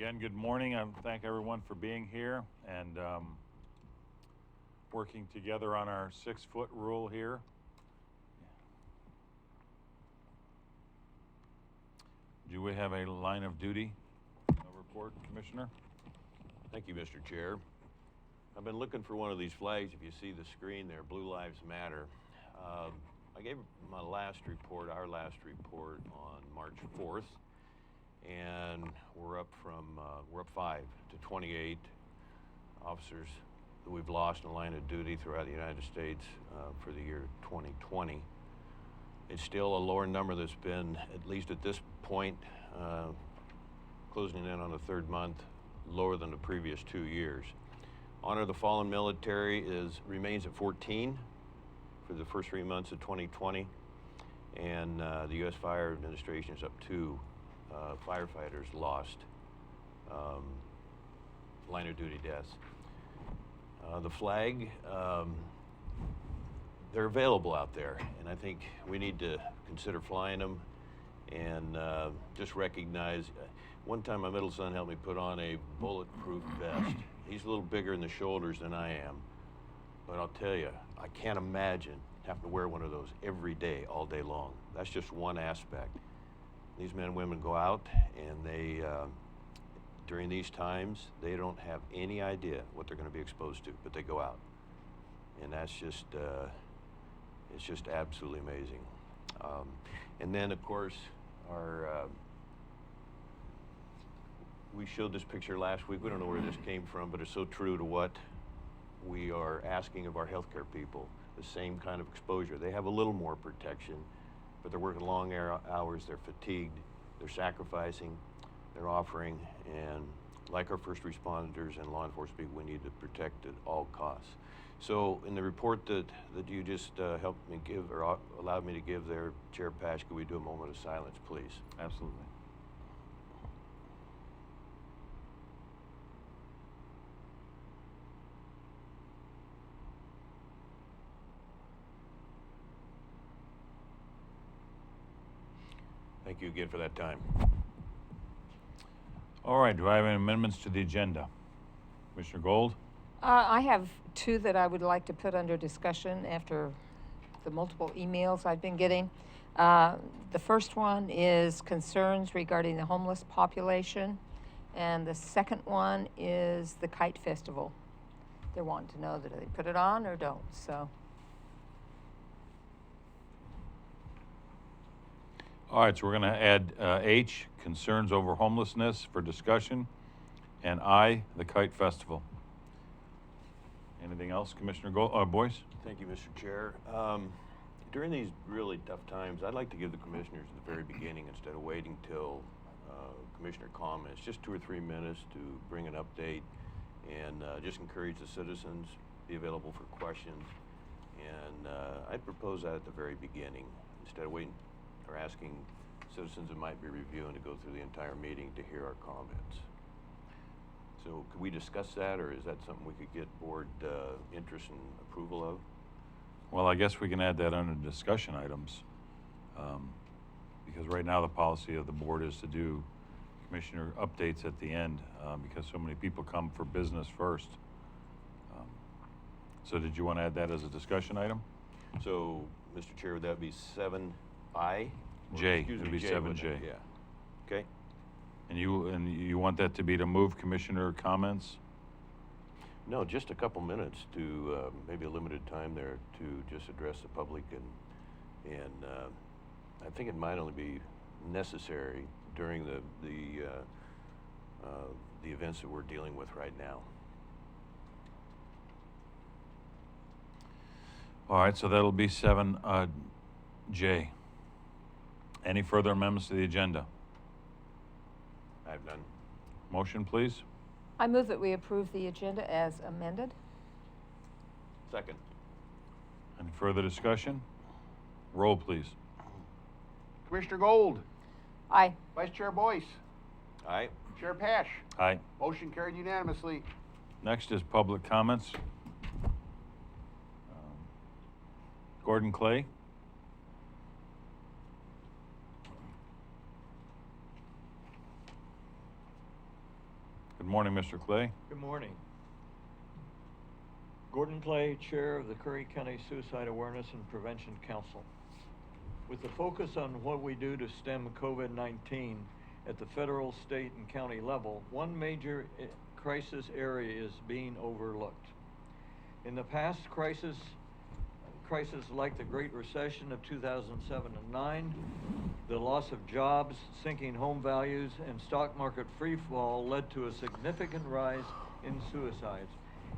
Again, good morning. I thank everyone for being here and working together on our 6-foot rule here. Do we have a line of duty report, Commissioner? Thank you, Mr. Chair. I've been looking for one of these flags. If you see the screen there, Blue Lives Matter. I gave our last report on March 4th, and we're up 5 to 28 officers that we've lost in the line of duty throughout the United States for the year 2020. It's still a lower number that's been, at least at this point, closing in on the third month, lower than the previous 2 years. Honor the Fallen Military remains at 14 for the first 3 months of 2020, and the U.S. Fire Administration is up 2 firefighters lost, line of duty deaths. The flag, they're available out there, and I think we need to consider flying them and just recognize. One time my middle son helped me put on a bulletproof vest. He's a little bigger in the shoulders than I am, but I'll tell you, I can't imagine having to wear one of those every day, all day long. That's just one aspect. These men and women go out, and they, during these times, they don't have any idea what they're going to be exposed to, but they go out. And that's just, it's just absolutely amazing. And then, of course, we showed this picture last week. We don't know where this came from, but it's so true to what we are asking of our healthcare people. The same kind of exposure. They have a little more protection, but they're working long hours, they're fatigued, they're sacrificing, they're offering, and like our first responders and law enforcement people, we need to protect at all costs. So in the report that you just helped me give, or allowed me to give there, Chair Pash, could we do a moment of silence, please? Absolutely. Thank you again for that time. All right, do I have any amendments to the agenda? Commissioner Gold? I have 2 that I would like to put under discussion after the multiple emails I've been getting. The first one is concerns regarding the homeless population, and the second one is the Kite Festival. They're wanting to know that they put it on or don't, so. All right, so we're going to add H, concerns over homelessness for discussion, and I, the Kite Festival. Anything else, Commissioner Boyce? Thank you, Mr. Chair. During these really tough times, I'd like to give the commissioners at the very beginning, instead of waiting till commissioner comments, just 2 or 3 minutes to bring an update and just encourage the citizens, be available for questions. And I'd propose that at the very beginning, instead of waiting or asking citizens that might be reviewing to go through the entire meeting to hear our comments. So could we discuss that, or is that something we could get board interest and approval of? Well, I guess we can add that under discussion items, because right now the policy of the board is to do commissioner updates at the end, because so many people come for business first. So did you want to add that as a discussion item? So, Mr. Chair, would that be 7I? J, it would be 7J. Yeah. Okay. And you want that to be to move commissioner comments? No, just a couple minutes to maybe a limited time there to just address the public, and I think it might only be necessary during the events that we're dealing with right now. All right, so that'll be 7J. Any further amendments to the agenda? I have none. Motion, please. I move that we approve the agenda as amended. Second. Any further discussion? Roll, please. Commissioner Gold. Aye. Vice Chair Boyce. Aye. Chair Pash. Aye. Motion carried unanimously. Next is public comments. Gordon Clay. morning, Mr. Clay. Good morning. Gordon Clay, Chair of the Curry County Suicide Awareness and Prevention Council. With the focus on what we do to stem COVID-19 at the federal, state, and county level, one major crisis area is being overlooked. In the past, crises like the Great Recession of 2007 and 9, the loss of jobs, sinking home values, and stock market freefall led to a significant rise in suicides.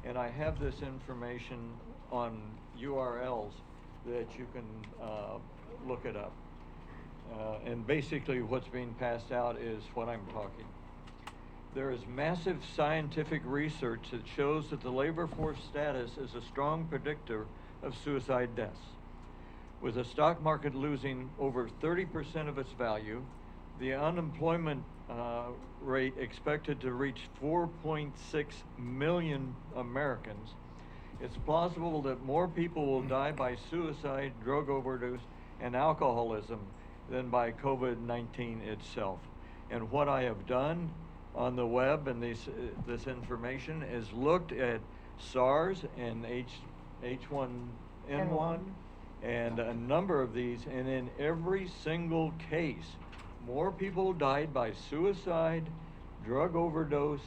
And I have this information on URLs that you can look it up. And basically what's being passed out is what I'm talking. There is massive scientific research that shows that the labor force status is a strong predictor of suicide deaths. With the stock market losing over 30% of its value, the unemployment rate expected to reach 4.6 million Americans, it's plausible that more people will die by suicide, drug overdose, and alcoholism than by COVID-19 itself. And what I have done on the web and this information is looked at SARS and H1N1 and a number of these, and in every single case, more people died by suicide, drug overdose,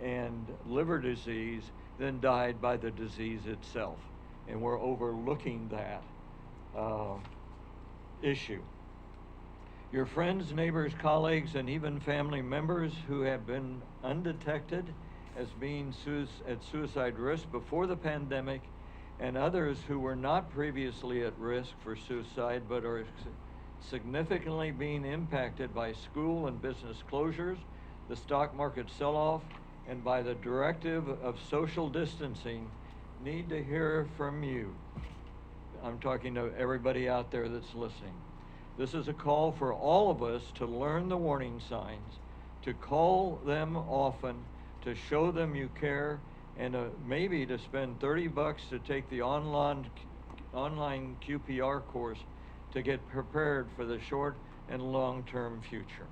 and liver disease than died by the disease itself. And we're overlooking that issue. Your friends, neighbors, colleagues, and even family members who have been undetected as being at suicide risk before the pandemic, and others who were not previously at risk for suicide but are significantly being impacted by school and business closures, the stock market sell-off, and by the directive of social distancing, need to hear from you. I'm talking to everybody out there that's listening. This is a call for all of us to learn the warning signs, to call them often, to show them you care, and maybe to spend $30 to take the online QPR course to get prepared for the short and long-term future.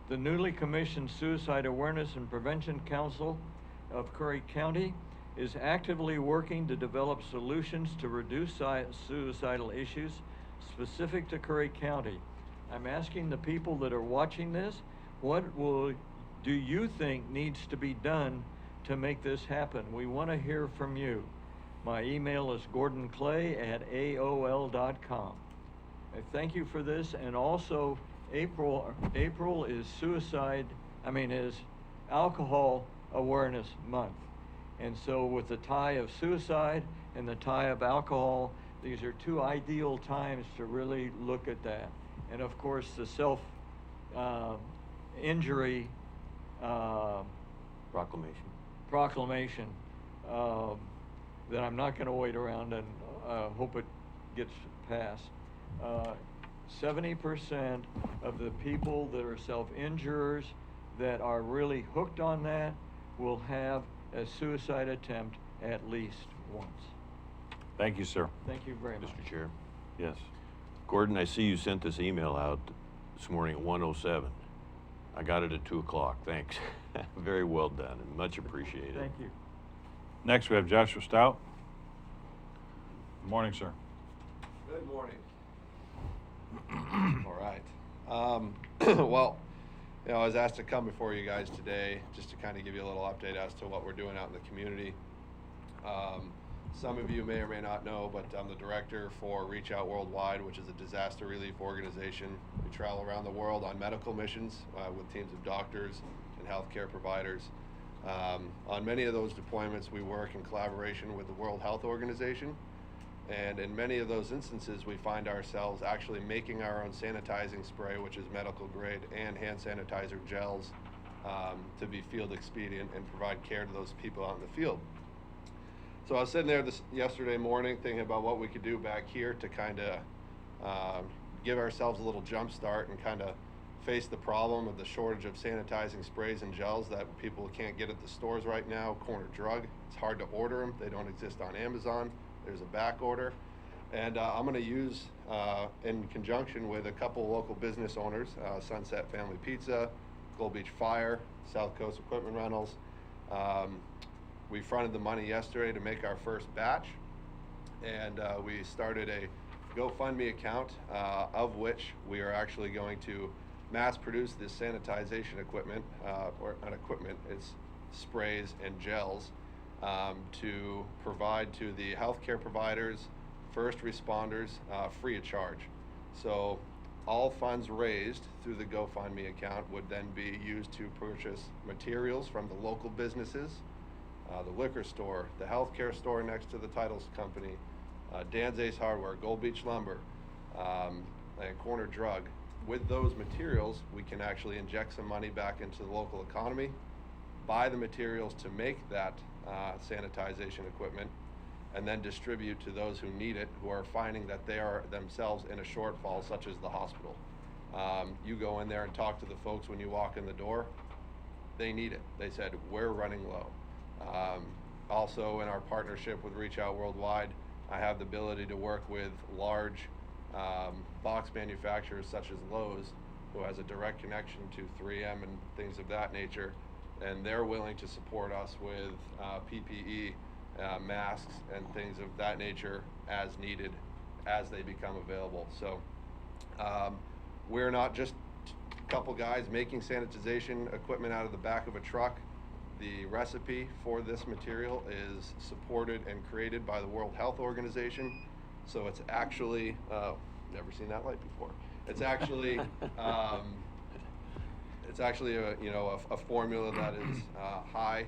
The newly commissioned Suicide Awareness and Prevention Council of Curry County is actively working to develop solutions to reduce suicidal issues specific to Curry County. I'm asking the people that are watching this, what do you think needs to be done to make this happen? We want to hear from you. My email is gordonclay@aol.com. I thank you for this, and also April is is Alcohol Awareness Month. And so with the tie of suicide and the tie of alcohol, these are two ideal times to really look at that. And of course, the self-injury proclamation that I'm not going to wait around and hope it gets passed. 70% of the people that are self-injurers that are really hooked on that will have a suicide attempt at least once. Thank you, sir. Thank you very much. Mr. Chair. Yes. Gordon, I see you sent this email out this morning at 1:07. I got it at 2 o'clock. Thanks. Very well done and much appreciated. Thank you. Next, we have Joshua Stout. Good morning, sir. Good morning. All right. Well, I was asked to come before you guys today just to kind of give you a little update as to what we're doing out in the community. Some of you may or may not know, but I'm the director for Reach Out Worldwide, which is a disaster relief organization. We travel around the world on medical missions with teams of doctors and healthcare providers. On many of those deployments, we work in collaboration with the World Health Organization. And in many of those instances, we find ourselves actually making our own sanitizing spray, which is medical grade, and hand sanitizer gels to be field expedient and provide care to those people out in the field. So I was sitting there yesterday morning thinking about what we could do back here to kind of give ourselves a little jump start and kind of face the problem of the shortage of sanitizing sprays and gels that people can't get at the stores right now. Corner drug. It's hard to order them. They don't exist on Amazon. There's a back order. And I'm going to use, in conjunction with a couple local business owners, Sunset Family Pizza, Gold Beach Fire, South Coast Equipment Rentals. We fronted the money yesterday to make our first batch, and we started a GoFundMe account, of which we are actually going to mass produce this sanitization equipment, or not equipment, it's sprays and gels, to provide to the healthcare providers, first responders, free of charge. So all funds raised through the GoFundMe account would then be used to purchase materials from the local businesses, the liquor store, the healthcare store next to the titles company, Dan's Ace Hardware, Gold Beach Lumber, and Corner Drug. With those materials, we can actually inject some money back into the local economy, buy the materials to make that sanitization equipment, and then distribute to those who need it, who are finding that they are themselves in a shortfall, such as the hospital. You go in there and talk to the folks when you walk in the door, they need it. They said, we're running low. Also, in our partnership with Reach Out Worldwide, I have the ability to work with large box manufacturers such as Lowe's, who has a direct connection to 3M and things of that nature, and they're willing to support us with PPE, masks, and things of that nature as needed, as they become available. So we're not just a couple guys making sanitization equipment out of the back of a truck. The recipe for this material is supported and created by the World Health Organization. So it's actually, never seen that light before. It's actually, a formula that is high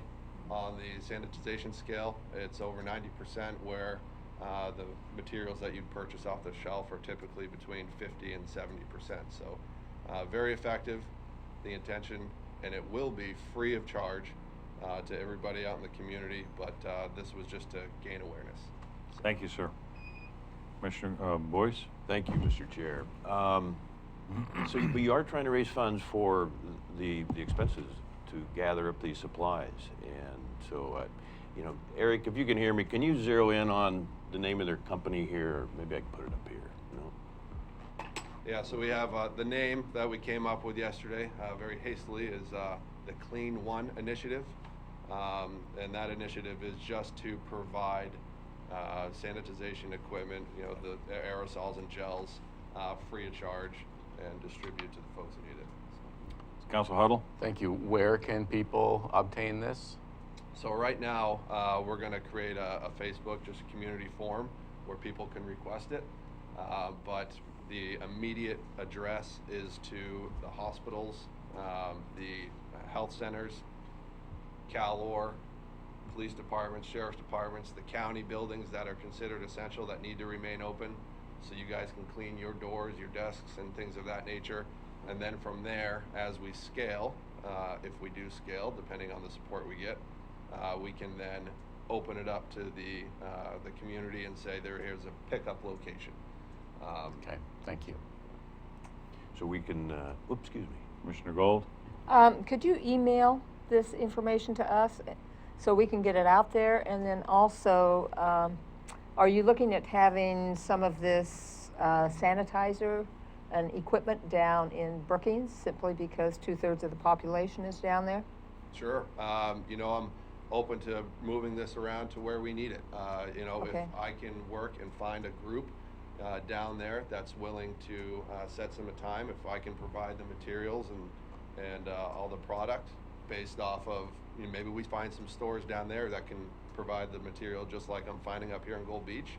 on the sanitization scale. It's over 90%, where the materials that you'd purchase off the shelf are typically between 50 and 70%. So very effective, the intention, and it will be free of charge to everybody out in the community, but this was just to gain awareness. So. Thank you, sir. Commissioner Boyce? Thank you, Mr. Chair. So we are trying to raise funds for the expenses to gather up these supplies. And so, Eric, if you can hear me, can you zero in on the name of their company here? Maybe I can put it up here. No? Yeah, so we have the name that we came up with yesterday, very hastily, is the Clean One Initiative. And that initiative is just to provide sanitization equipment, the aerosols and gels, free of charge, and distribute to the folks who need it. Council Huddle? Thank you. Where can people obtain this? So right now, we're going to create a Facebook, just a community forum, where people can request it. But the immediate address is to the hospitals, the health centers, CalOR, police departments, sheriff's departments, the county buildings that are considered essential that need to remain open, so you guys can clean your doors, your desks, and things of that nature. And then from there, as we scale, if we do scale, depending on the support we get, we can then open it up to the community and say, here's a pickup location. Okay, thank you. So we can, excuse me. Commissioner Gold? Could you email this information to us so we can get it out there? And then also, are you looking at having some of this sanitizer and equipment down in Brookings, simply because 2/3 of the population is down there? Sure. I'm open to moving this around to where we need it. Okay. If I can work and find a group down there that's willing to set some time, if I can provide the materials and all the product based off of, maybe we find some stores down there that can provide the material just like I'm finding up here in Gold Beach,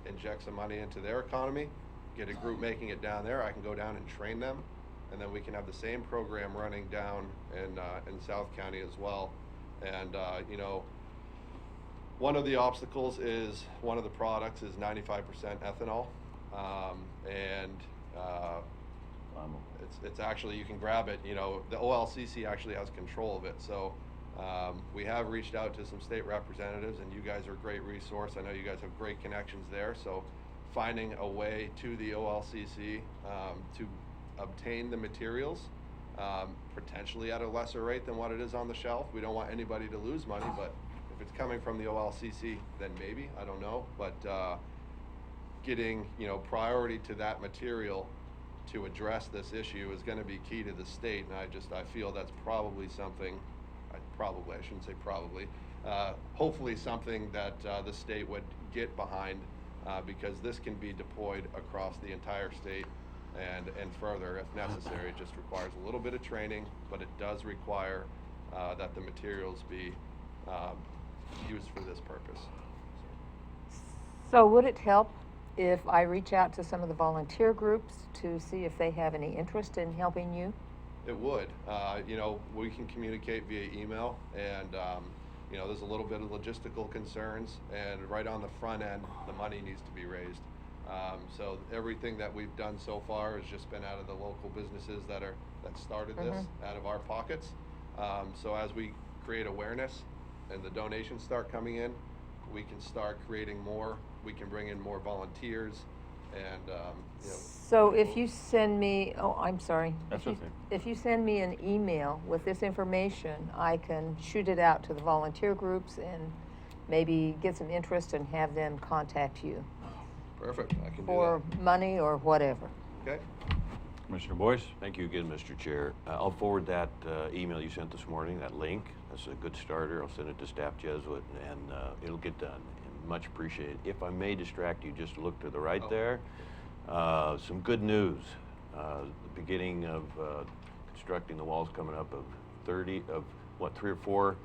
inject some money into their economy, get a group making it down there. I can go down and train them, and then we can have the same program running down in South County as well. And one of the obstacles is one of the products is 95% ethanol, and it's actually, you can grab it. The OLCC actually has control of it. So we have reached out to some state representatives, and you guys are a great resource. I know you guys have great connections there. So finding a way to the OLCC to obtain the materials, potentially at a lesser rate than what it is on the shelf. We don't want anybody to lose money, but if it's coming from the OLCC, then maybe, I don't know. But getting priority to that material to address this issue is gonna be key to the state, and I feel that's probably something, I shouldn't say probably, hopefully something that the state would get behind, because this can be deployed across the entire state and further if necessary. It just requires a little bit of training, but it does require that the materials be used for this purpose. So would it help if I reach out to some of the volunteer groups to see if they have any interest in helping you? It would. You know, we can communicate via email, and you know, there's a little bit of logistical concerns, and right on the front end, the money needs to be raised. So everything that we've done so far has just been out of the local businesses that started this, out of our pockets. So as we create awareness and the donations start coming in, we can start creating more. We can bring in more volunteers, and you know. So if you send me, oh, I'm sorry. That's okay. If you send me an email with this information, I can shoot it out to the volunteer groups and maybe get some interest and have them contact you Perfect. I can do for money or whatever. that. Okay. Commissioner Boyce? Thank you again, Mr. Chair. I'll forward that email you sent this morning, that link. That's a good starter. I'll send it to Staff Jesuit, and it'll get done. And much appreciated. If I may distract you, just look to the right there. Some good news. The beginning of constructing the walls coming up of 3 or 4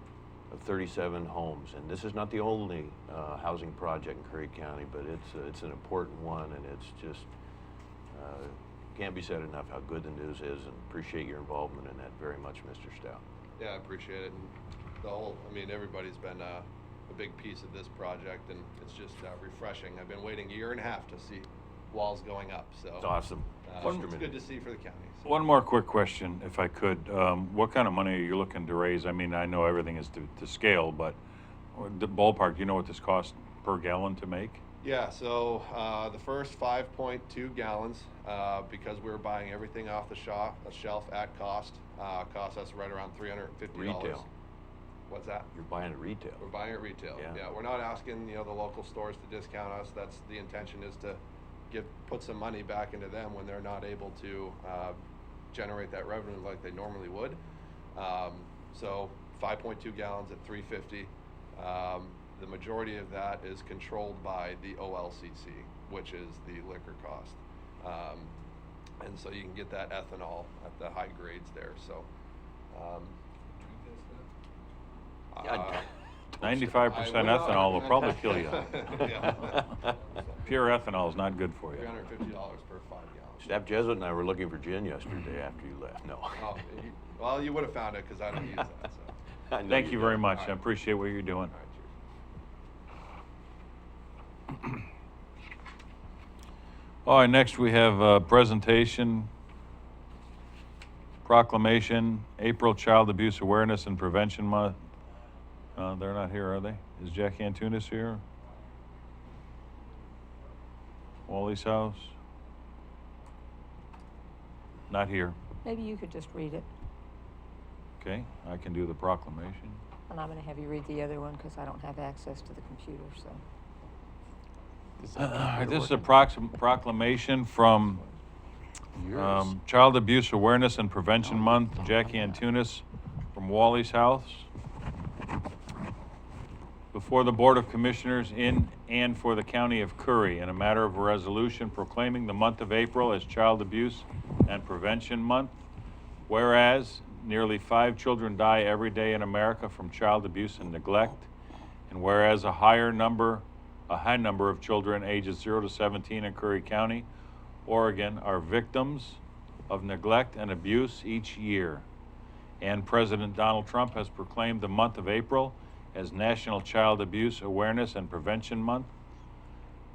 of 37 homes. And this is not the only housing project in Curry County, but it's an important one, and it's just can't be said enough how good the news is, and appreciate your involvement in that very much, Mr. Stout. Yeah, I appreciate it. And the whole, I mean, everybody's been a big piece of this project, and it's just refreshing. I've been waiting 1.5 years to see walls going up, so. It's awesome. It's good to see for the county. So. One more quick question, if I could. What kind of money are you looking to raise? I mean, I know everything is to scale, but the ballpark, do you know what this costs per gallon to make? Yeah, so the first 5.2 gallons, because we were buying everything off the shelf at cost, cost us right around $350. Retail. What's that? You're buying it retail. We're buying it retail. Yeah. We're not asking, you know, the local stores to discount us. That's the intention, is to put some money back into them when they're not able to generate that revenue like they normally would. So 5.2 gallons at $350. The majority of that is controlled by the OLCC, which is the liquor cost. And so you can get that ethanol at the high grades there. So 95% ethanol will probably kill you. Yeah. Pure ethanol is not good for you. $350 per 5 gallons. Staff Jesuit and I were looking for gin yesterday after you left. No. Oh, well, you would have found it because I don't use that. So. I know Thank you very don't. much. All I right. appreciate what you're doing. All right, cheers. All right, next we have a presentation, proclamation, April Child Abuse Awareness and Prevention Month. They're not here, are they? Is Jack Antunes here? Wally's house? Not here. Maybe you could just read it, Okay, I can do the proclamation. and I'm going to have you read the other one because I don't have access to the computer, so. This is a proclamation from Yours. Child Abuse Awareness and Prevention Month, Jackie Antunes from Wally's house. Before the Board of Commissioners in and for the County of Curry, in a matter of a resolution proclaiming the month of April as Child Abuse and Prevention Month. Whereas nearly 5 children die every day in America from child abuse and neglect, and whereas a high number of children ages 0 to 17 in Curry County, Oregon, are victims of neglect and abuse each year. And President Donald Trump has proclaimed the month of April as National Child Abuse Awareness and Prevention Month.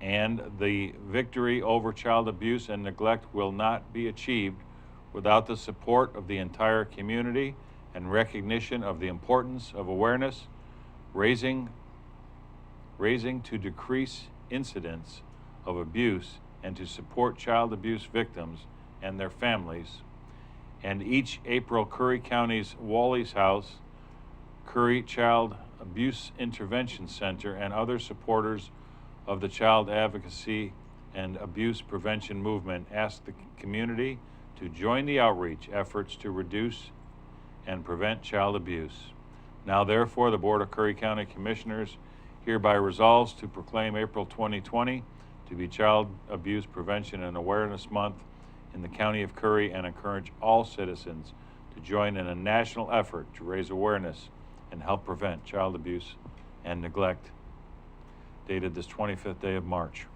And the victory over child abuse and neglect will not be achieved without the support of the entire community and recognition of the importance of awareness, raising to decrease incidents of abuse and to support child abuse victims and their families. And each April, Curry County's Wally's House, Curry Child Abuse Intervention Center, and other supporters of the child advocacy and Abuse Prevention Movement ask the community to join the outreach efforts to reduce and prevent child abuse. Now therefore, the Board of Curry County Commissioners hereby resolves to proclaim April 2020 to be Child Abuse Prevention and Awareness Month in the County of Curry, and encourage all citizens to join in a national effort to raise awareness and help prevent child abuse and neglect, dated this 25th day of March.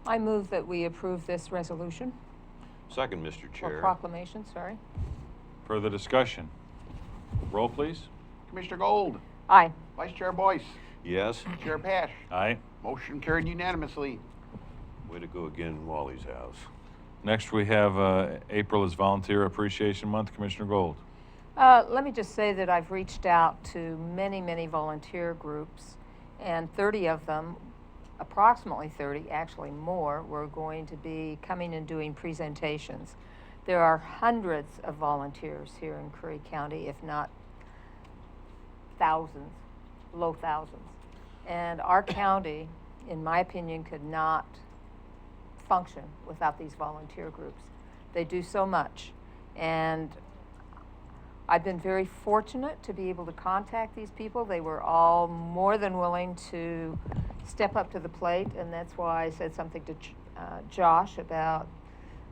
I move that we approve this resolution, Second, Mr. or Chair. proclamation, sorry. Further discussion? Roll, please. Commissioner Gold, Aye. Vice Chair Boyce, Yes. Chair Pash. Aye. Motion carried unanimously. Way to go again in Wally's house. Next, we have April is Volunteer Appreciation Month. Commissioner Gold. Let me just say that I've reached out to many, many volunteer groups, and 30 of them, approximately 30, actually more, were going to be coming and doing presentations. There are hundreds of volunteers here in Curry County, if not thousands, low thousands. And our county, in my opinion, could not function without these volunteer groups. They do so much. And I've been very fortunate to be able to contact these people. They were all more than willing to step up to the plate, and that's why I said something to Josh about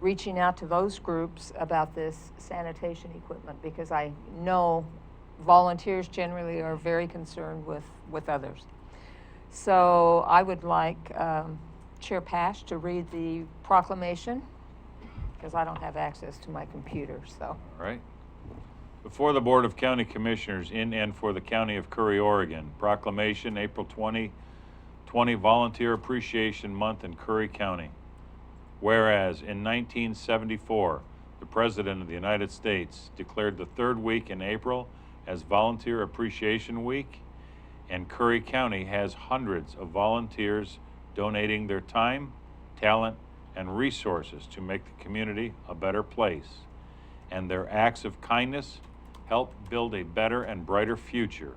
reaching out to those groups about this sanitation equipment, because I know volunteers generally are very concerned with others. So I would like Chair Pash to read the proclamation, because I don't have access to my computer, so. All right. Before the Board of County Commissioners in and for the County of Curry, Oregon, proclamation April 2020 Volunteer Appreciation Month in Curry County. Whereas in 1974, the President of the United States declared the third week in April as Volunteer Appreciation Week, and Curry County has hundreds of volunteers donating their time, talent, and resources to make the community a better place. And their acts of kindness help build a better and brighter future,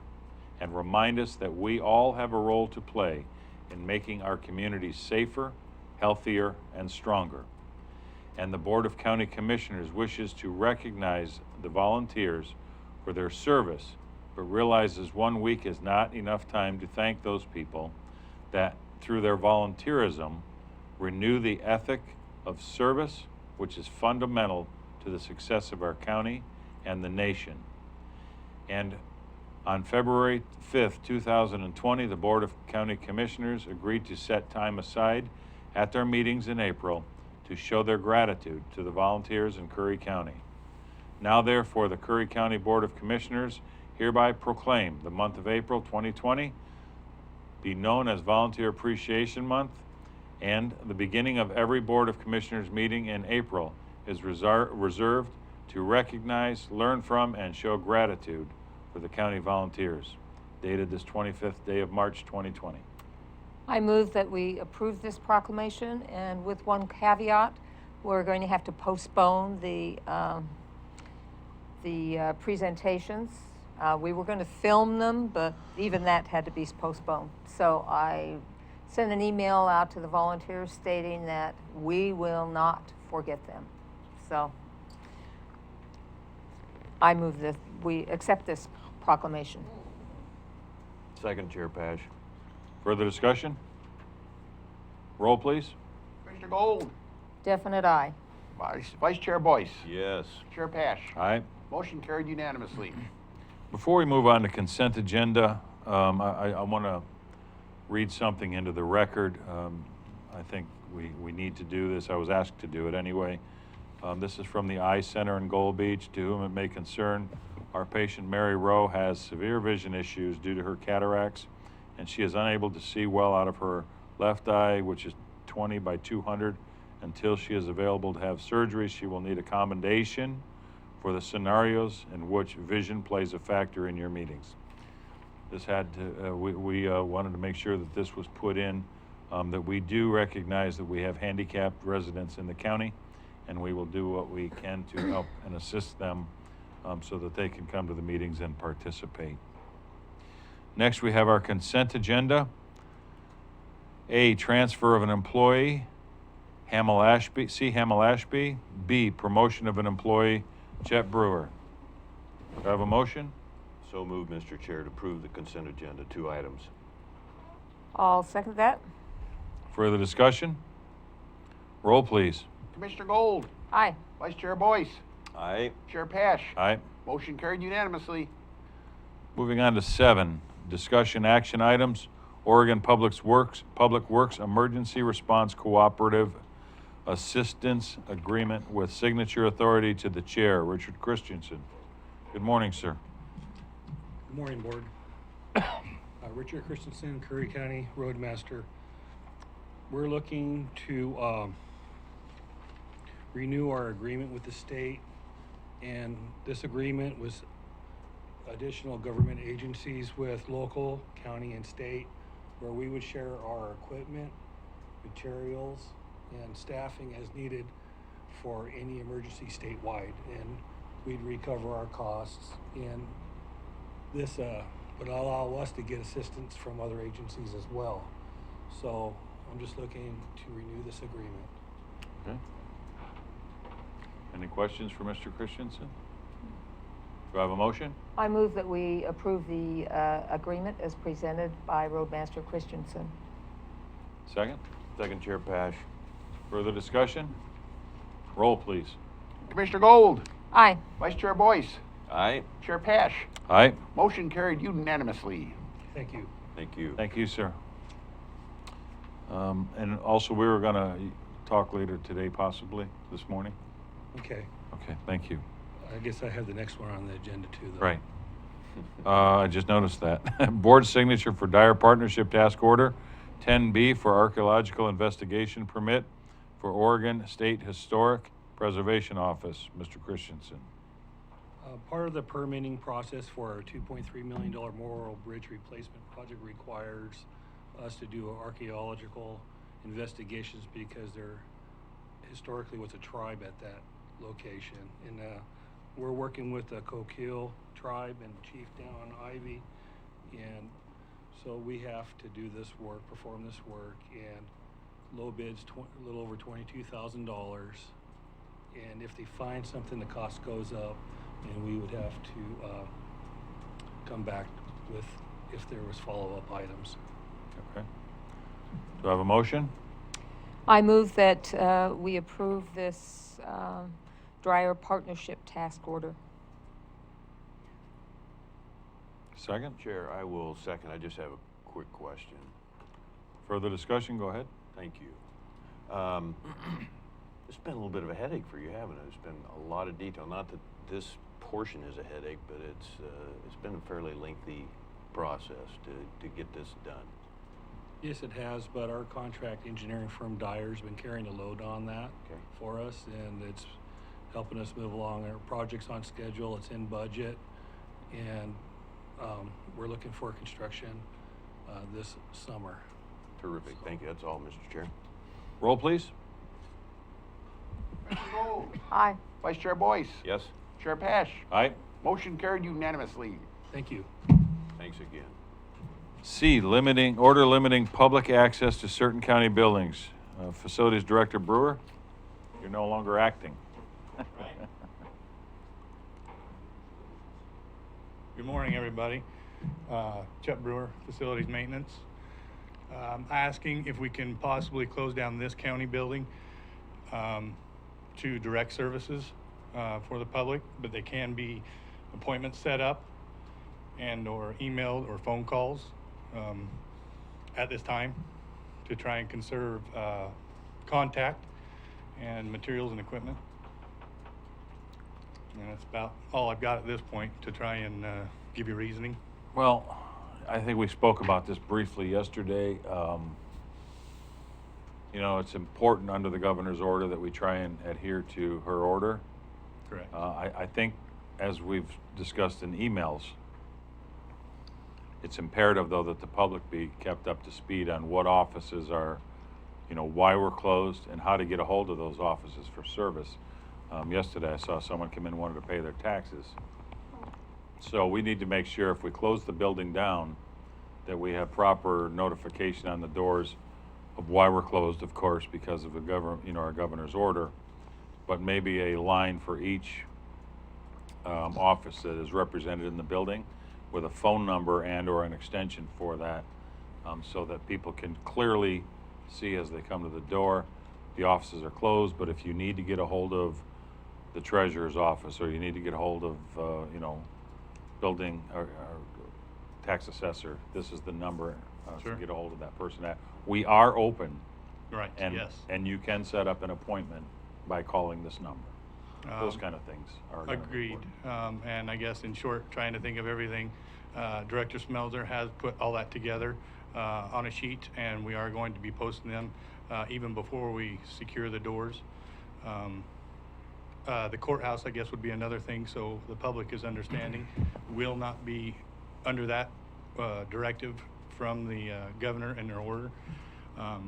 and remind us that we all have a role to play in making our communities safer, healthier, and stronger. And the Board of County Commissioners wishes to recognize the volunteers for their service, but realizes 1 week is not enough time to thank those people that, through their volunteerism, renew the ethic of service, which is fundamental to the success of our county and the nation. And on February 5th, 2020, the Board of County Commissioners agreed to set time aside at their meetings in April to show their gratitude to the volunteers in Curry County. Now therefore, the Curry County Board of Commissioners hereby proclaim the month of April 2020 be known as Volunteer Appreciation Month, and the beginning of every Board of Commissioners meeting in April is reserved to recognize, learn from, and show gratitude for the county volunteers, dated this 25th day of March 2020. I move that we approve this proclamation, and with one caveat, we're going to have to postpone the presentations. We were going to film them, but even that had to be postponed. So I sent an email out to the volunteers stating that we will not forget them. So I move that we accept this proclamation. Second, Chair Pash. Further discussion? Roll, please. Commissioner Gold, Definite aye. Vice Chair Boyce, Yes. Chair Pash. Aye. Motion carried unanimously. Before we move on to consent agenda, I want to read something into the record. I think we need to do this. I was asked to do it anyway. This is from the Eye Center in Gold Beach. To whom it may concern, our patient Mary Rowe has severe vision issues due to her cataracts, and she is unable to see well out of her left eye, which is 20 by 200. Until she is available to have surgery, she will need accommodation for the scenarios in which vision plays a factor in your meetings. This had to, we wanted to make sure that this was put in, that we do recognize that we have handicapped residents in the county, and we will do what we can to help and assist them so that they can come to the meetings and participate. Next, we have our consent agenda. A, transfer of an employee, Hamel Ashby, C, Hamel Ashby. B, promotion of an employee, Chet Brewer. Do I have a motion? So moved, Mr. Chair, to approve the consent agenda, 2 items. I'll second that. Further discussion? Roll, please. Commissioner Gold, Aye. Vice Chair Boyce, Aye. Chair Pash. Aye. Motion carried unanimously. Moving on to 7, discussion action items, Oregon Public Works Emergency Response Cooperative Assistance Agreement with signature authority to the chair, Richard Christensen. Good morning, sir. Good morning, Board. Richard Christensen, Curry County Roadmaster. We're looking to renew our agreement with the state, and this agreement was additional government agencies with local, county, and state, where we would share our equipment, materials, and staffing as needed for any emergency statewide, and we'd recover our costs. And this would allow us to get assistance from other agencies as well. So I'm just looking to renew this agreement. Okay. Any questions for Mr. Christensen? Do I have a motion? I move that we approve the agreement as presented by Roadmaster Christensen. Second? Second, Chair Pash. Further discussion? Roll, please. Commissioner Gold, Aye. Vice Chair Boyce, Aye. Chair Pash. Aye. Motion carried unanimously. Thank you. Thank you. Thank you, sir. And also, we were going to talk later today, possibly, this morning. Okay. Okay, thank you. I guess I have the next one on the agenda too, though. Right. I just noticed that. Board signature for Dyer Partnership Task Order 10B for Archaeological Investigation Permit for Oregon State Historic Preservation Office. Mr. Christensen. Part of the permitting process for our $2.3 million Memorial Bridge replacement project requires us to do archaeological investigations because there historically was a tribe at that location. And we're working with the Coquille tribe and Chief Down Ivy. And so we have to do this work, perform this work, and low bids a little over $22,000. And if they find something, the cost goes up, and we would have to come back with if there was follow-up items. Okay. Do I have a motion? I move that we approve this Dryer Partnership Task Order. Second? Chair, I will second. I just have a quick question. Further discussion? Go ahead. Thank you. It's been a little bit of a headache for you, haven't it? It's been a lot of detail. Not that this portion is a headache, but it's been a fairly lengthy process to get this done. Yes, it has, but our contract engineering firm Dyer's been carrying the load on that for us, and it's helping us move along. Our project's on schedule, it's in budget, and we're looking for construction this summer. Terrific. Thank you. That's all, Mr. Chair. Roll, please. Commissioner Gold, Aye. Vice Chair Boyce, Yes? Chair Pash. Aye. Motion carried unanimously. Thank you. Thanks again. C, order limiting public access to certain county buildings. Facilities Director Brewer, you're no longer acting. Good morning, everybody. Chet Brewer, Facilities Maintenance. Asking if we can possibly close down this county building to direct services for the public, but they can be appointments set up and or emailed or phone calls at this time to try and conserve contact and materials and equipment. And that's about all I've got at this point to try and give you reasoning. Well, I think we spoke about this briefly yesterday. You know, it's important under the governor's order that we try and adhere to her order. Correct. I think, as we've discussed in emails, it's imperative, though, that the public be kept up to speed on what offices are, you know, why we're closed and how to get a hold of those offices for service. Yesterday, I saw someone come in and wanted to pay their taxes. So we need to make sure if we close the building down, that we have proper notification on the doors of why we're closed, of course, because of the our governor's order, but maybe a line for each office that is represented in the building with a phone number and or an extension for that, so that people can clearly see as they come to the door, the offices are closed, but if you need to get a hold of the treasurer's office, or you need to get a hold of, building or tax assessor, this is the number Sure. to get a hold of that person. We are open, Right, and, yes. and you can set up an appointment by calling this number. Those Um, kind of things are gonna be Agreed. important. And I guess in short, trying to think of everything, Director Smelter has put all that together on a sheet, and we are going to be posting them even before we secure the doors. The courthouse, I guess, would be another thing, so the public is understanding, will not be under that directive from the governor and their order.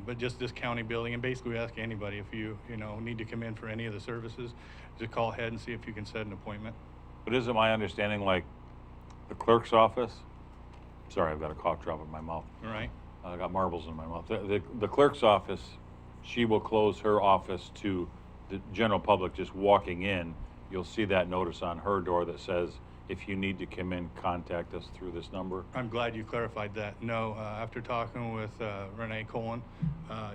But just this county building, and basically we ask anybody, if you need to come in for any of the services, just call ahead and see if you can set an appointment. But is it my understanding, like, the clerk's office, sorry, I've got a cough drop in my mouth. All right? I got marbles in my mouth. The clerk's office, she will close her office to the general public just walking in. You'll see that notice on her door that says, if you need to come in, contact us through this number. I'm glad you clarified that. No, after talking with Renee Cohen,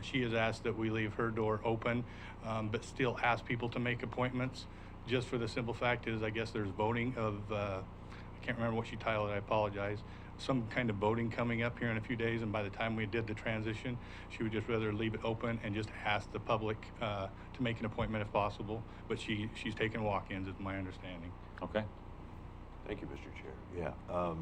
she has asked that we leave her door open, but still ask people to make appointments. Just for the simple fact is, I guess there's voting of, I can't remember what she titled it, I apologize, some kind of voting coming up here in a few days, and by the time we did the transition, she would just rather leave it open and just ask the public to make an appointment if possible, but she's taking walk-ins, is my understanding. Okay? Thank you, Mr. Chair. Yeah, I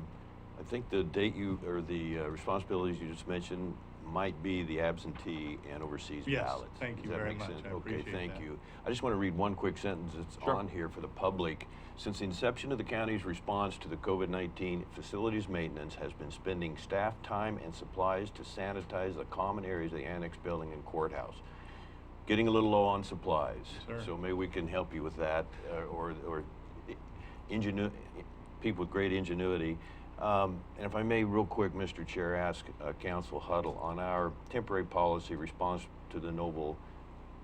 think the date or the responsibilities you just mentioned might be the absentee and overseas Yes, ballots. thank you Does that very make much. sense? I Okay, appreciate thank that. you. I just want to read one quick sentence that's Sure. on here for the public. Since the inception of the county's response to the COVID-19, facilities maintenance has been spending staff time and supplies to sanitize the common areas of the annex building and courthouse. Getting a little low on supplies. Sure. So maybe we can help you with that, or people with great ingenuity. And if I may, real quick, Mr. Chair, ask Council Huddle on our temporary policy response to the novel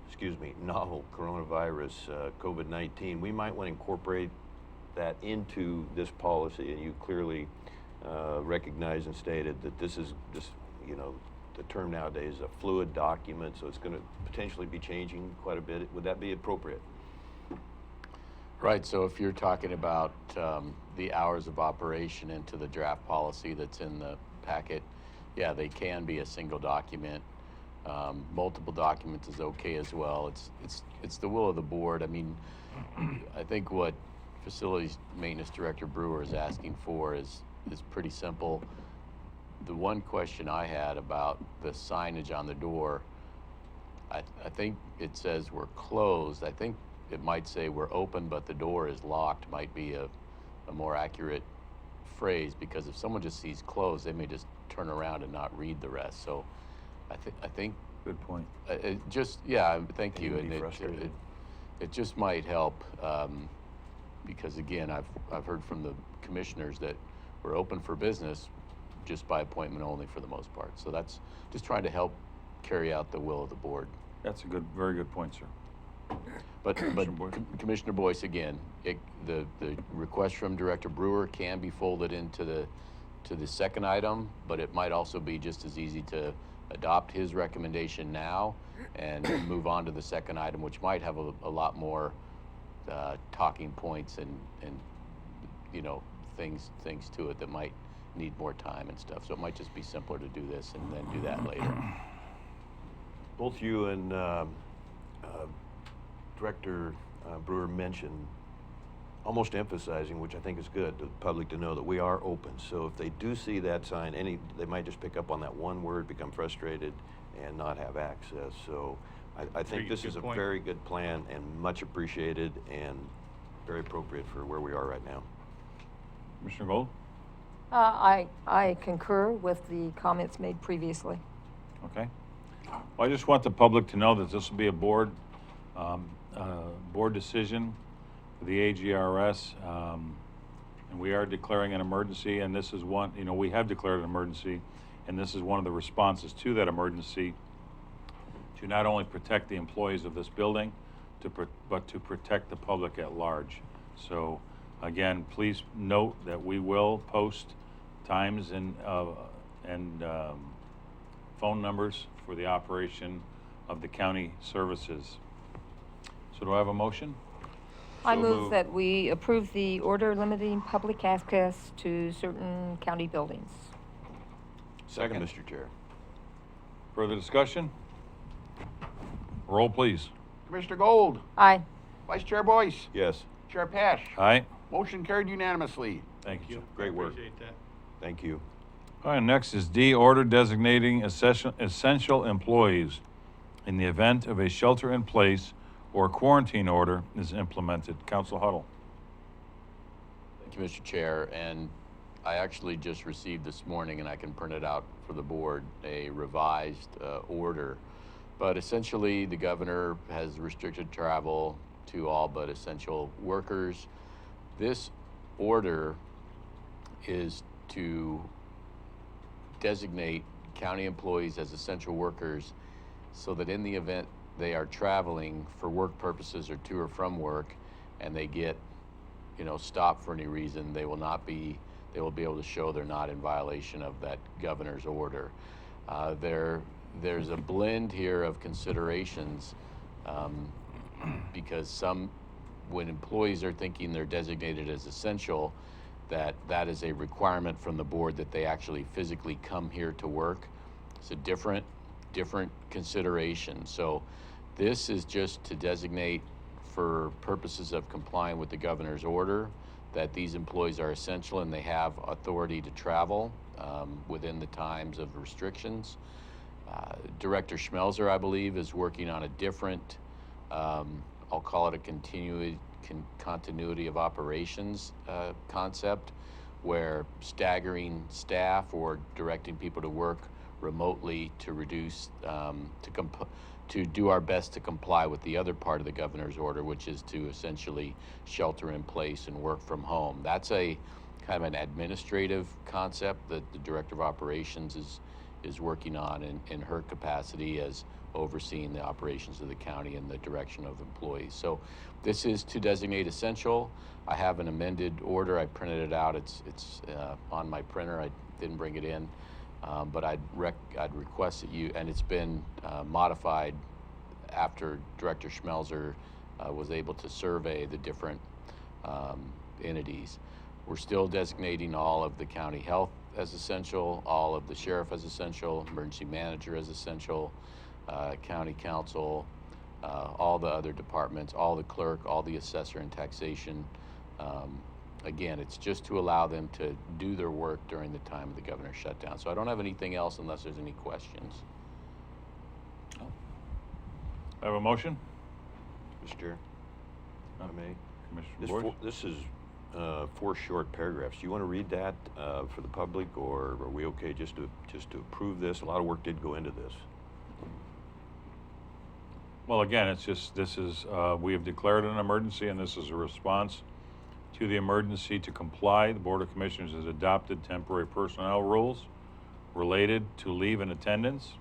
coronavirus, COVID-19. We might want to incorporate that into this policy, and you clearly recognized and stated that this is just, the term nowadays is a fluid document, so it's going to potentially be changing quite a bit. Would that be appropriate? Right, so if you're talking about the hours of operation into the draft policy that's in the packet, yeah, they can be a single document. Multiple documents is okay as well. It's the will of the board. I mean, I think what Facilities Maintenance Director Brewer is asking for is pretty simple. The one question I had about the signage on the door, I think it says we're closed. I think it might say we're open, but the door is locked, might be a more accurate phrase, because if someone just sees closed, they may just turn around and not read the rest. So I think Good point. thank you. You'd be And frustrated. it just might help, because again, I've heard from the commissioners that we're open for business just by appointment only for the most part. So that's just trying to help carry out the will of the board. That's a very good point, sir. But Commissioner Boyce. Commissioner Boyce, again, the request from Director Brewer can be folded into the second item, but it might also be just as easy to adopt his recommendation now and move on to the second item, which might have a lot more talking points and things to it that might need more time and stuff. So it might just be simpler to do this and then do that later. Both you and Director Brewer mentioned, almost emphasizing, which I think is good, to the public to know that we are open. So if they do see that sign, they might just pick up on that one word, become frustrated, and not have access. So I think this is a point. very good plan and much appreciated and very appropriate for where we are right now. Commissioner Gold? I concur with the comments made previously. Okay. Well, I just want the public to know that this will be a board decision for the AGRS, and we are declaring an emergency, and this is one, we have declared an emergency, and this is one of the responses to that emergency. to not only protect the employees of this building, but to protect the public at large. So again, please note that we will post times and phone numbers for the operation of the county services. So do I have a motion? I So move moved. that we approve the order limiting public access to certain county buildings. Second, Mr. Chair. Further discussion? Roll, please. Commissioner Gold, Aye. Vice Chair Boyce, Yes, Chair Pash. Aye. Motion carried unanimously. Thank you. great work. Appreciate that. Thank you. All right, next is D, order designating essential employees in the event of a shelter-in-place or quarantine order is implemented. Council Huddle. Thank you, Mr. Chair. And I actually just received this morning, and I can print it out for the board, a revised order. But essentially, the governor has restricted travel to all but essential workers. This order is to designate county employees as essential workers so that in the event they are traveling for work purposes or to or from work and they get, stopped for any reason, they will be able to show they're not in violation of that governor's order. There's a blend here of considerations because when employees are thinking they're designated as essential, that is a requirement from the board that they actually physically come here to work. It's a different consideration. So this is just to designate for purposes of complying with the governor's order that these employees are essential and they have authority to travel within the times of restrictions. Director Schmelzer, I believe, is working on a different, I'll call it a continuity of operations concept, where staggering staff or directing people to work remotely to reduce, to do our best to comply with the other part of the governor's order, which is to essentially shelter in place and work from home. That's a kind of an administrative concept that the Director of Operations is working on in her capacity as overseeing the operations of the county and the direction of employees. So this is to designate essential. I have an amended order. I printed it out. It's on my printer. I didn't bring it in, but I'd request that you, and it's been modified after Director Schmelzer was able to survey the different entities. We're still designating all of the county health as essential, all of the sheriff as essential, emergency manager as essential, county council, all the other departments, all the clerk, all the assessor and taxation. Again, it's just to allow them to do their work during the time of the governor's shutdown. So I don't have anything else unless there's any questions. I have a motion? Mr. Chair, if I may. Commissioner Boyce? This is 4 short paragraphs. Do you want to read that for the public, or are we okay just to approve this? A lot of work did go into this. Well, again, it's just, we have declared an emergency, and this is a response to the emergency to comply. The Board of Commissioners has adopted temporary personnel rules related to leave and attendance.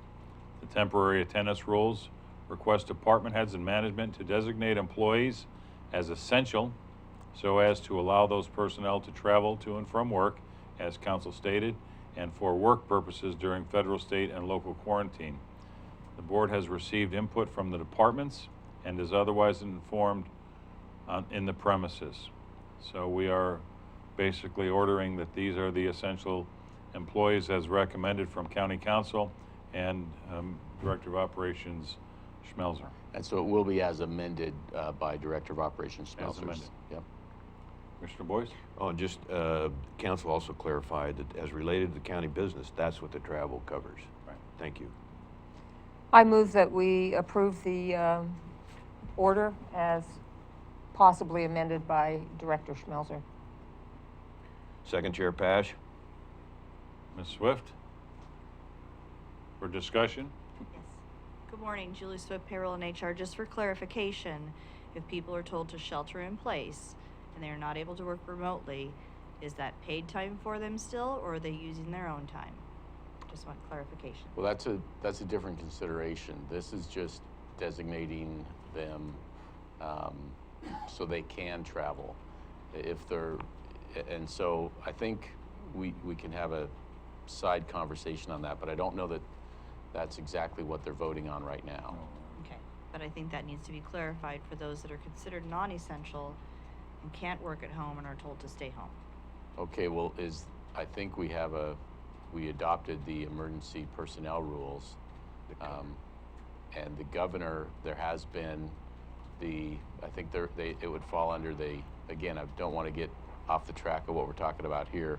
The temporary attendance rules request department heads and management to designate employees as essential so as to allow those personnel to travel to and from work, as council stated, and for work purposes during federal, state, and local quarantine. The board has received input from the departments and is otherwise informed in the premises. So we are basically ordering that these are the essential employees as recommended from County Council and Director of Operations Schmelzer. And so it will be as amended by Director of Operations Schmelzer. As amended. Yep. Commissioner Boyce? Oh, and just, council also clarified that as related to county business, that's what the travel covers. Right. Thank you. I move that we approve the order as possibly amended by Director Schmelzer. Second, Chair Pash. Ms. Swift? For discussion? Yes. Good morning, Julie Swift, Payroll and HR. Just for clarification, if people are told to shelter in place and they are not able to work remotely, is that paid time for them still, or are they using their own time? Just want clarification. Well, that's a different consideration. This is just designating them so they can travel if they're, and so I think we can have a side conversation on that, but I don't know that that's exactly what they're voting on right now. Okay, but I think that needs to be clarified for those that are considered non-essential and can't work at home and are told to stay home. Okay, well, I think we adopted the emergency personnel rules. And the governor, there has been I think it would fall under again, I don't want to get off the track of what we're talking about here,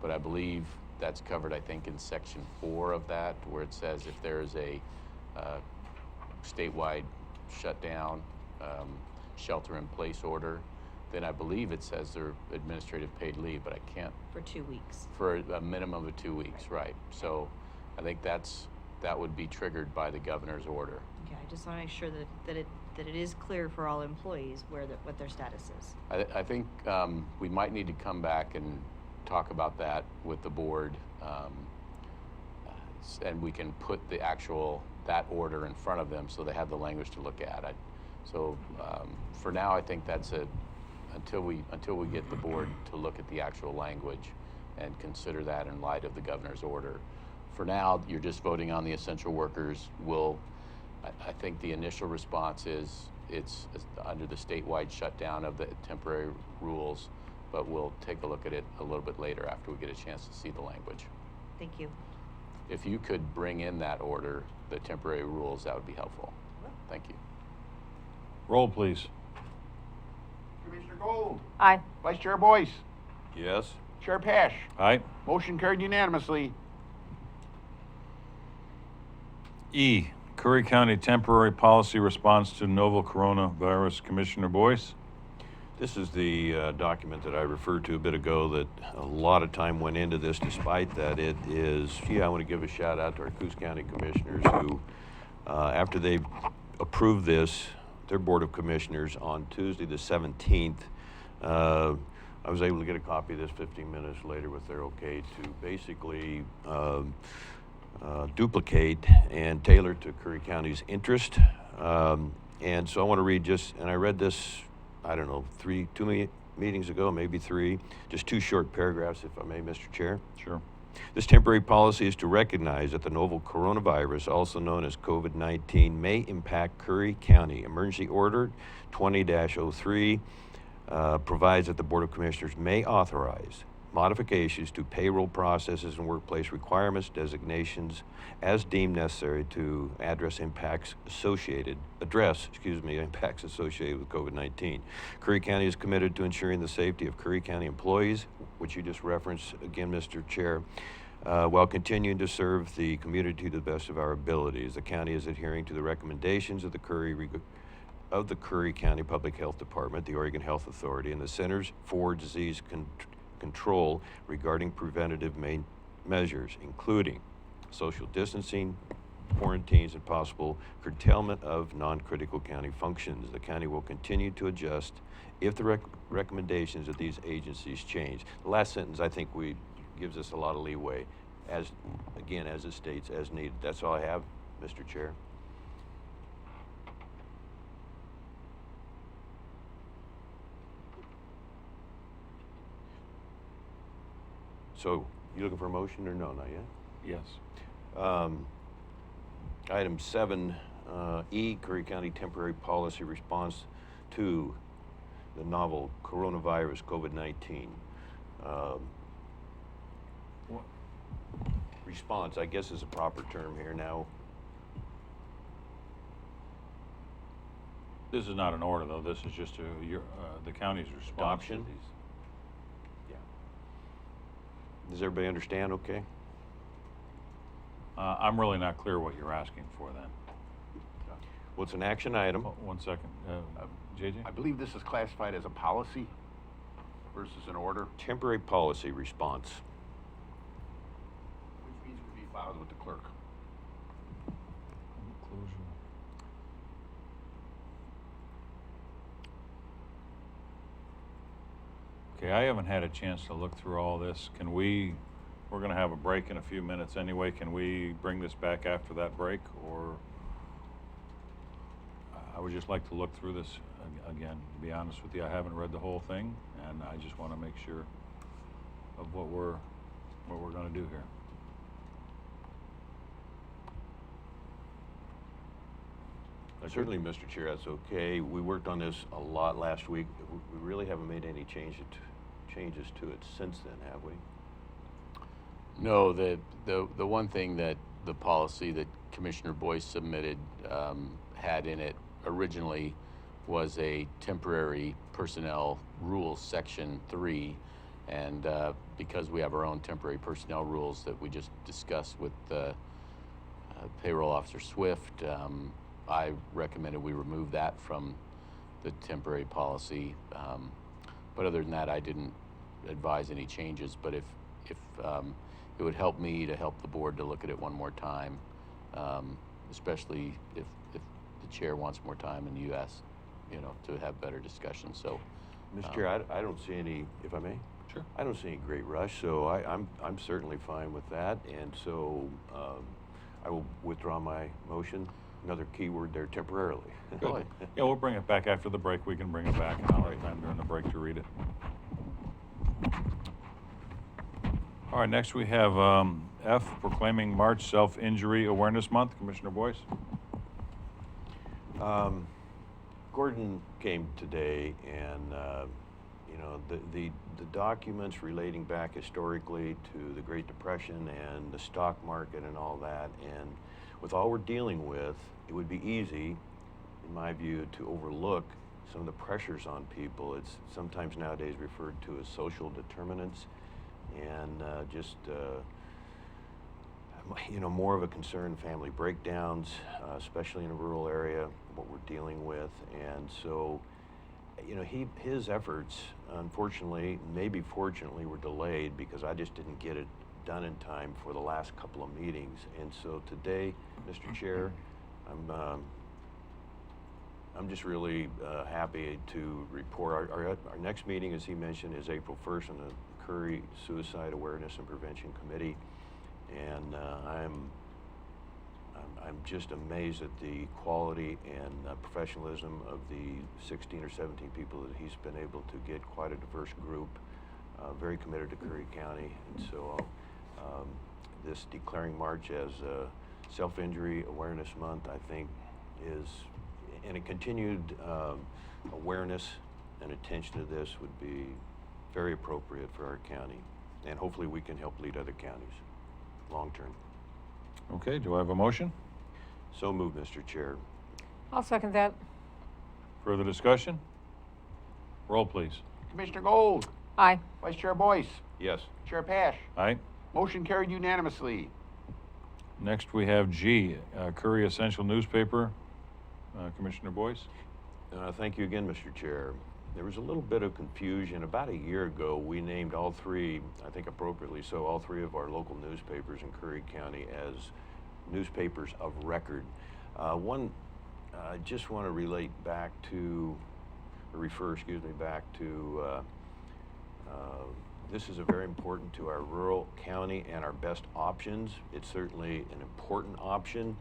but I believe that's covered, I think, in section 4 of that, where it says if there is a statewide shutdown, shelter-in-place order, then I believe it says they're administrative paid leave, but I can't. For 2 weeks. For a minimum of 2 weeks, right. So I think that would be triggered by the governor's order. Okay, I just want to make sure that it is clear for all employees what their status is. I think we might need to come back and talk about that with the board, and we can put that order in front of them so they have the language to look at. For now, I think that's until we get the board to look at the actual language and consider that in light of the governor's order. For now, you're just voting on the essential workers. I think the initial response is it's under the statewide shutdown of the temporary rules, but we'll take a look at it a little bit later after we get a chance to see the language. Thank you. If you could bring in that order, the temporary rules, that would be helpful. Thank you. Roll, please. Commissioner Gold. Aye. Vice Chair Boyce. Yes? Chair Pash. Aye. Motion carried unanimously. E, Curry County Temporary Policy Response to Novel Coronavirus. Commissioner Boyce. This is the document that I referred to a bit ago that a lot of time went into this, despite that it is, I want to give a shout out to our Coos County Commissioners who, after they approved this, their Board of Commissioners on Tuesday the 17th, I was able to get a copy of this 15 minutes later with their okay to basically duplicate and tailor to Curry County's interest. And so I want to read and I read this, I don't know, 2 meetings ago, maybe 3, just 2 short paragraphs, if I may, Mr. Chair. Sure. This temporary policy is to recognize that the novel coronavirus, also known as COVID-19, may impact Curry County. Emergency Order 20-03 provides that the Board of Commissioners may authorize modifications to payroll processes and workplace requirements, designations as deemed necessary to address impacts associated with COVID-19. Curry County is committed to ensuring the safety of Curry County employees, which you just referenced again, Mr. Chair, while continuing to serve the community to the best of our abilities. The county is adhering to the recommendations of the Curry County Public Health Department, the Oregon Health Authority, and the Centers for Disease Control regarding preventative measures, including social distancing, quarantines, and possible curtailment of non-critical county functions. The county will continue to adjust if the recommendations of these agencies change. The last sentence, I think, gives us a lot of leeway, as it states, as needed. That's all I have, Mr. Chair. So, you looking for a motion or no? Not yet? Yes. Item 7E, Curry County Temporary Policy Response to the novel coronavirus, COVID-19. Response, I guess, is a proper term here now. This is not an order, though. This is just the county's response. Adoption? To these. Does everybody understand okay? I'm really not clear what you're asking for then. Well, it's an action item. Oh, 1 second. JJ? I believe this is classified as a policy versus an order, Temporary policy response. which means would be filed with the clerk. Okay, I haven't had a chance to look through all this. Can we we're gonna have a break in a few minutes anyway. Can we bring this back after that break, or? I would just like to look through this again. To be honest with you, I haven't read the whole thing, and I just want to make sure of what we're going to do here. Certainly, Mr. Chair, that's okay. We worked on this a lot last week. We really haven't made any changes to it since then, have we? No, the one thing that the policy that Commissioner Boyce submitted had in it originally was a temporary personnel rules, section 3, and because we have our own temporary personnel rules that we just discussed with payroll officer Swift, I recommended we remove that from the temporary policy. But other than that, I didn't advise any changes. But if it would help me to help the board to look at it one more time, especially if the chair wants more time and you ask, to have better discussion. So, Mr. Chair, I don't see any, if I may? Sure. I don't see any great rush, so I'm certainly fine with that. And so I will withdraw my motion. Another key word there, temporarily. Good. Yeah, we'll bring it back after the break. We can bring it back, and I'll have time during the break to read it. All right, next we have F, proclaiming March Self-Injury Awareness Month. Commissioner Boyce. Gordon came today, and the documents relating back historically to the Great Depression and the stock market and all that, and with all we're dealing with, it would be easy, in my view, to overlook some of the pressures on people. It's sometimes nowadays referred to as social determinants, and more of a concern, family breakdowns, especially in a rural area, what we're dealing with. And so, his efforts, unfortunately, maybe fortunately, were delayed because I just didn't get it done in time for the last couple of meetings. And so today, Mr. Chair, I'm just really happy to report our next meeting, as he mentioned, is April 1st in the Curry Suicide Awareness and Prevention Committee. And I'm just amazed at the quality and professionalism of the 16 or 17 people that he's been able to get. Quite a diverse group, very committed to Curry County. And so this declaring March as Self-Injury Awareness Month, I think, is, and a continued awareness and attention to this would be very appropriate for our county. And hopefully we can help lead other counties long term. Okay, do I have a motion? So moved, Mr. Chair. I'll second that. Further discussion? Roll, please. Commissioner Gold, Aye. Vice Chair Boyce, Yes. Chair Pash. Aye. Motion carried unanimously. Next we have G, Curry Essential Newspaper. Commissioner Boyce. Thank you again, Mr. Chair. There was a little bit of confusion. About a year ago, we named all three, I think appropriately so, all three of our local newspapers in Curry County as newspapers of record. I just want to refer back to, this is a very important to our rural county and our best options. It's certainly an important option.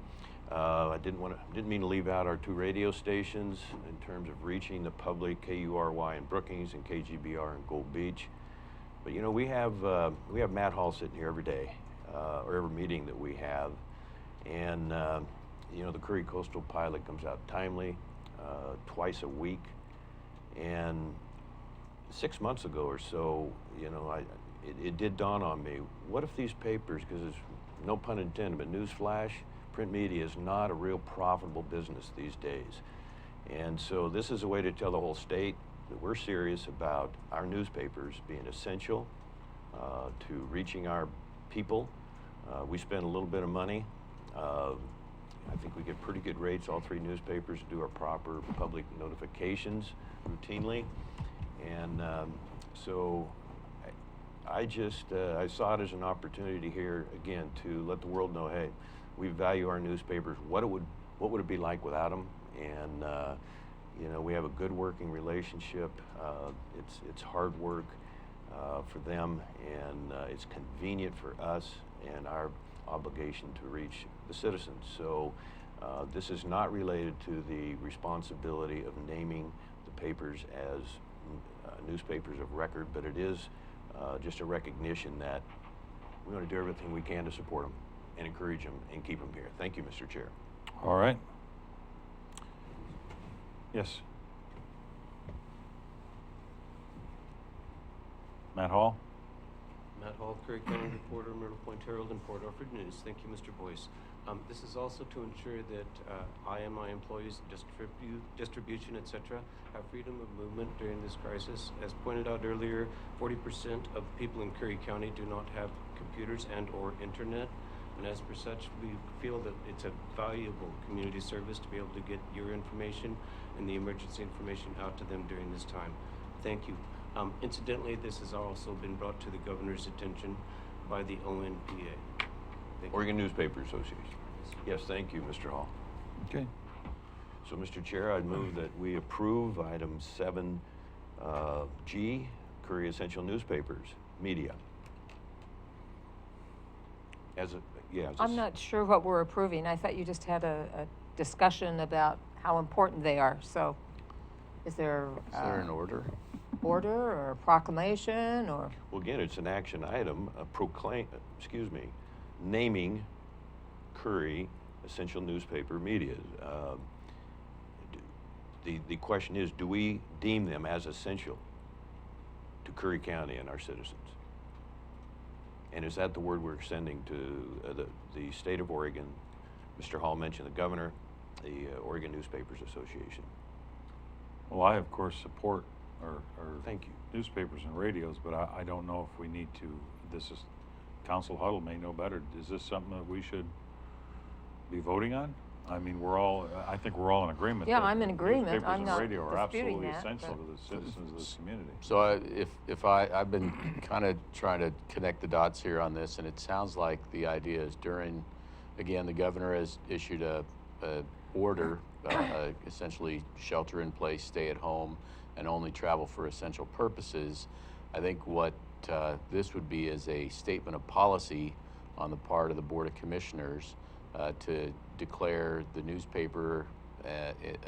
I didn't mean to leave out our two radio stations in terms of reaching the public, KURY in Brookings and KGBR in Gold Beach. But we have Matt Hall sitting here every day, or every meeting that we have, and the Curry Coastal Pilot comes out timely, twice a week, and 6 months ago or so, it did dawn on me, what if these papers, because it's no pun intended, but newsflash, print media is not a real profitable business these days. And so this is a way to tell the whole state that we're serious about our newspapers being essential to reaching our people. We spend a little bit of money. I think we get pretty good rates, all three newspapers do our proper public notifications routinely. And so I saw it as an opportunity here, again, to let the world know, hey, we value our newspapers. What would it be like without them? And we have a good working relationship. It's hard work, for them, and it's convenient for us and our obligation to reach the citizens. So this is not related to the responsibility of naming the papers as newspapers of record, but it is just a recognition that we want to do everything we can to support them and encourage them and keep them here. Thank you, Mr. Chair. All right. Yes. Matt Hall? Matt Hall, Curry County reporter, Myrtle Point Herald, and Port Orford News. Thank you, Mr. Boyce. This is also to ensure that I and my employees, distribution, etc., have freedom of movement during this crisis. As pointed out earlier, 40% of people in Curry County do not have computers and/or internet, and as per such, we feel that it's a valuable community service to be able to get your information and the emergency information out to them during this time. Thank you. Incidentally, this has also been brought to the governor's attention by the ONPA. Oregon Newspaper Association. Yes, thank you, Mr. Hall. Okay. So, Mr. Chair, I'd move that we approve item 7G, Curry Essential Newspapers, Media. I'm not sure what we're approving. I thought you just had a discussion about how important they are. So is there an order? Order or a proclamation or? Well, again, it's an action item, naming Curry Essential Newspaper Media. The question is, do we deem them as essential to Curry County and our citizens? And is that the word we're extending to the state of Oregon? Mr. Hall mentioned the governor, the Oregon Newspapers Association. Well, I, of course, support our Thank you. newspapers and radios, but I don't know if we need to, this is, Council Huddle may know better. Is this something that we should be voting on? I mean, I think we're all in agreement. Yeah, that I'm in agreement. Newspapers I'm and not radio are disputing absolutely that, essential but- to the citizens of this community. So I've been kind of trying to connect the dots here on this, and it sounds like the idea is again, the governor has issued a order, essentially shelter in place, stay at home, and only travel for essential purposes. I think what this would be is a statement of policy on the part of the Board of Commissioners to declare the newspaper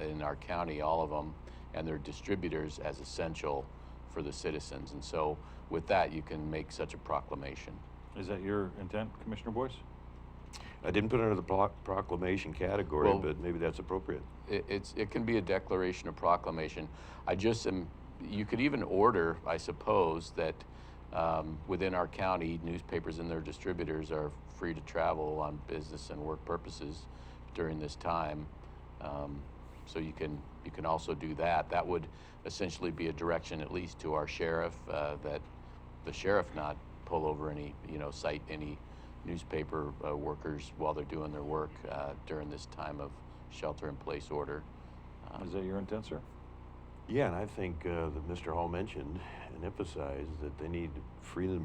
in our county, all of them, and their distributors as essential for the citizens. And so with that, you can make such a proclamation. Is that your intent, Commissioner Boyce? I didn't put it under the proclamation category, Well, but maybe that's appropriate. It can be a declaration or proclamation. You could even order, I suppose, that within our county, newspapers and their distributors are free to travel on business and work purposes during this time. So you can also do that. That would essentially be a direction, at least to our sheriff, that the sheriff not pull over cite any newspaper workers while they're doing their work during this time of shelter-in-place order. Is that your intent, sir? Yeah, and I think that Mr. Hall mentioned and emphasized that the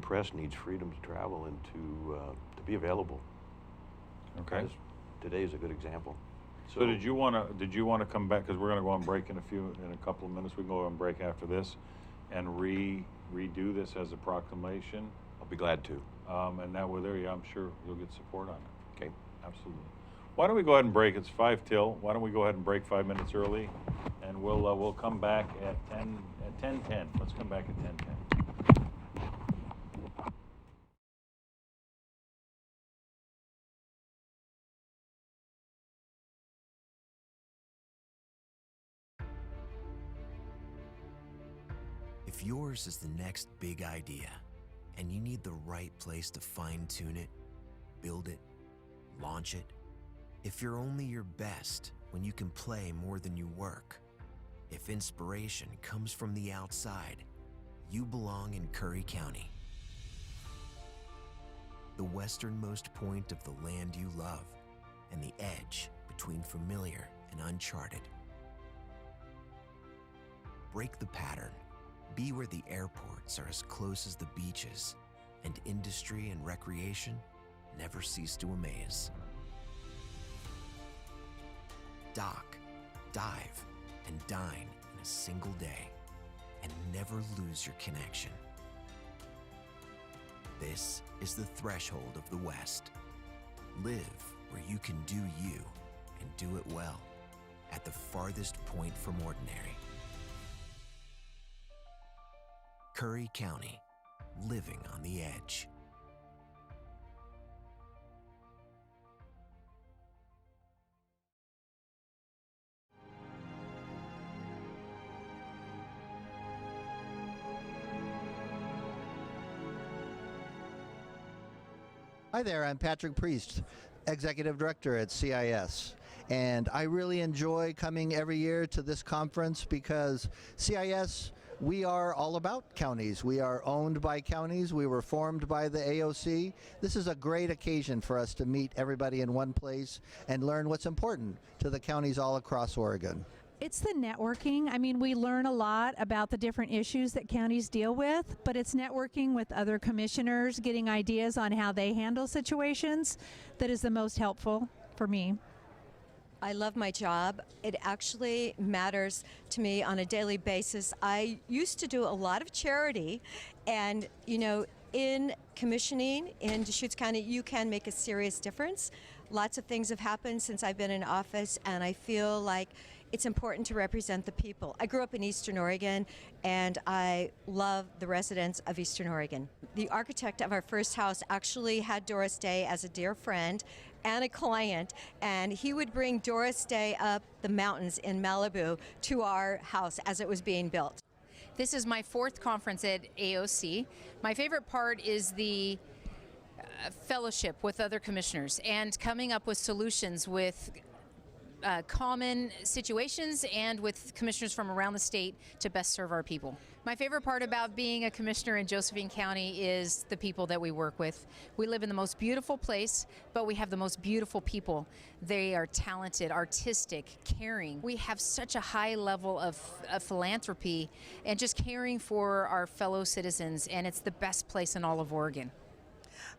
press needs freedom to travel and to be available. Okay. Today is a good example. So did you want to come back, because we're going to go on break in a couple of minutes. We can go on break after this and redo this as a proclamation. I'll be glad to. And that way there, I'm sure you'll get support on it. Okay. Absolutely. Why don't we go ahead and break? It's 5 till. Why don't we go ahead and break 5 minutes early, and we'll come back at 10:10. Let's come back at 10:10. If yours is the next big idea, and you need the right place to fine-tune it, build it, launch it, if you're only your best when you can play more than you work, if inspiration comes from the outside, you belong in Curry County. The westernmost point of the land you love, and the edge between familiar and uncharted. Break the pattern. Be where the airports are as close as the beaches, and industry and recreation never cease to amaze. Dock, dive, and dine in a single day, and never lose your connection. This is the threshold of the West. Live where you can do you and do it well, at the farthest point from ordinary. Curry County, living on the edge. Hi there, I'm Patrick Priest, Executive Director at CIS. And I really enjoy coming every year to this conference because CIS, we are all about counties. We are owned by counties. We were formed by the AOC. This is a great occasion for us to meet everybody in one place and learn what's important to the counties all across Oregon. It's the networking. I mean, we learn a lot about the different issues that counties deal with, but it's networking with other commissioners, getting ideas on how they handle situations that is the most helpful for me. I love my job. It actually matters to me on a daily basis. I used to do a lot of charity, and in commissioning in Deschutes County, you can make a serious difference. Lots of things have happened since I've been in office, and I feel like it's important to represent the people. I grew up in Eastern Oregon, and I love the residents of Eastern Oregon. The architect of our first house actually had Doris Day as a dear friend and a client, and he would bring Doris Day up the mountains in Malibu to our house as it was being built. This is my 4th conference at AOC. My favorite part is the fellowship with other commissioners and coming up with solutions with common situations and with commissioners from around the state to best serve our people. My favorite part about being a commissioner in Josephine County is the people that we work with. We live in the most beautiful place, but we have the most beautiful people. They are talented, artistic, caring. We have such a high level of philanthropy and just caring for our fellow citizens, and it's the best place in all of Oregon.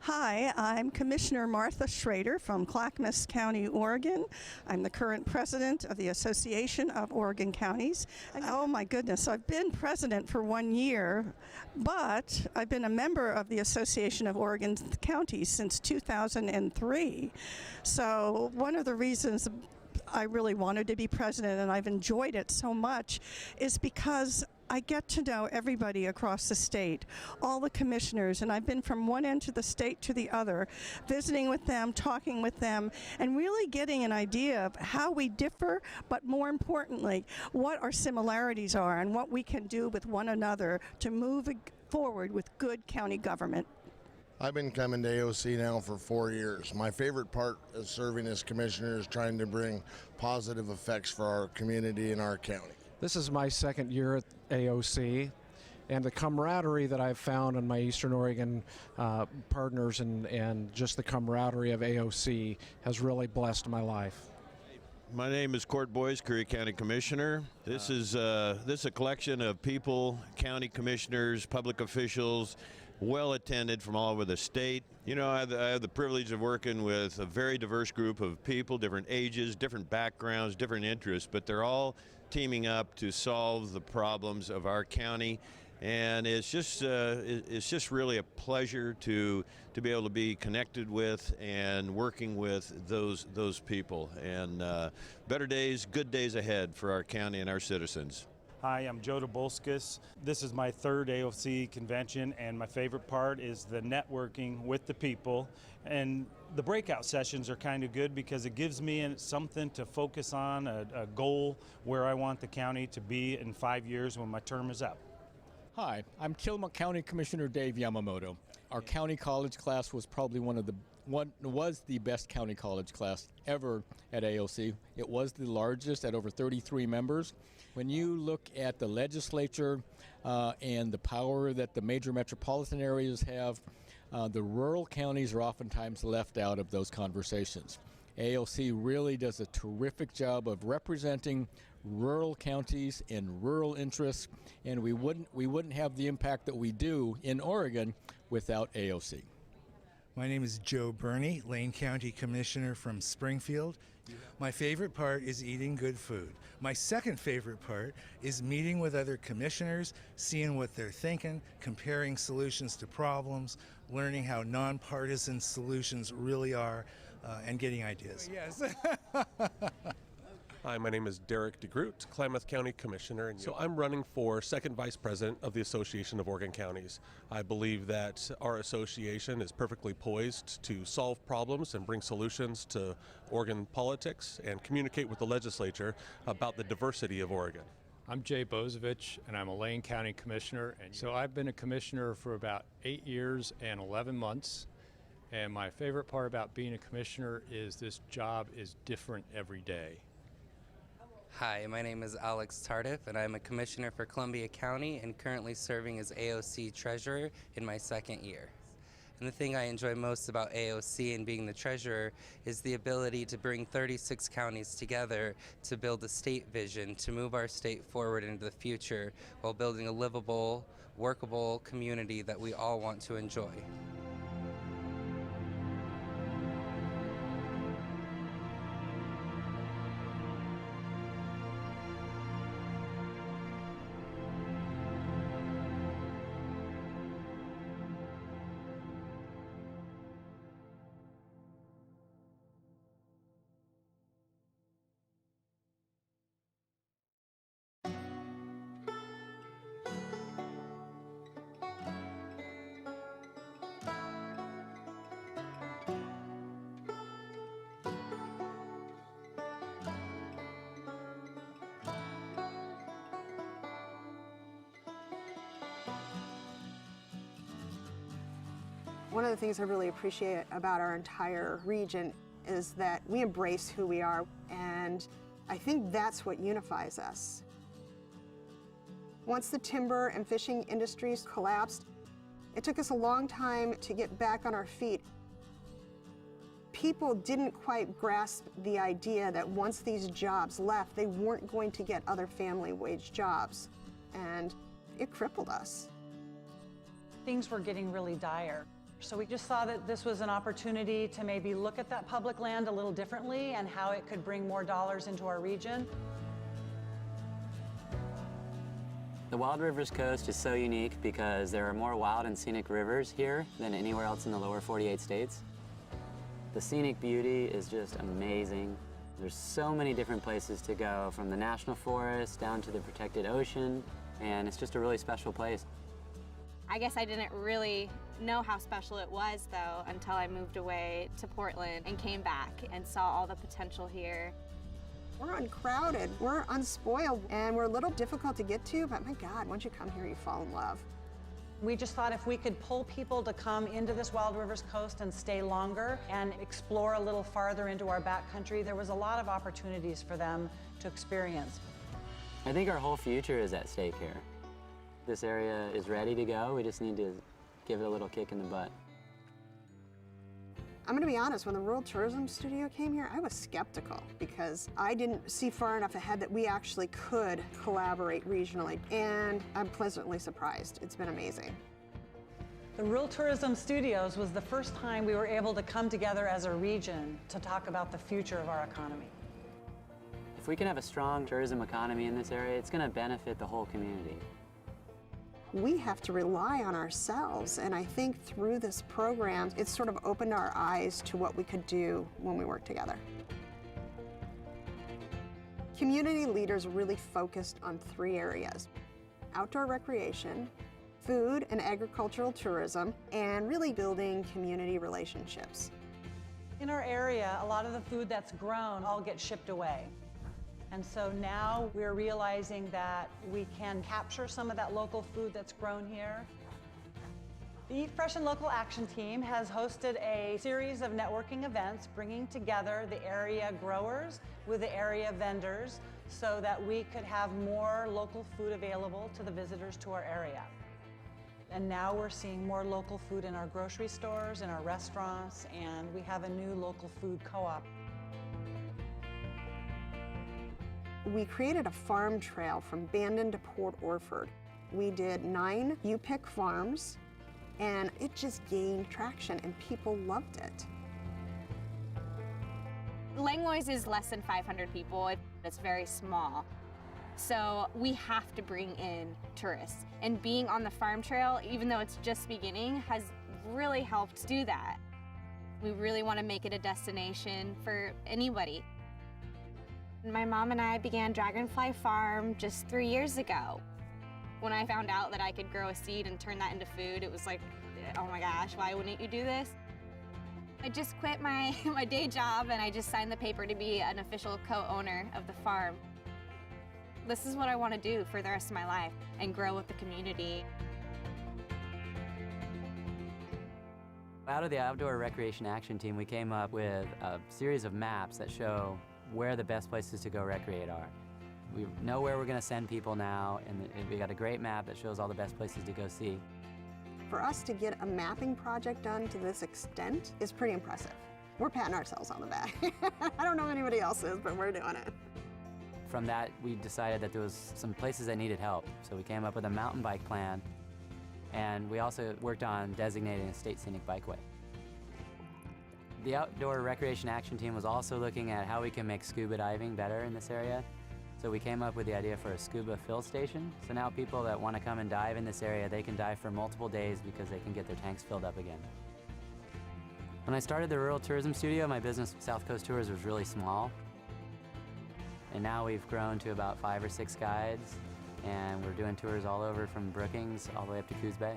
Hi, I'm Commissioner Martha Schrader from Clackamas County, Oregon. I'm the current president of the Association of Oregon Counties. Oh my goodness, I've been president for 1 year, but I've been a member of the Association of Oregon Counties since 2003. So one of the reasons I really wanted to be president, and I've enjoyed it so much, is because I get to know everybody across the state, all the commissioners, and I've been from one end of the state to the other, visiting with them, talking with them, and really getting an idea of how we differ, but more importantly, what our similarities are and what we can do with one another to move forward with good county government. I've been coming to AOC now for 4 years. My favorite part of serving as commissioner is trying to bring positive effects for our community and our county. This is my 2nd year at AOC, and the camaraderie that I've found in my Eastern Oregon partners and just the camaraderie of AOC has really blessed my life. My name is Court Boyce, Curry County Commissioner. This is a collection of people, county commissioners, public officials, well attended from all over the state. I have the privilege of working with a very diverse group of people, different ages, different backgrounds, different interests, but they're all teaming up to solve the problems of our county. And it's just really a pleasure to be able to be connected with and working with those people. And better days, good days ahead for our county and our citizens. Hi, I'm Joe DeBolskis. This is my 3rd AOC convention, and my favorite part is the networking with the people. And the breakout sessions are kind of good because it gives me something to focus on, a goal where I want the county to be in 5 years when my term is up. Hi, I'm Tillamook County Commissioner Dave Yamamoto. Our county college class was probably was the best county college class ever at AOC. It was the largest at over 33 members. When you look at the legislature and the power that the major metropolitan areas have, the rural counties are oftentimes left out of those conversations. AOC really does a terrific job of representing rural counties and rural interests, and we wouldn't have the impact that we do in Oregon without AOC. My name is Joe Burney, Lane County Commissioner from Springfield. My favorite part is eating good food. My second favorite part is meeting with other commissioners, seeing what they're thinking, comparing solutions to problems, learning how nonpartisan solutions really are, and getting ideas. Yes. Hi, my name is Derek DeGroot, Klamath County Commissioner. So I'm running for second vice president of the Association of Oregon Counties. I believe that our association is perfectly poised to solve problems and bring solutions to Oregon politics and communicate with the legislature about the diversity of Oregon. I'm Jay Bozovich, and I'm a Lane County Commissioner. And so I've been a commissioner for about 8 years and 11 months. And my favorite part about being a commissioner is this job is different every day. Hi, my name is Alex Tardif, and I'm a commissioner for Columbia County and currently serving as AOC treasurer in my second year. And the thing I enjoy most about AOC and being the treasurer is the ability to bring 36 counties together to build a state vision, to move our state forward into the future while building a livable, workable community that we all want to enjoy. One of the things I really appreciate about our entire region is that we embrace who we are, and I think that's what unifies us. Once the timber and fishing industries collapsed, it took us a long time to get back on our feet. People didn't quite grasp the idea that once these jobs left, they weren't going to get other family wage jobs, and it crippled us. Things were getting really dire. So we just saw that this was an opportunity to maybe look at that public land a little differently and how it could bring more dollars into our region. The Wild Rivers Coast is so unique because there are more wild and scenic rivers here than anywhere else in the lower 48 states. The scenic beauty is just amazing. There's so many different places to go, from the national forest down to the protected ocean, and it's just a really special place. I guess I didn't really know how special it was, though, until I moved away to Portland and came back and saw all the potential here. We're uncrowded, we're unspoiled, and we're a little difficult to get to, but my God, once you come here, you fall in love. We just thought if we could pull people to come into this Wild Rivers Coast and stay longer and explore a little farther into our backcountry, there was a lot of opportunities for them to experience. I think our whole future is at stake here. This area is ready to go. We just need to give it a little kick in the butt. I'm gonna be honest, when the Rural Tourism Studio came here, I was skeptical because I didn't see far enough ahead that we actually could collaborate regionally, and I'm pleasantly surprised. It's been amazing. The Rural Tourism Studios was the first time we were able to come together as a region to talk about the future of our economy. If we can have a strong tourism economy in this area, it's going to benefit the whole community. We have to rely on ourselves, and I think through this program, it's sort of opened our eyes to what we could do when we work together. Community leaders really focused on 3 areas: outdoor recreation, food and agricultural tourism, and really building community relationships. In our area, a lot of the food that's grown all gets shipped away. And so now we're realizing that we can capture some of that local food that's grown here. The Eat Fresh and Local Action Team has hosted a series of networking events bringing together the area growers with the area vendors so that we could have more local food available to the visitors to our area. And now we're seeing more local food in our grocery stores, in our restaurants, and we have a new local food co-op. We created a farm trail from Bandon to Port Orford. We did 9 U-Pick farms, And it just gained traction and people loved it. Langlois is less than 500 people. It's very small. So we have to bring in tourists. And being on the farm trail, even though it's just beginning, has really helped do that. We really want to make it a destination for anybody. My mom and I began Dragonfly Farm just 3 years ago. When I found out that I could grow a seed and turn that into food, it was like, oh my gosh, why wouldn't you do this? I just quit my day job and I just signed the paper to be an official co-owner of the farm. This is what I want to do for the rest of my life and grow with the community. Out of the Outdoor Recreation Action Team, we came up with a series of maps that show where the best places to go recreate are. We know where we're going to send people now, and we got a great map that shows all the best places to go see. For us to get a mapping project done to this extent is pretty impressive. We're patting ourselves on the back. I don't know anybody else is, but we're doing it. From that, we decided that there was some places that needed help, so we came up with a mountain bike plan, and we also worked on designating a state scenic bikeway. The Outdoor Recreation Action Team was also looking at how we can make scuba diving better in this area. So we came up with the idea for a scuba fill station. So now people that want to come and dive in this area, they can dive for multiple days because they can get their tanks filled up again. When I started the Rural Tourism Studio, my business, South Coast Tours, was really small. And now we've grown to about 5 or 6 guides, and we're doing tours all over from Brookings all the way up to Coos Bay.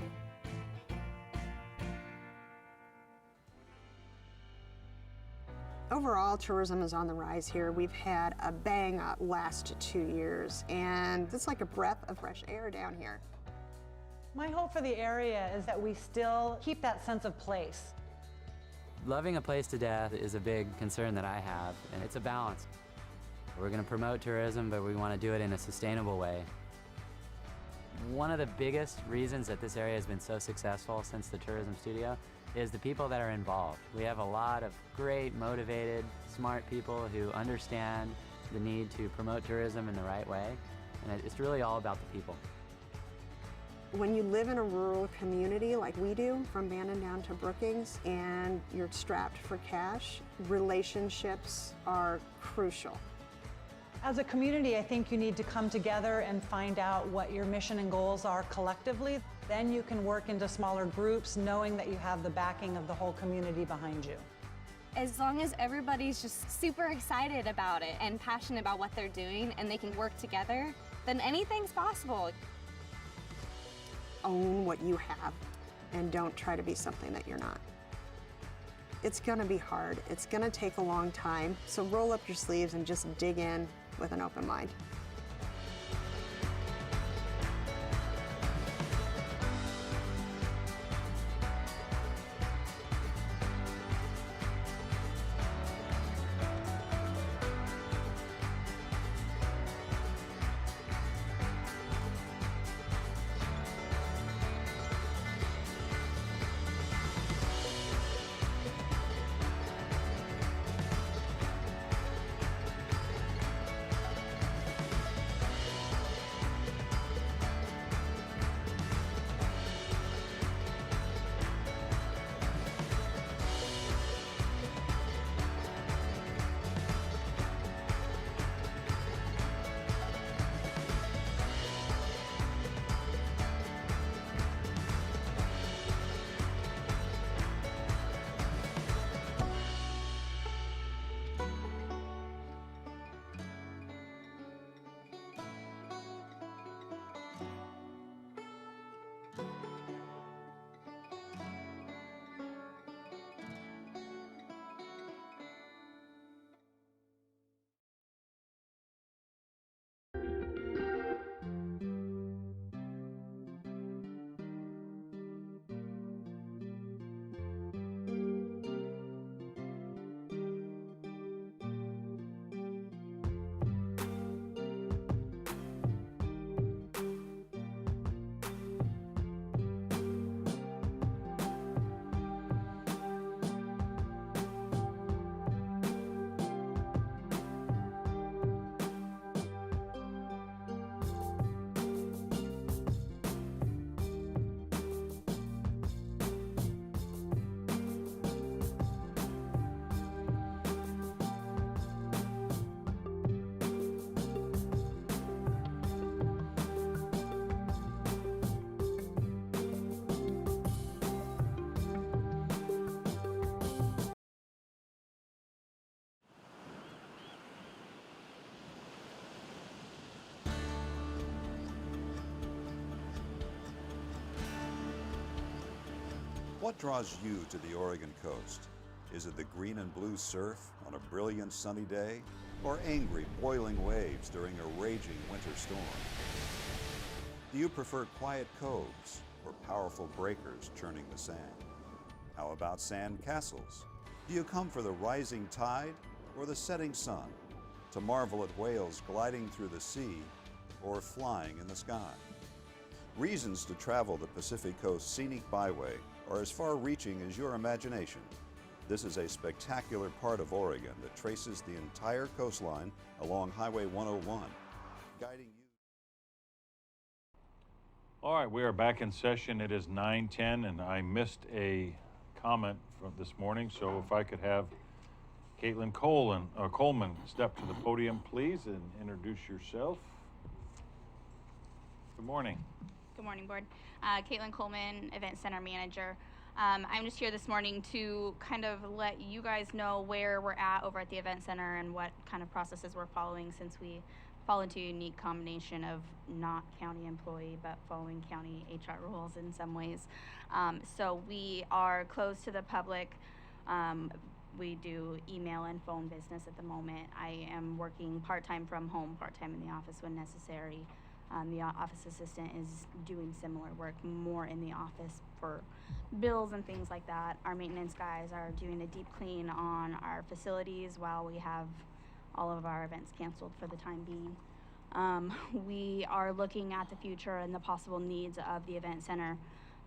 Overall, tourism is on the rise here. We've had a bang-up last 2 years, and it's like a breath of fresh air down here. My hope for the area is that we still keep that sense of place. Loving a place to death is a big concern that I have, and it's a balance. We're going to promote tourism, but we want to do it in a sustainable way. One of the biggest reasons that this area has been so successful since the tourism studio is the people that are involved. We have a lot of great, motivated, smart people who understand the need to promote tourism in the right way, and it's really all about the people. When you live in a rural community like we do, from Bandon down to Brookings, and you're strapped for cash, relationships are crucial. As a community, I think you need to come together and find out what your mission and goals are collectively. Then you can work into smaller groups, knowing that you have the backing of the whole community behind you. As long as everybody's just super excited about it and passionate about what they're doing and they can work together, then anything's possible. Own what you have and don't try to be something that you're not. It's gonna be hard. It's gonna take a long time. So roll up your sleeves and just dig in with an open mind. What draws you to the Oregon coast? Is it the green and blue surf on a brilliant sunny day, or angry, boiling waves during a raging winter storm? Do you prefer quiet coves or powerful breakers churning the sand? How about sand castles? Do you come for the rising tide or the setting sun, to marvel at whales gliding through the sea or flying in the sky? Reasons to travel the Pacific Coast Scenic Byway are as far-reaching as your imagination. This is a spectacular part of Oregon that traces the entire coastline along Highway 101, guiding you. All right, we are back in session. It is 9:10, and I missed a comment from this morning, so if I could have Caitlin Coleman step to the podium, please, and introduce yourself. Good morning. Good morning, Board. Caitlin Coleman, Event Center Manager. I'm just here this morning to kind of let you guys know where we're at over at the Event Center and what kind of processes we're following, since we fall into a unique combination of not county employee but following county HR rules in some ways. So we are closed to the public. We do email and phone business at the moment. I am working part-time from home, part-time in the office when necessary. The office assistant is doing similar work, more in the office for bills and things like that. Our maintenance guys are doing a deep clean on our facilities while we have all of our events canceled for the time being. We are looking at the future and the possible needs of the event center.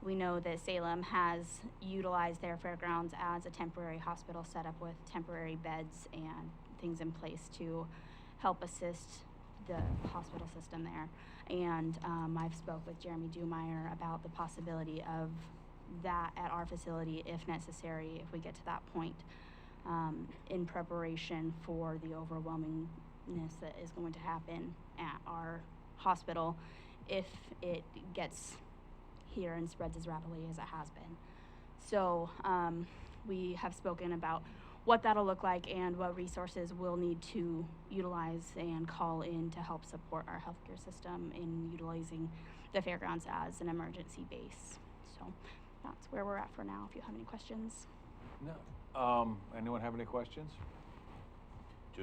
We know that Salem has utilized their fairgrounds as a temporary hospital set up with temporary beds and things in place to help assist the hospital system there. And I've spoke with Jeremy Dumeyer about the possibility of that at our facility if necessary, if we get to that point, in preparation for the overwhelmingness that is going to happen at our hospital if it gets here and spreads as rapidly as it has been. So we have spoken about what that'll look like and what resources we'll need to utilize and call in to help support our healthcare system in utilizing the fairgrounds as an emergency base. So that's where we're at for now, if you have any questions. No. Anyone have any questions?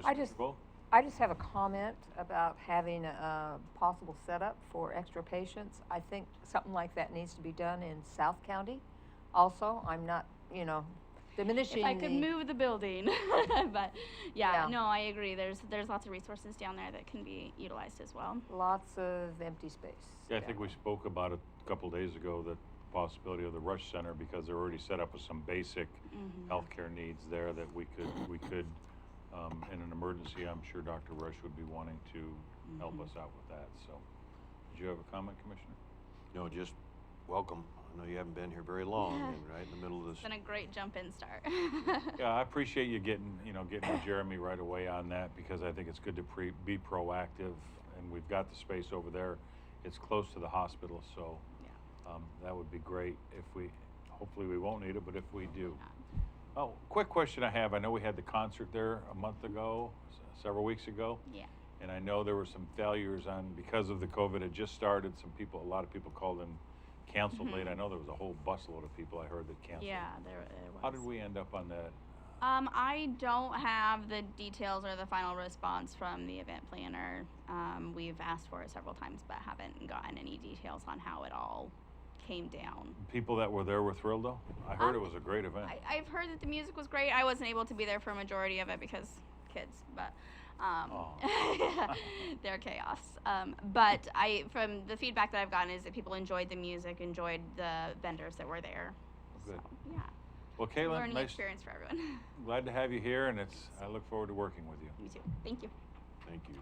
I just have a comment about having a possible setup for extra patients. I think something like that needs to be done in South County also. I'm not, diminishing if I could move the building. But yeah, no, I agree. There's lots of resources down there that can be utilized as well. Lots of empty space. Yeah, I think we spoke about it a couple of days ago, the possibility of the Rush Center, because they're already set up with some basic healthcare needs there that we could in an emergency, I'm sure Dr. Rush would be wanting to help us out with that. So, did you have a comment, Commissioner? No, just welcome. I know you haven't been here very long, and right in the middle of this. It's been a great jump-in start. Yeah, I appreciate you getting with Jeremy right away on that, because I think it's good to be proactive, and we've got the space over there. It's close to the hospital, so that would be great if hopefully we won't need it, but if we do. Oh, quick question I have. I know we had the concert there a month ago, several weeks ago. Yeah. And I know there were some failures because of the COVID had just started. A lot of people called and canceled late. I know there was a whole busload of people I heard that canceled. Yeah, there was. How did we end up on that? I don't have the details or the final response from the event planner. We've asked for it several times, but haven't gotten any details on how it all came down. People that were there were thrilled, though? I heard it was a great event. I've heard that the music was great. I wasn't able to be there for a majority of it because kids, but they're chaos. But from the feedback that I've gotten is that people enjoyed the music, enjoyed the vendors that were there. Good. So, yeah. Well, Caitlin, learning experience for everyone. Glad to have you here, and I look forward to working with you. Me too. Thank you. Thank you.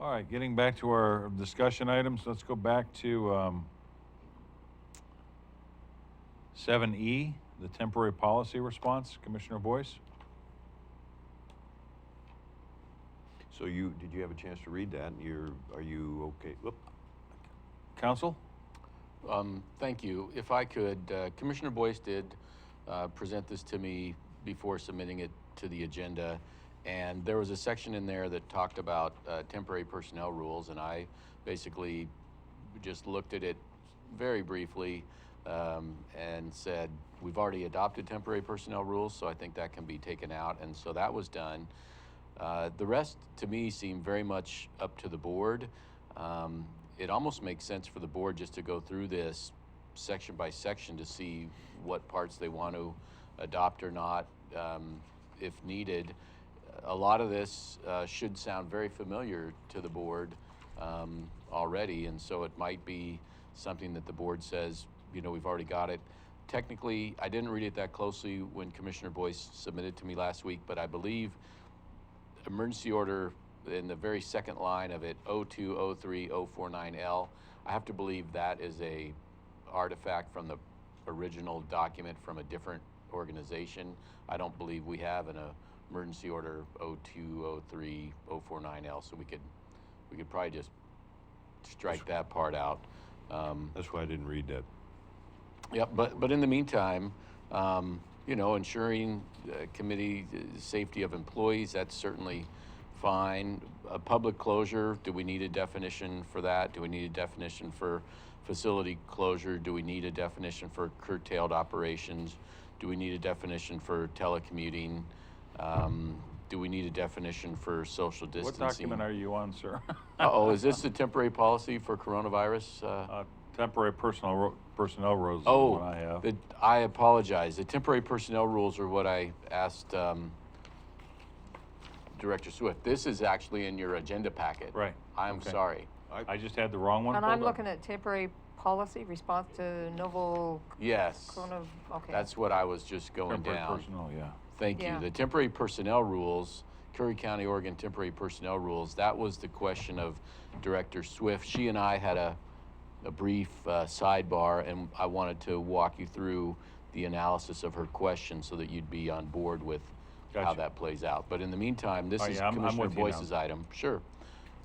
All right, getting back to our discussion items, let's go back to 7E, the temporary policy response. Commissioner Boyce? So did you have a chance to read that? Are you okay? Whoop. Counsel? Thank you. If I could, Commissioner Boyce did present this to me before submitting it to the agenda, and there was a section in there that talked about temporary personnel rules, and I basically just looked at it very briefly. and said, we've already adopted temporary personnel rules, so I think that can be taken out, and so that was done. The rest, to me, seemed very much up to the board. It almost makes sense for the board just to go through this section by section to see what parts they want to adopt or not, if needed. A lot of this should sound very familiar to the board already, and so it might be something that the board says, you know, we've already got it. Technically, I didn't read it that closely when Commissioner Boyce submitted to me last week, but I believe emergency order in the very second line of it, 0203049L, I have to believe that is a artifact from the original document from a different organization. I don't believe we have an emergency order 0203049L, so we could probably just strike that part out. That's why I didn't read that. Yep, but in the meantime, you know, ensuring committee safety of employees, that's certainly fine. A public closure, do we need a definition for that? Do we need a definition for facility closure? Do we need a definition for curtailed operations? Do we need a definition for telecommuting? Do we need a definition for social distancing? What document are you on, sir? Uh-oh, is this the temporary policy for coronavirus? Temporary personnel rules is the Oh, one I have. I apologize. The temporary personnel rules are what I asked Director Swift. This is actually in your agenda packet. Right. I'm Okay. sorry. I just had the wrong one And pulled I'm up. looking at temporary policy, response to novel Yes. okay. That's what I was just going Temporary down. personnel, yeah. Thank you. Yeah. The temporary personnel rules, Curry County, Oregon temporary personnel rules, that was the question of Director Swift. She and I had a brief sidebar, and I wanted to walk you through the analysis of her question so that you'd be on board with how Gotcha. that plays out. But in the meantime, this Oh, is yeah, I'm Commissioner with you now. Boyce's item. Sure.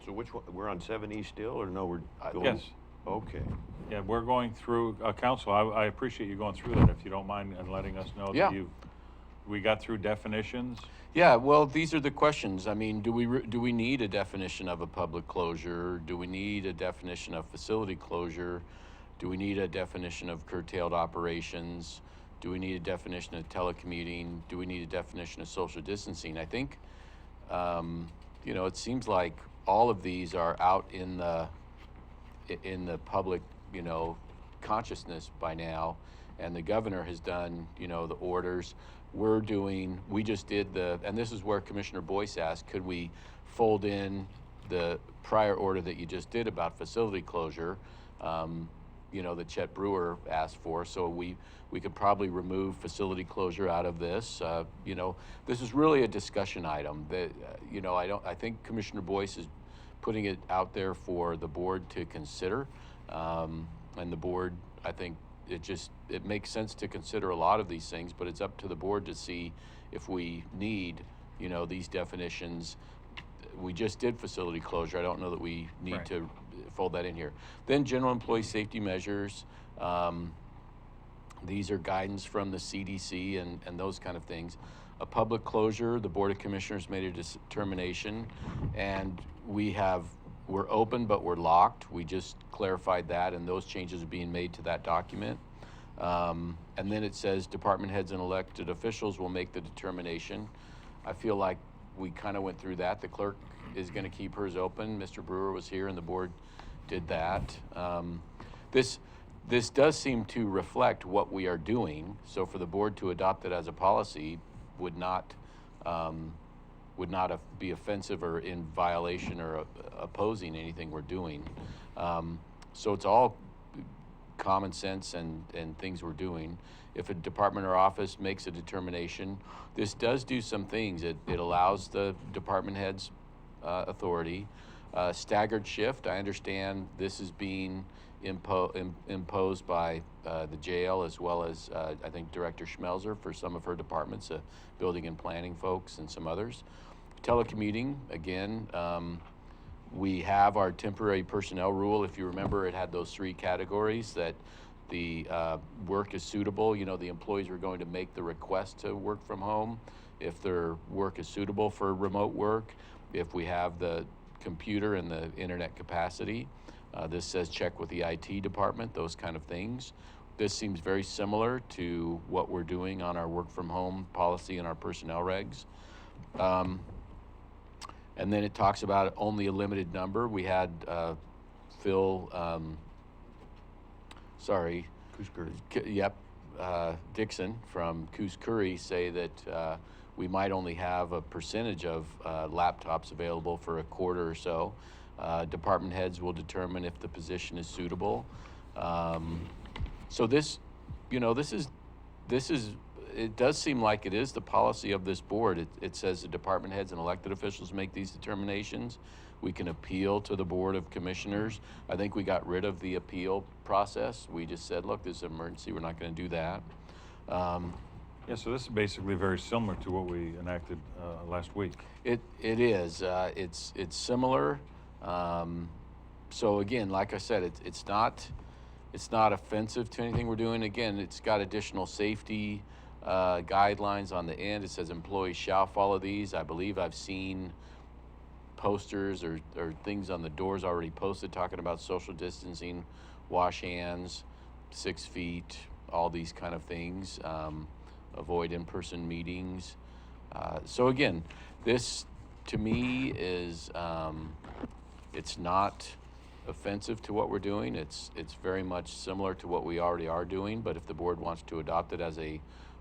So which one, we're on 7E still, or no, we're going? Yes. Okay. Yeah, we're going through, Council, I appreciate you going through that, if you don't mind, and letting us know Yeah. that we got through definitions. Yeah, well, these are the questions. I mean, do we need a definition of a public closure? Do we need a definition of facility closure? Do we need a definition of curtailed operations? Do we need a definition of telecommuting? Do we need a definition of social distancing? I think, you know, it seems like all of these are out in the public, you know, consciousness by now, and the governor has done, you know, the orders. We just did and this is where Commissioner Boyce asked, could we fold in the prior order that you just did about facility closure, you know, that Chet Brewer asked for, so we could probably remove facility closure out of this. You know, this is really a discussion item that, you know, I think Commissioner Boyce is putting it out there for the board to consider, and the board, I think, it makes sense to consider a lot of these things, but it's up to the board to see if we need, you know, these definitions. We just did facility closure. I don't know that we need Right. to fold that in here. Then general employee safety measures. These are guidance from the CDC and those kind of things. A public closure, the Board of Commissioners made a determination, and we're open, but we're locked. We just clarified that, and those changes are being made to that document. And then it says department heads and elected officials will make the determination. I feel like we kind of went through that. The clerk is going to keep hers open. Mr. Brewer was here, and the board did that. This does seem to reflect what we are doing. So for the board to adopt it as a policy would not be offensive or in violation or opposing anything we're doing. So it's all common sense and things we're doing. If a department or office makes a determination, this does do some things. It allows the department heads authority. Staggered shift, I understand this is being imposed by the jail, as well as I think Director Schmelzer for some of her departments, building and planning folks and some others. Telecommuting, again, we have our temporary personnel rule. If you remember, it had those 3 categories that the work is suitable. You know, the employees are going to make the request to work from home if their work is suitable for remote work, if we have the computer and the internet capacity. This says check with the IT department, those kind of things. this seems very similar to what we're doing on our work from home policy and our personnel regs. And then it talks about only a limited number. We had Phil, Dixon from Coos Curry say that we might only have a percentage of laptops available for a quarter or so. Department heads will determine if the position is suitable. So this, it does seem like it is the policy of this board. It says the department heads and elected officials make these determinations. We can appeal to the Board of Commissioners. I think we got rid of the appeal process. We just said, look, this is an emergency, we're not going to do that. Yeah, so this is basically very similar to what we enacted last week. It is. It's similar. So again, like I said, it's not offensive to anything we're doing. Again, it's got additional safety guidelines on the end. It says employees shall follow these. I believe I've seen posters or things on the doors already posted talking about social distancing, wash hands, 6 feet, all these kind of things. Avoid in-person meetings. So again, this to me is, it's not offensive to what we're doing. It's very much similar to what we already are doing, but if the board wants to adopt it as a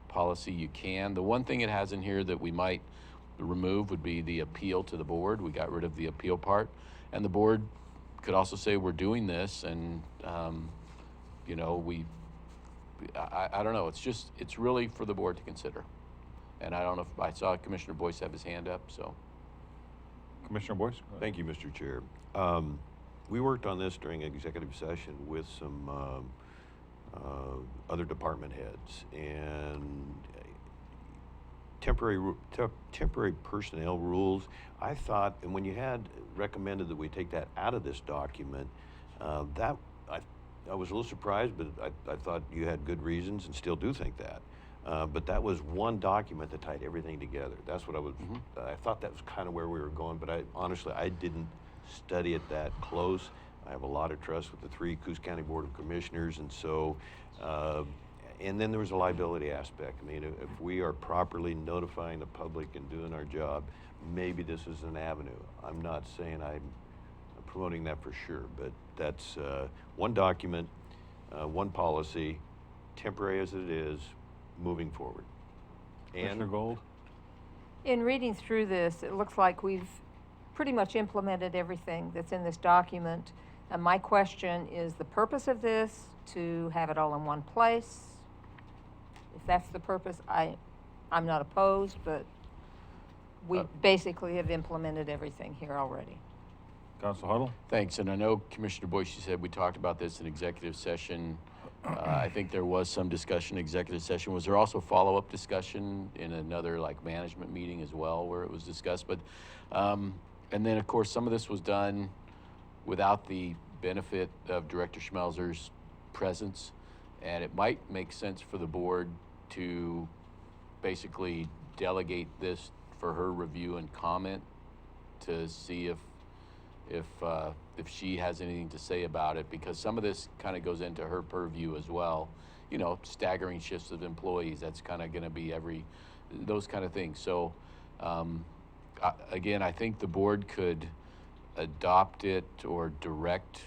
policy, you can. The one thing it has in here that we might remove would be the appeal to the board. We got rid of the appeal part, and the board could also say we're doing this, and I don't know. It's really for the board to consider. And I don't know if I saw Commissioner Boyce have his hand up. So, Commissioner Boyce. Thank you, Mr. Chair. We worked on this during executive session with some other department heads, and temporary personnel rules. I thought, and when you had recommended that we take that out of this document, that I was a little surprised, but I thought you had good reasons and still do think that. But that was one document that tied everything together. That's what I was, I thought that was kind of where we were going, but honestly, I didn't study it that close. I have a lot of trust with the 3 Coos County Board of Commissioners, and so, and then there was a liability aspect. I mean, if we are properly notifying the public and doing our job, maybe this is an avenue. I'm not saying I'm promoting that for sure, but that's one document, one policy, temporary as it is, moving forward. Commissioner Gold? In reading through this, it looks like we've pretty much implemented everything that's in this document. And my question is the purpose of this to have it all in one place? If that's the purpose, I'm not opposed, but we basically have implemented everything here already. Council Huddle? Thanks. And I know Commissioner Boyce, you said we talked about this in executive session. I think there was some discussion in executive session. Was there also follow-up discussion in another management meeting as well where it was discussed? But and then of course some of this was done without the benefit of Director Schmelzer's presence, and it might make sense for the board to basically delegate this for her review and comment to see if she has anything to say about it, because some of this kind of goes into her purview as well. Staggering shifts of employees, that's kind of going to be those kind of things. So again, I think the board could adopt it or direct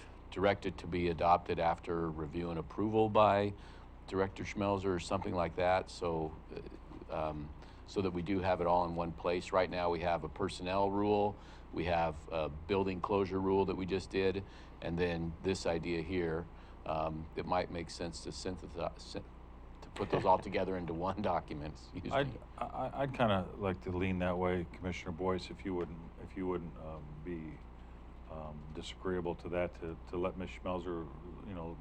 it to be adopted after review and approval by Director Schmelzer or something like that. So so that we do have it all in one place. Right now we have a personnel rule, we have a building closure rule that we just did, and then this idea here. It might make sense to put those all together into one document. I'd kind of like to lean that way, Commissioner Boyce, if you wouldn't be disagreeable to that, to let Ms. Schmelzer,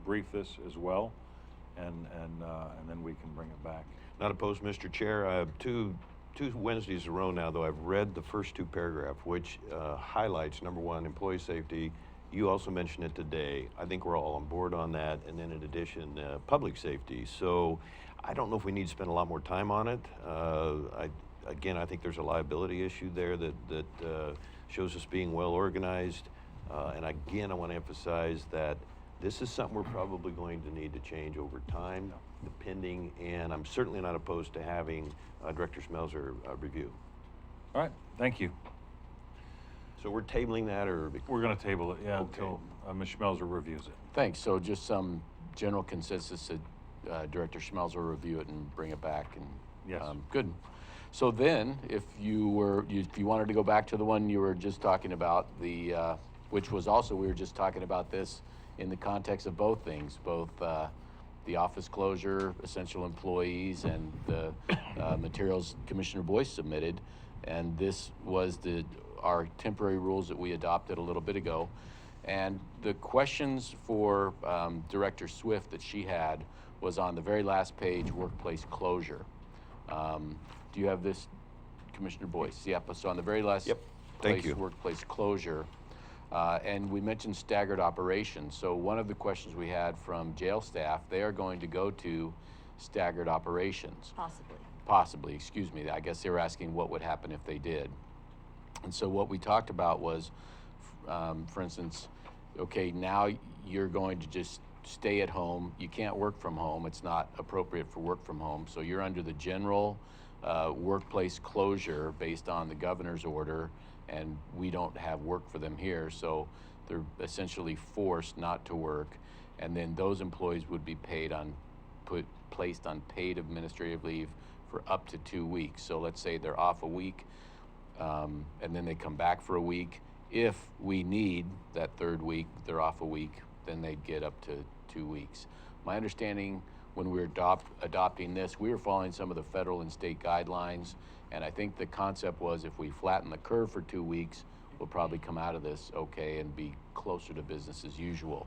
brief this as well, and then we can bring it back. Not opposed, Mr. Chair. I have two Wednesdays in a row now, though. I've read the first 2 paragraphs, which highlights, number 1, employee safety. You also mentioned it today. I think we're all on board on that. And then in addition, public safety. So I don't know if we need to spend a lot more time on it. Again, I think there's a liability issue there that shows us being well organized. And again, I want to emphasize that This is something we're probably going to need to change over time, depending, and I'm certainly not opposed to having Director Schmelzer review. All right, thank you. So we're tabling that, or? We're going to table it, yeah, Okay. until Ms. Schmelzer reviews it. Thanks. So just some general consensus that Director Schmelz will review it and bring it back. And Yes. good. So then, if you wanted to go back to the one you were just talking about, which was also, we were just talking about this in the context of both things, both the office closure, essential employees, and the materials Commissioner Boyce submitted. And this was our temporary rules that we adopted a little bit ago. And the questions for Director Swift that she had was on the very last page, workplace closure. Do you have this, Commissioner Boyce? Yep, so on the very last Thank you. workplace closure. And we mentioned staggered operations. So one of the questions we had from jail staff, they are going to go to staggered operations. Possibly, excuse me. I guess they were asking what would happen if they did. And so what we talked about was, for instance, okay, now you're going to just stay at home. You can't work from home. It's not appropriate for work from home. So you're under the general workplace closure based on the governor's order, and we don't have work for them here. So they're essentially forced not to work. And then those employees would be placed on paid administrative leave for up to 2 weeks. So let's say they're off a week, and then they come back for a week. If we need that third week, they're off a week, then they'd get up to 2 weeks. My understanding when we were adopting this, we were following some of the federal and state guidelines, and I think the concept was if we flatten the curve for 2 weeks, we'll probably come out of this okay and be closer to business as usual.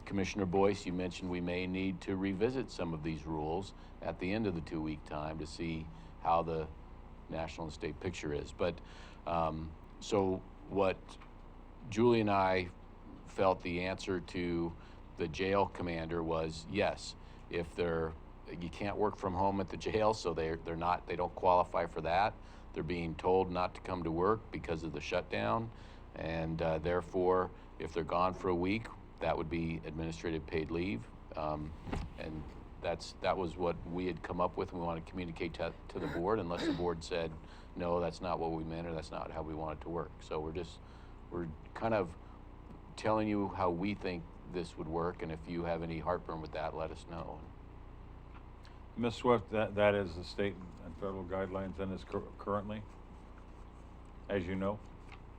Commissioner Boyce, you mentioned we may need to revisit some of these rules at the end of the 2 week time to see how the national and state picture is. But so what Julie and I felt the answer to the jail commander was yes, if you can't work from home at the jail, so they don't qualify for that. They're being told not to come to work because of the shutdown, and therefore, if they're gone for a week, that would be administrative paid leave, and that was what we had come up with. We wanted to communicate to the board, unless the board said, no, that's not what we meant, or that's not how we want it to work. So we're kind of telling you how we think this would work, and if you have any heartburn with that, let us know. Ms. Swift, that is the state and federal guidelines then is currently, as you know?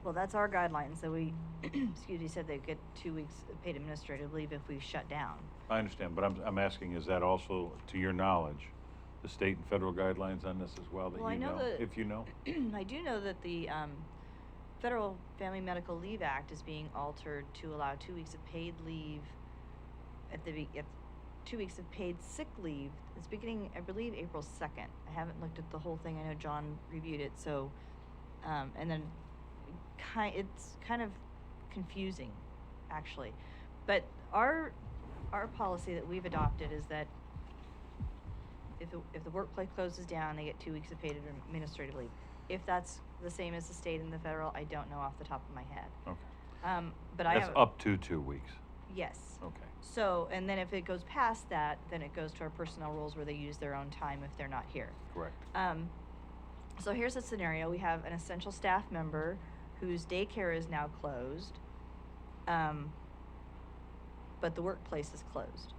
Well, that's our guidelines. So we, excuse me, said they'd get 2 weeks of paid administrative leave if we shut down. I understand, but I'm asking, is that also, to your knowledge, the state and federal guidelines on this as well, that Well, you know, if you know? I do know that the Federal Family Medical Leave Act is being altered to allow 2 weeks of paid leave at 2 weeks of paid sick leave. It's beginning, I believe, April 2nd. I haven't looked at the whole thing. I know John reviewed it, so, and then it's kind of confusing, actually. But our policy that we've adopted is that if the workplace closes down, they get 2 weeks of paid administrative leave. If that's the same as the state and the federal, I don't know off the top of my head. Okay. But That's up to 2 weeks. Yes. Okay. So, and then if it goes past that, then it goes to our personnel rules where they use their own time if they're not here. Correct. So here's a scenario. We have an essential staff member whose daycare is now closed, but the workplace is closed.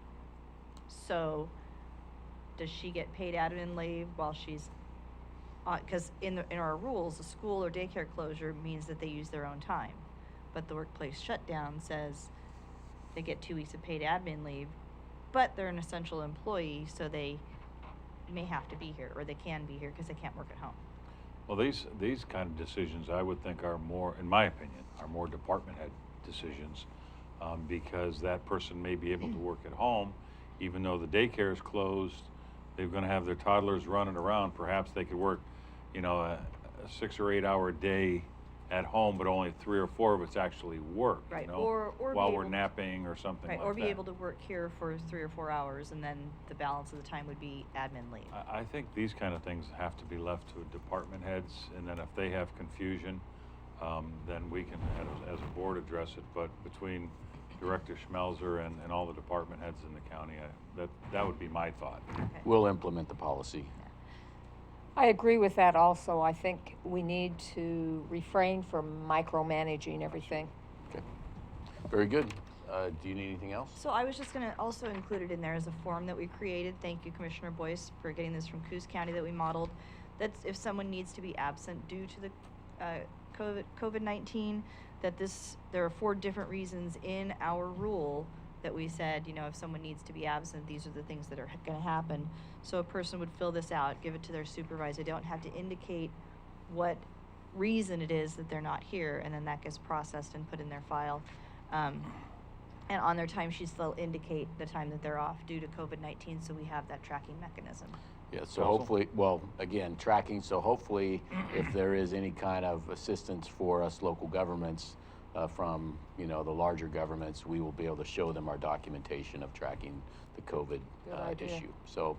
So does she get paid admin leave while she's because in our rules, a school or daycare closure means that they use their own time, but the workplace shutdown says they get 2 weeks of paid admin leave, but they're an essential employee, so they may have to be here, or they can be here because they can't work at home. Well, these kind of decisions, I would think, are more, in my opinion, are more department head decisions, because that person may be able to work at home, even though the daycare is closed. They're going to have their toddlers running around. Perhaps they could work, a 6 or 8 hour day at home, but only 3 or 4 of it's actually work. Right. Or Or while be we're able napping or something right, like or be that. able to work here for 3 or 4 hours, and then the balance of the time would be admin leave. I think these kind of things have to be left to department heads, and then if they have confusion, then we can, as a board, address it. But between Director Schmelzer and all the department heads in the county. That would be my thought. We'll implement the policy. I agree with that also. I think we need to refrain from micromanaging everything. Okay. Very good. Do you need anything else? So I was just going to also include it in there as a form that we created. Thank you, Commissioner Boyce, for getting this from Coos County that we modeled. That's if someone needs to be absent due to the COVID-19, that there are 4 different reasons in our rule that we said, you know, if someone needs to be absent, these are the things that are going to happen. So a person would fill this out, give it to their supervisor. They don't have to indicate what reason it is that they're not here, and then that gets processed and put in their file. And on their timesheets, they'll indicate the time that they're off due to COVID-19, so we have that tracking mechanism. Yeah, so hopefully, well, again, tracking, so hopefully if there is any kind of assistance for us local governments from, you know, the larger governments, we will be able to show them our documentation of tracking the COVID issue. So,